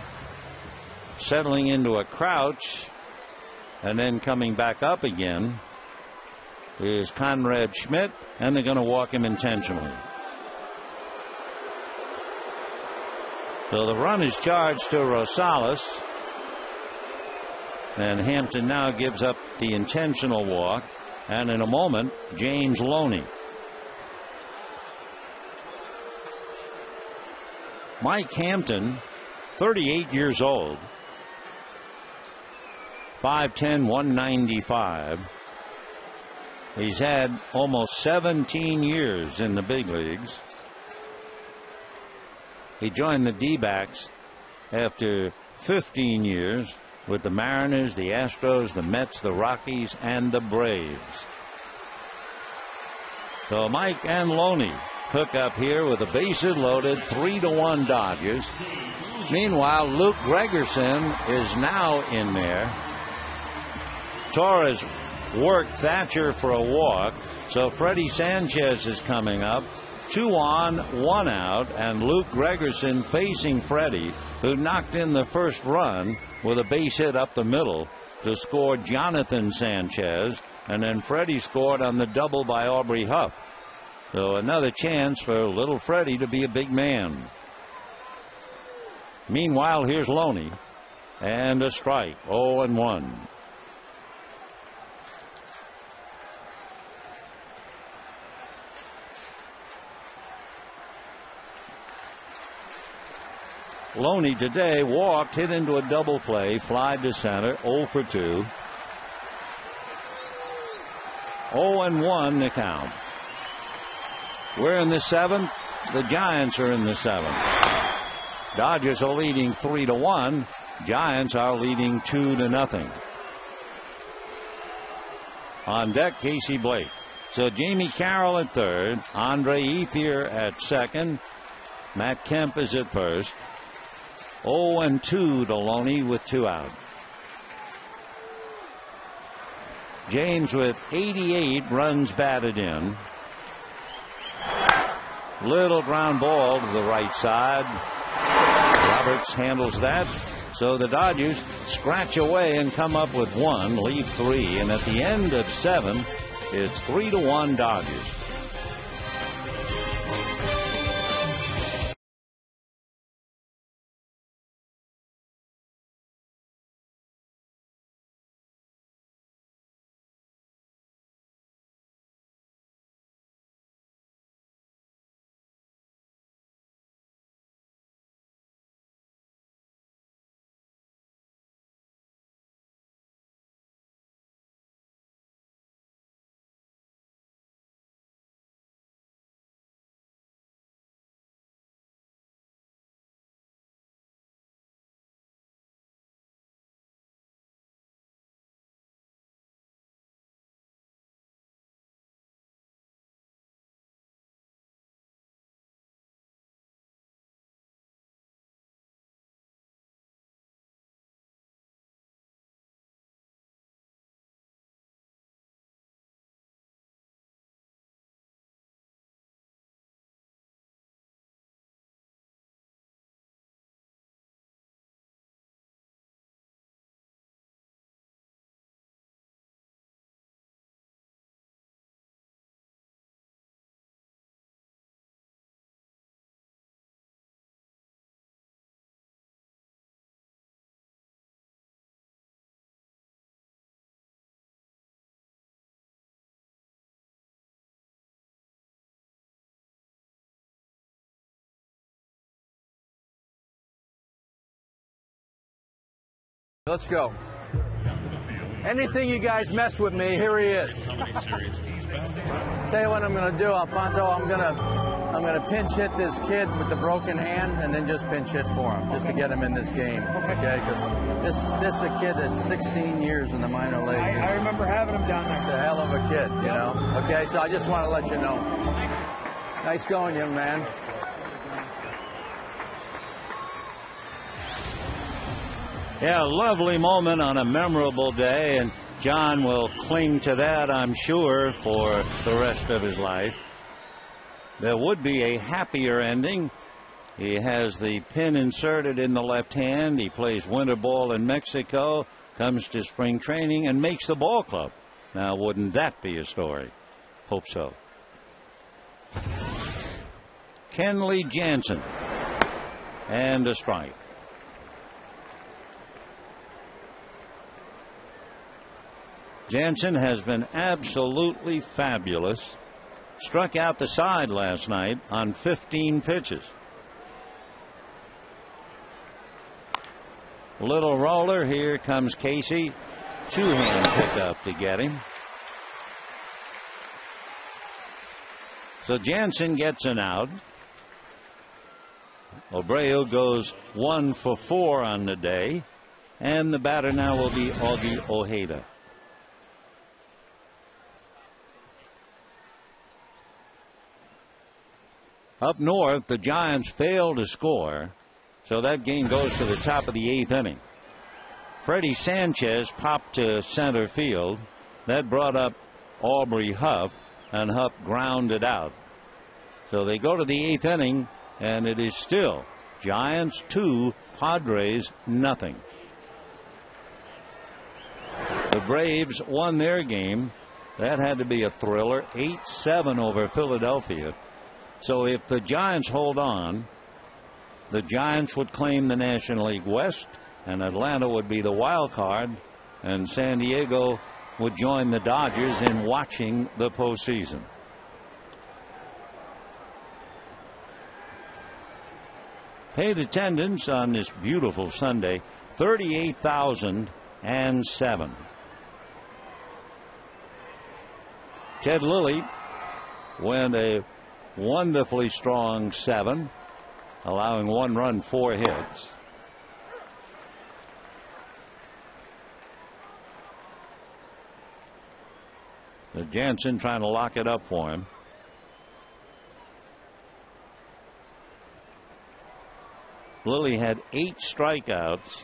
Settling into a crouch and then coming back up again is Konrad Schmidt, and they're going to walk him intentionally. So the run is charged to Rosales, and Hampton now gives up the intentional walk, and in a moment James Loney. Mike Hampton, 38 years old, 5'10", 195. He's had almost 17 years in the big leagues. He joined the D-backs after 15 years with the Mariners, the Astros, the Mets, the Rockies, and the Braves. So Mike and Loney hook up here with the bases loaded, 3-1 Dodgers. Meanwhile, Luke Gregerson is now in there. Torres worked Thatcher for a walk, so Freddie Sanchez is coming up. 2 on, 1 out, and Luke Gregerson facing Freddie, who knocked in the first run with a base hit up the middle to score Jonathan Sanchez, and then Freddie scored on the double by Aubrey Huff. So another chance for little Freddie to be a big man. Meanwhile, here's Loney, and a strike, 0-1. Loney today walked, hit into a double play, fly to center, 0 for 2. 0-1 the count. We're in the 7th. The Giants are in the 7th. Dodgers are leading 3-1. Giants are leading 2-0. On deck, Casey Blake. So Jamie Carroll at third, Andre Ethier at second, Matt Kemp is at first. 0-2 to Loney with 2 out. James with 88 runs batted in. Little ground ball to the right side. Roberts handles that. So the Dodgers scratch away and come up with 1, leave 3, and at the end of 7, it's 3-1 Dodgers. Let's go. Anything you guys mess with me, here he is. Tell you what I'm going to do, Alfonso. I'm going to pinch hit this kid with the broken hand, and then just pinch hit for him, just to get him in this game. Okay? Because this is a kid that's 16 years in the minor league. I remember having him down there. He's a hell of a kid, you know. Okay, so I just want to let you know. Nice going, young man. Yeah, a lovely moment on a memorable day, and John will cling to that, I'm sure, for the rest of his life. There would be a happier ending. He has the pin inserted in the left hand. He plays winter ball in Mexico, comes to spring training, and makes the ball club. Now, wouldn't that be a story? Hope so. Kenley Jansen. And a strike. Jansen has been absolutely fabulous. Struck out the side last night on 15 pitches. Little roller. Here comes Casey. Two-hand pickup to get him. So Jansen gets an out. Abreu goes 1 for 4 on the day. And the batter now will be Augie Ojeda. Up north, the Giants fail to score, so that game goes to the top of the 8th inning. Freddie Sanchez popped to center field. That brought up Aubrey Huff, and Huff grounded out. So they go to the 8th inning, and it is still Giants 2, Padres nothing. The Braves won their game. That had to be a thriller, 8-7 over Philadelphia. So if the Giants hold on, the Giants would claim the National League West, and Atlanta would be the wild card, and San Diego would join the Dodgers in watching the postseason. Paid attendance on this beautiful Sunday, 38,007. Ted Lilly went a wonderfully strong 7, allowing 1 run, 4 hits. The Jansen trying to lock it up for him. Lilly had 8 strikeouts.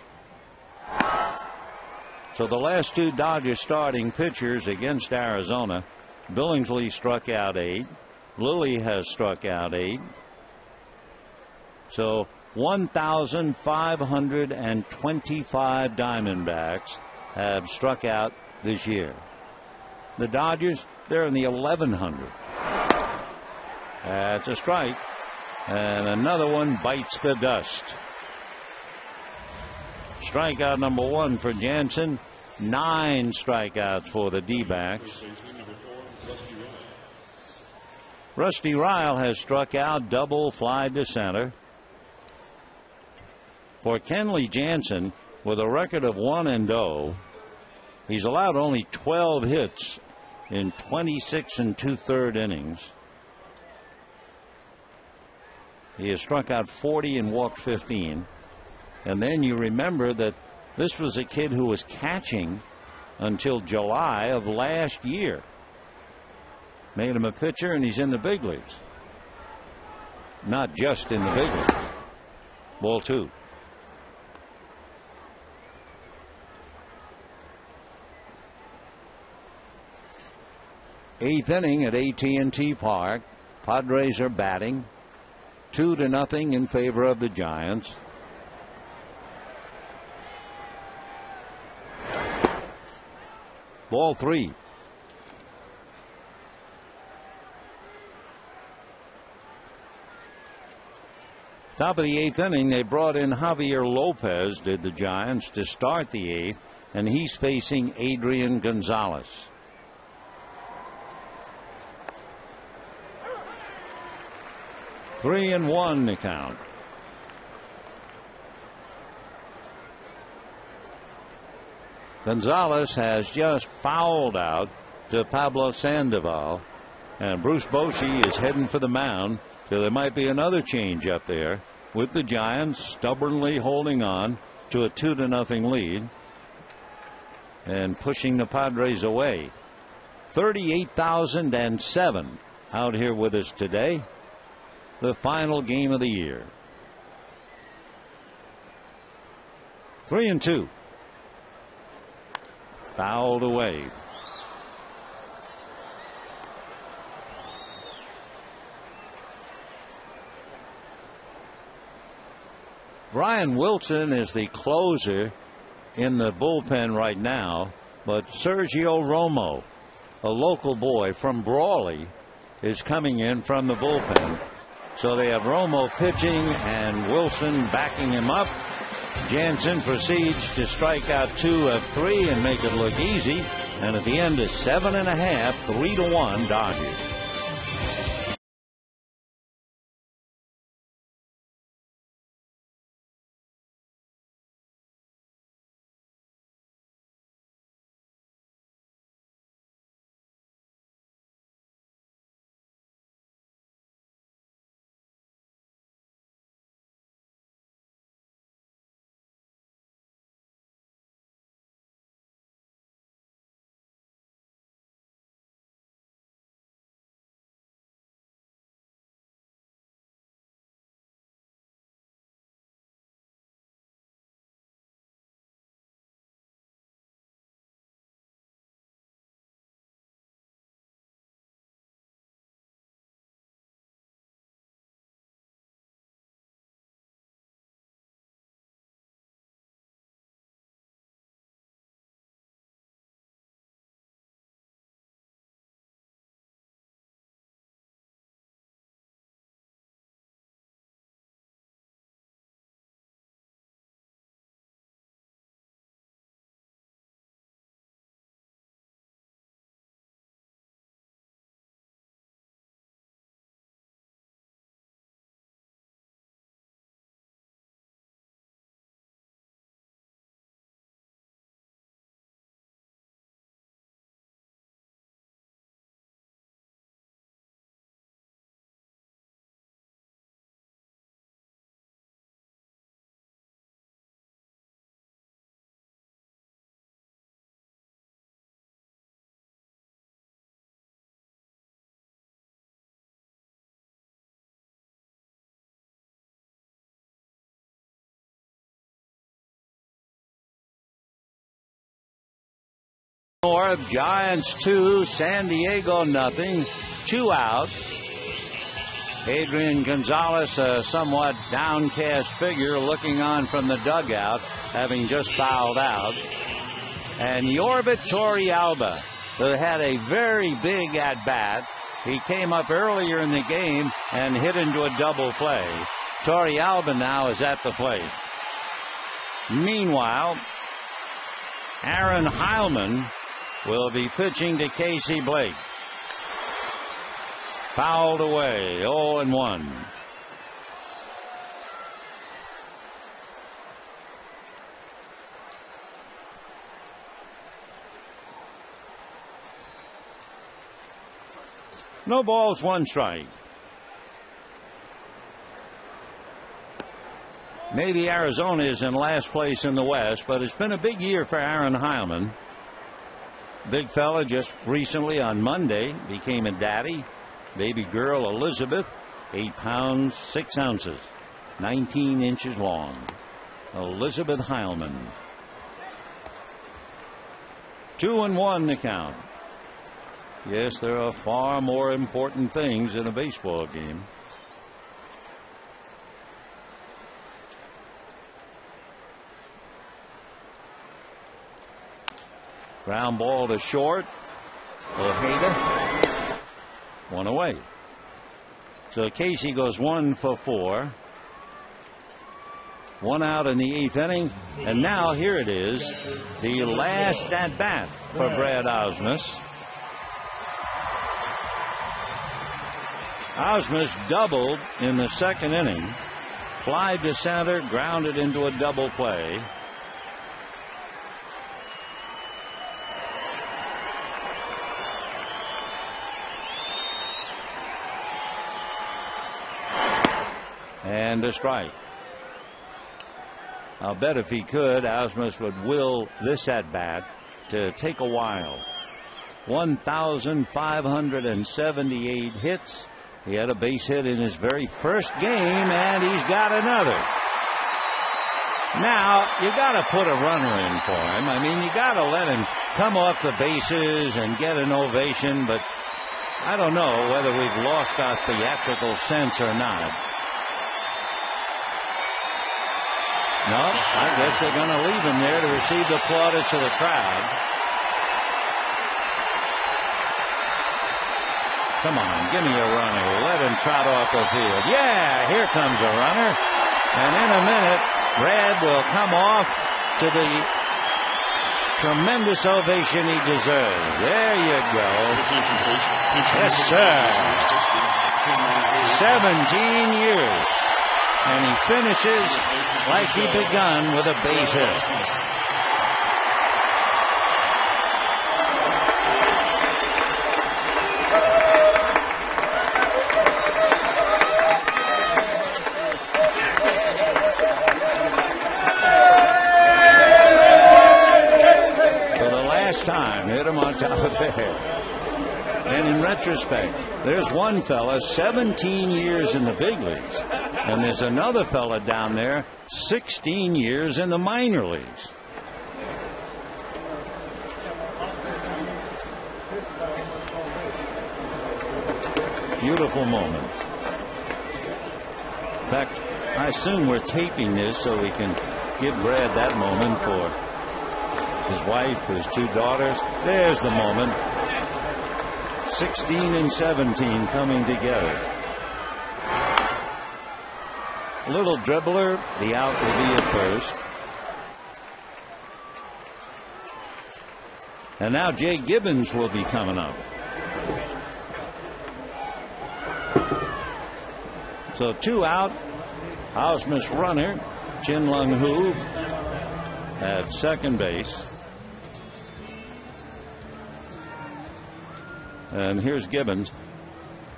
So the last 2 Dodgers starting pitchers against Arizona, Billingsley struck out 8. Lilly has struck out 8. So 1,525 Diamondbacks have struck out this year. The Dodgers, they're in the 1,100. That's a strike. And another one bites the dust. Strikeout number 1 for Jansen. 9 strikeouts for the D-backs. Rusty Ryle has struck out, double, fly to center. For Kenley Jansen, with a record of 1-0, he's allowed only 12 hits in 26 2/3 innings. He has struck out 40 and walked 15. And then you remember that this was a kid who was catching until July of last year. Made him a pitcher, and he's in the big leagues. Not just in the big leagues. Ball 2. Eighth inning at AT&T Park. Padres are batting 2-0 in favor of the Giants. Ball 3. Top of the 8th inning, they brought in Javier Lopez, did the Giants, to start the 8th, and he's facing Adrian Gonzalez. Three and 1 the count. Gonzalez has just fouled out to Pablo Sandoval, and Bruce Bochy is heading for the mound. So there might be another change up there, with the Giants stubbornly holding on to a 2-0 lead and pushing the Padres away. 38,007 out here with us today. The final game of the year. 3-2. Fouled away. Brian Wilson is the closer in the bullpen right now, but Sergio Romo, a local boy from Brawley, is coming in from the bullpen. So they have Romo pitching and Wilson backing him up. Jansen proceeds to strike out 2 of 3 and make it look easy. And at the end is 7.5, 3-1 Dodgers. North, Giants 2, San Diego nothing, 2 out. Adrian Gonzalez, a somewhat downcast figure, looking on from the dugout, having just fouled out. And Yorbit Torrealba, who had a very big at-bat. He came up earlier in the game and hit into a double play. Torrealba now is at the plate. Meanwhile, Aaron Heilman will be pitching to Casey Blake. Fouled away, 0-1. No balls, 1 strike. Maybe Arizona is in last place in the West, but it's been a big year for Aaron Heilman. Big fella just recently on Monday became a daddy. Baby girl Elizabeth, 8 pounds, 6 ounces, 19 inches long. Elizabeth Heilman. 2-1 the count. Yes, there are far more important things in a baseball game. Ground ball to short. Ojeda. 1 away. So Casey goes 1 for 4. 1 out in the 8th inning. And now here it is. The last at bat for Brad Ausmus. Ausmus doubled in the 2nd inning. Fly to center, grounded into a double play. And a strike. I'll bet if he could, Ausmus would will this at bat to take a while. 1,578 hits. He had a base hit in his very first game, and he's got another. Now, you got to put a runner in for him. I mean, you got to let him come off the bases and get an ovation, but I don't know whether we've lost our theatrical sense or not. No, I guess they're going to leave him there to receive the plaudits of the crowd. Come on, give me a runner. Let him trot off the field. Yeah, here comes a runner. And in a minute, Brad will come off to the tremendous ovation he deserves. There you go. Yes, sir. 17 years. And he finishes like he begun with a base hit. For the last time, hit him on top of the head. And in retrospect, there's one fella 17 years in the big leagues. And there's another fella down there 16 years in the minor leagues. Beautiful moment. In fact, I assume we're taping this so we can give Brad that moment for his wife, his 2 daughters. There's the moment. 16 and 17 coming together. Little dribbler, the out will be at first. And now Jay Gibbons will be coming up. So 2 out. Ausmus runner, Chin Lung Hu at second base. And here's Gibbons.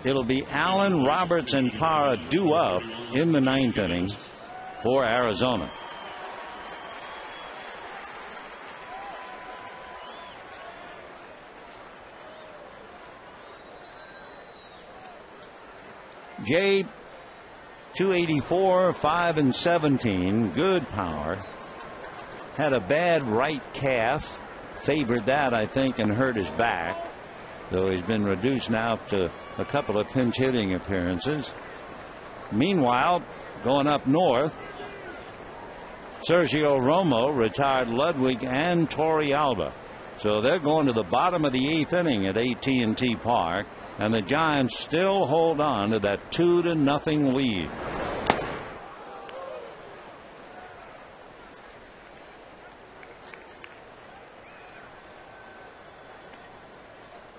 It'll be Allen, Roberts, and Parra due up in the 9th inning for Arizona. Jay, 284, 5 and 17, good power. Had a bad right calf, favored that, I think, and hurt his back. Though he's been reduced now to a couple of pinch hitting appearances. Meanwhile, going up north, Sergio Romo retired Ludwig and Torrealba. So they're going to the bottom of the 8th inning at AT&T Park, and the Giants still hold on to that 2-0 lead.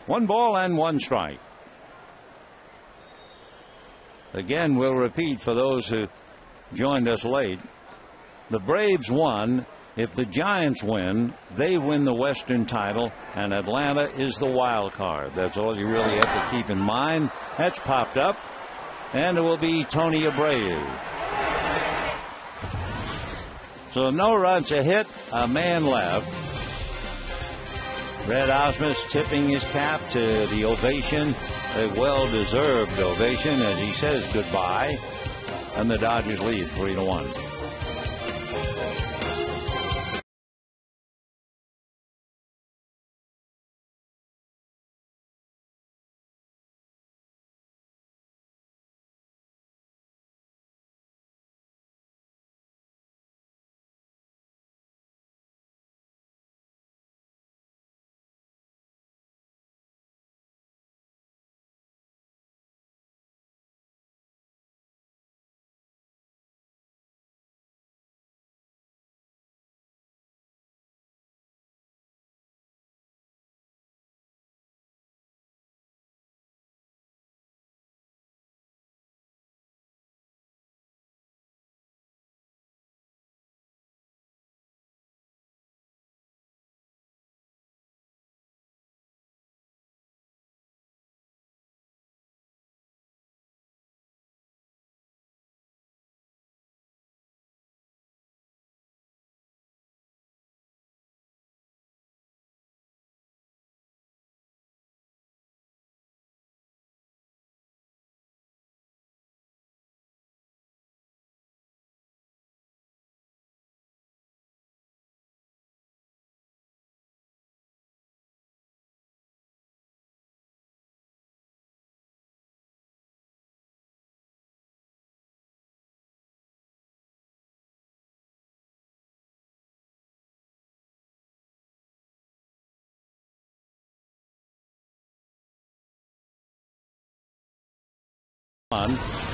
One ball and one strike. Again, we'll repeat for those who joined us late. The Braves won. If the Giants win, they win the Western title, and Atlanta is the wild card. That's all you really have to keep in mind. That's popped up, and it will be Tony Abreu. So no runs, a hit, a man left. Brad Osmus tipping his cap to the ovation, a well-deserved ovation as he says goodbye, and the Dodgers lead 3-1.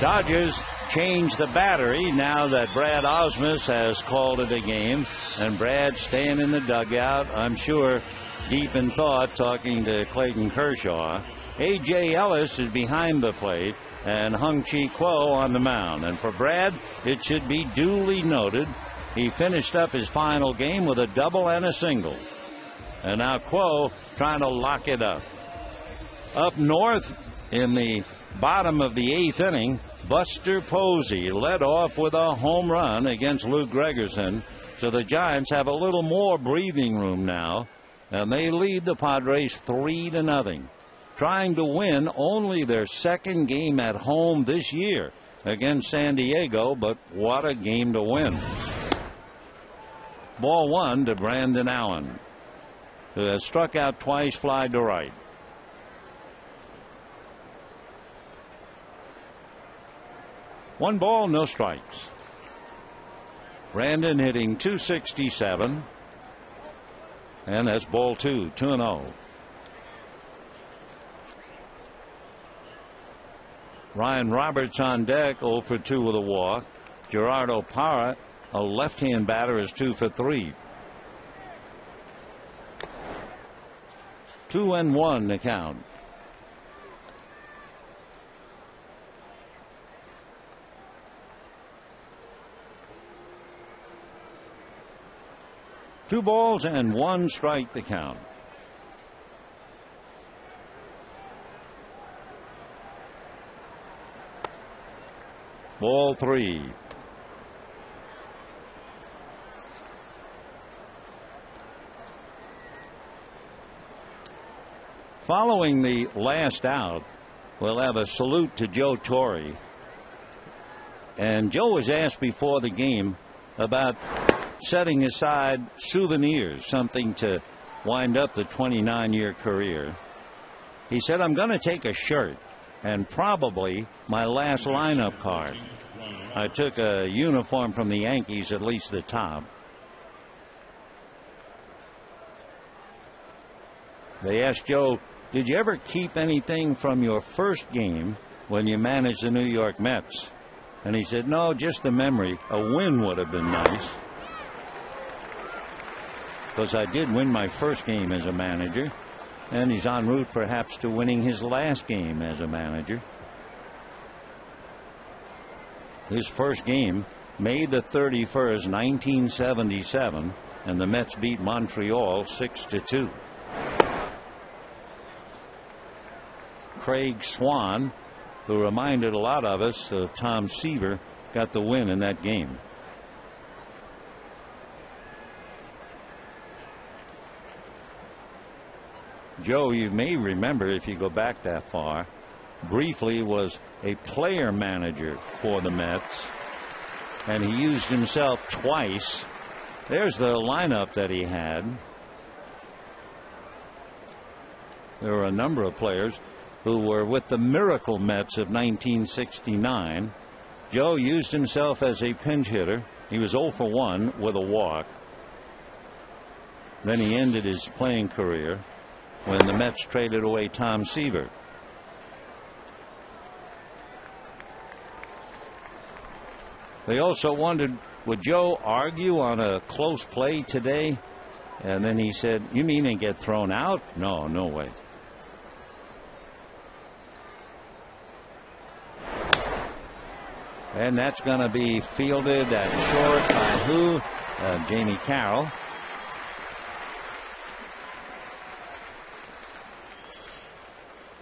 Dodgers change the battery now that Brad Osmus has called it a game, and Brad staying in the dugout, I'm sure deep in thought, talking to Clayton Kershaw. A.J. Ellis is behind the plate and Hung-Chi Kuo on the mound. And for Brad, it should be duly noted, he finished up his final game with a double and a single. And now Kuo trying to lock it up. Up north in the bottom of the 8th inning, Buster Posey led off with a home run against Luke Gregerson. So the Giants have a little more breathing room now, and they lead the Padres 3-0, trying to win only their second game at home this year against San Diego, but what a game to win. Ball one to Brandon Allen, who has struck out twice, fly to right. One ball, no strikes. Brandon hitting .267, and that's ball two, 2-0. Ryan Roberts on deck, 0 for 2 with a walk. Gerardo Parra, a left-hand batter, is 2 for 3. 2-1 the count. Two balls and one strike the count. Ball three. Following the last out, we'll have a salute to Joe Torre. And Joe was asked before the game about setting aside souvenirs, something to wind up the 29-year career. He said, I'm going to take a shirt and probably my last lineup card. I took a uniform from the Yankees, at least the top. They asked Joe, did you ever keep anything from your first game when you managed the New York Mets? And he said, no, just the memory. A win would have been nice. Because I did win my first game as a manager, and he's en route perhaps to winning his last game as a manager. His first game, May the 31st, 1977, and the Mets beat Montreal 6-2. Craig Swan, who reminded a lot of us of Tom Seaver, got the win in that game. Joe, you may remember, if you go back that far, briefly was a player manager for the Mets, and he used himself twice. There's the lineup that he had. There were a number of players who were with the Miracle Mets of 1969. Joe used himself as a pinch hitter. He was 0 for 1 with a walk. Then he ended his playing career when the Mets traded away Tom Seaver. They also wondered, would Joe argue on a close play today? And then he said, you mean and get thrown out? No, no way. And that's going to be fielded at short by who? Jamie Carroll.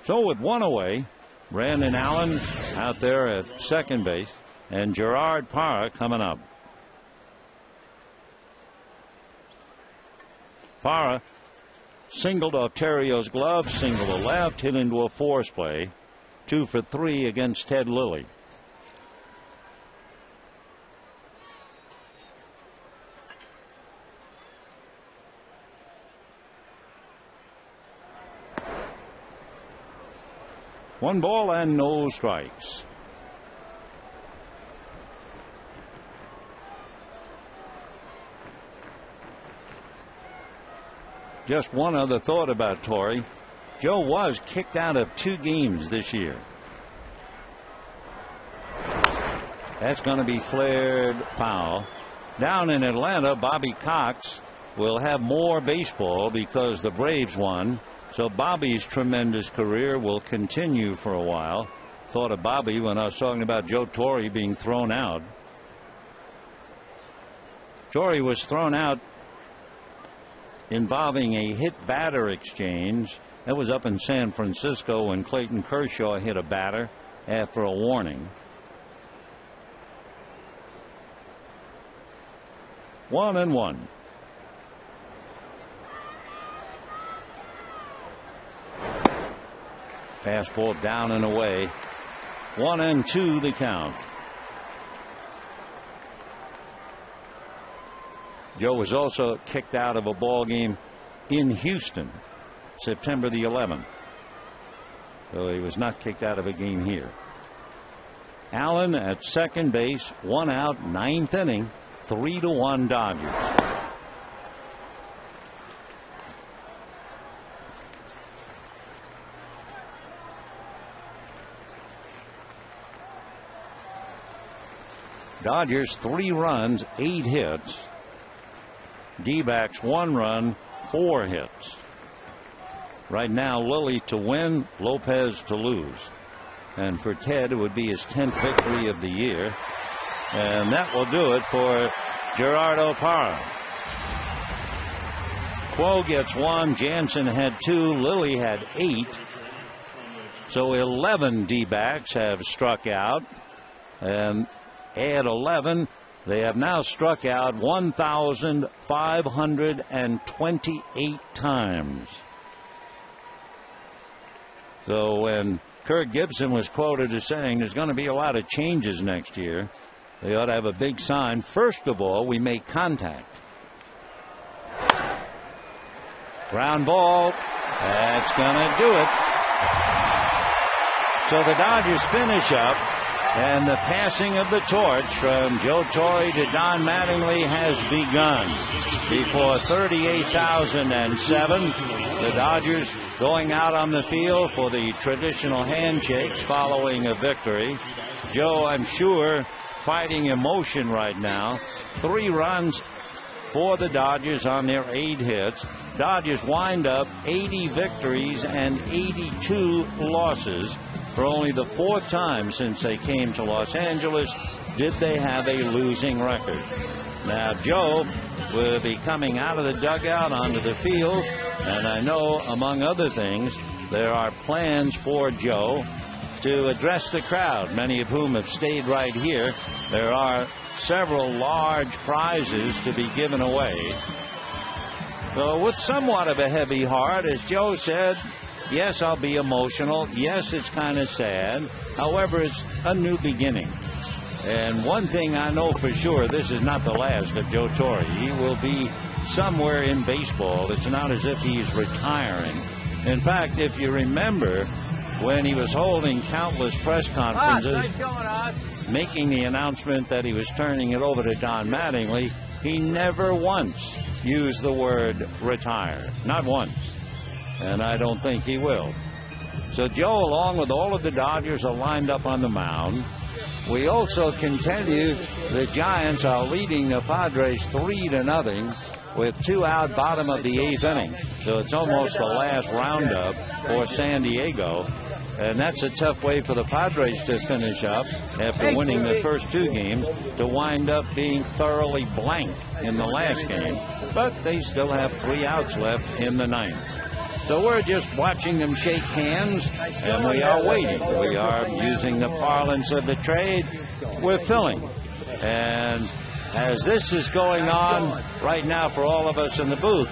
So with one away, Brandon Allen out there at second base, and Gerard Parra coming up. Parra singled off Terrio's glove, single to left, hit into a force play, 2 for 3 against Ted Lilly. One ball and no strikes. Just one other thought about Torrey. Joe was kicked out of 2 games this year. That's going to be flared foul. Down in Atlanta, Bobby Cox will have more baseball because the Braves won. So Bobby's tremendous career will continue for a while. Thought of Bobby when I was talking about Joe Torre being thrown out. Torre was thrown out involving a hit batter exchange. That was up in San Francisco when Clayton Kershaw hit a batter after a warning. 1-1. Fastball down and away. 1-2 the count. Joe was also kicked out of a ball game in Houston, September the 11th. So he was not kicked out of a game here. Allen at second base, 1 out, 9th inning, 3-1 Dodgers. Dodgers 3 runs, 8 hits. D-backs 1 run, 4 hits. Right now, Lilly to win, Lopez to lose. And for Ted, it would be his 10th victory of the year. And that will do it for Gerardo Parra. Quo gets 1, Jansen had 2, Lilly had 8. So 11 D-backs have struck out. And add 11, they have now struck out 1,528 times. So when Kirk Gibson was quoted as saying there's going to be a lot of changes next year, they ought to have a big sign. First of all, we make contact. Ground ball. That's going to do it. So the Dodgers finish up, and the passing of the torch from Joe Torre to Don Mattingly has begun. Before 38,007, the Dodgers going out on the field for the traditional handshakes following a victory. Joe, I'm sure, fighting emotion right now. 3 runs for the Dodgers on their 8 hits. Dodgers wind up 80 victories and 82 losses. For only the 4th time since they came to Los Angeles did they have a losing record. Now Joe will be coming out of the dugout onto the field, and I know, among other things, there are plans for Joe to address the crowd, many of whom have stayed right here. There are several large prizes to be given away. So with somewhat of a heavy heart, as Joe said, yes, I'll be emotional. Yes, it's kind of sad. However, it's a new beginning. And one thing I know for sure, this is not the last of Joe Torre. He will be somewhere in baseball. It's not as if he's retiring. In fact, if you remember, when he was holding countless press conferences, making the announcement that he was turning it over to Don Mattingly, he never once used the word retire. Not once. And I don't think he will. So Joe, along with all of the Dodgers, are lined up on the mound. We also can tell you the Giants are leading the Padres 3-0 with 2 out, bottom of the 8th inning. So it's almost the last roundup for San Diego. And that's a tough way for the Padres to finish up after winning the first 2 games, to wind up being thoroughly blank in the last game. But they still have 3 outs left in the 9th. So we're just watching them shake hands, and we are waiting. We are, using the parlance of the trade, we're filling. And as this is going on right now for all of us in the booth,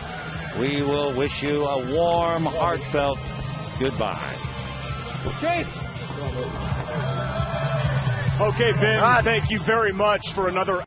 we will wish you a warm, heartfelt goodbye. Okay, Ben, thank you very much for another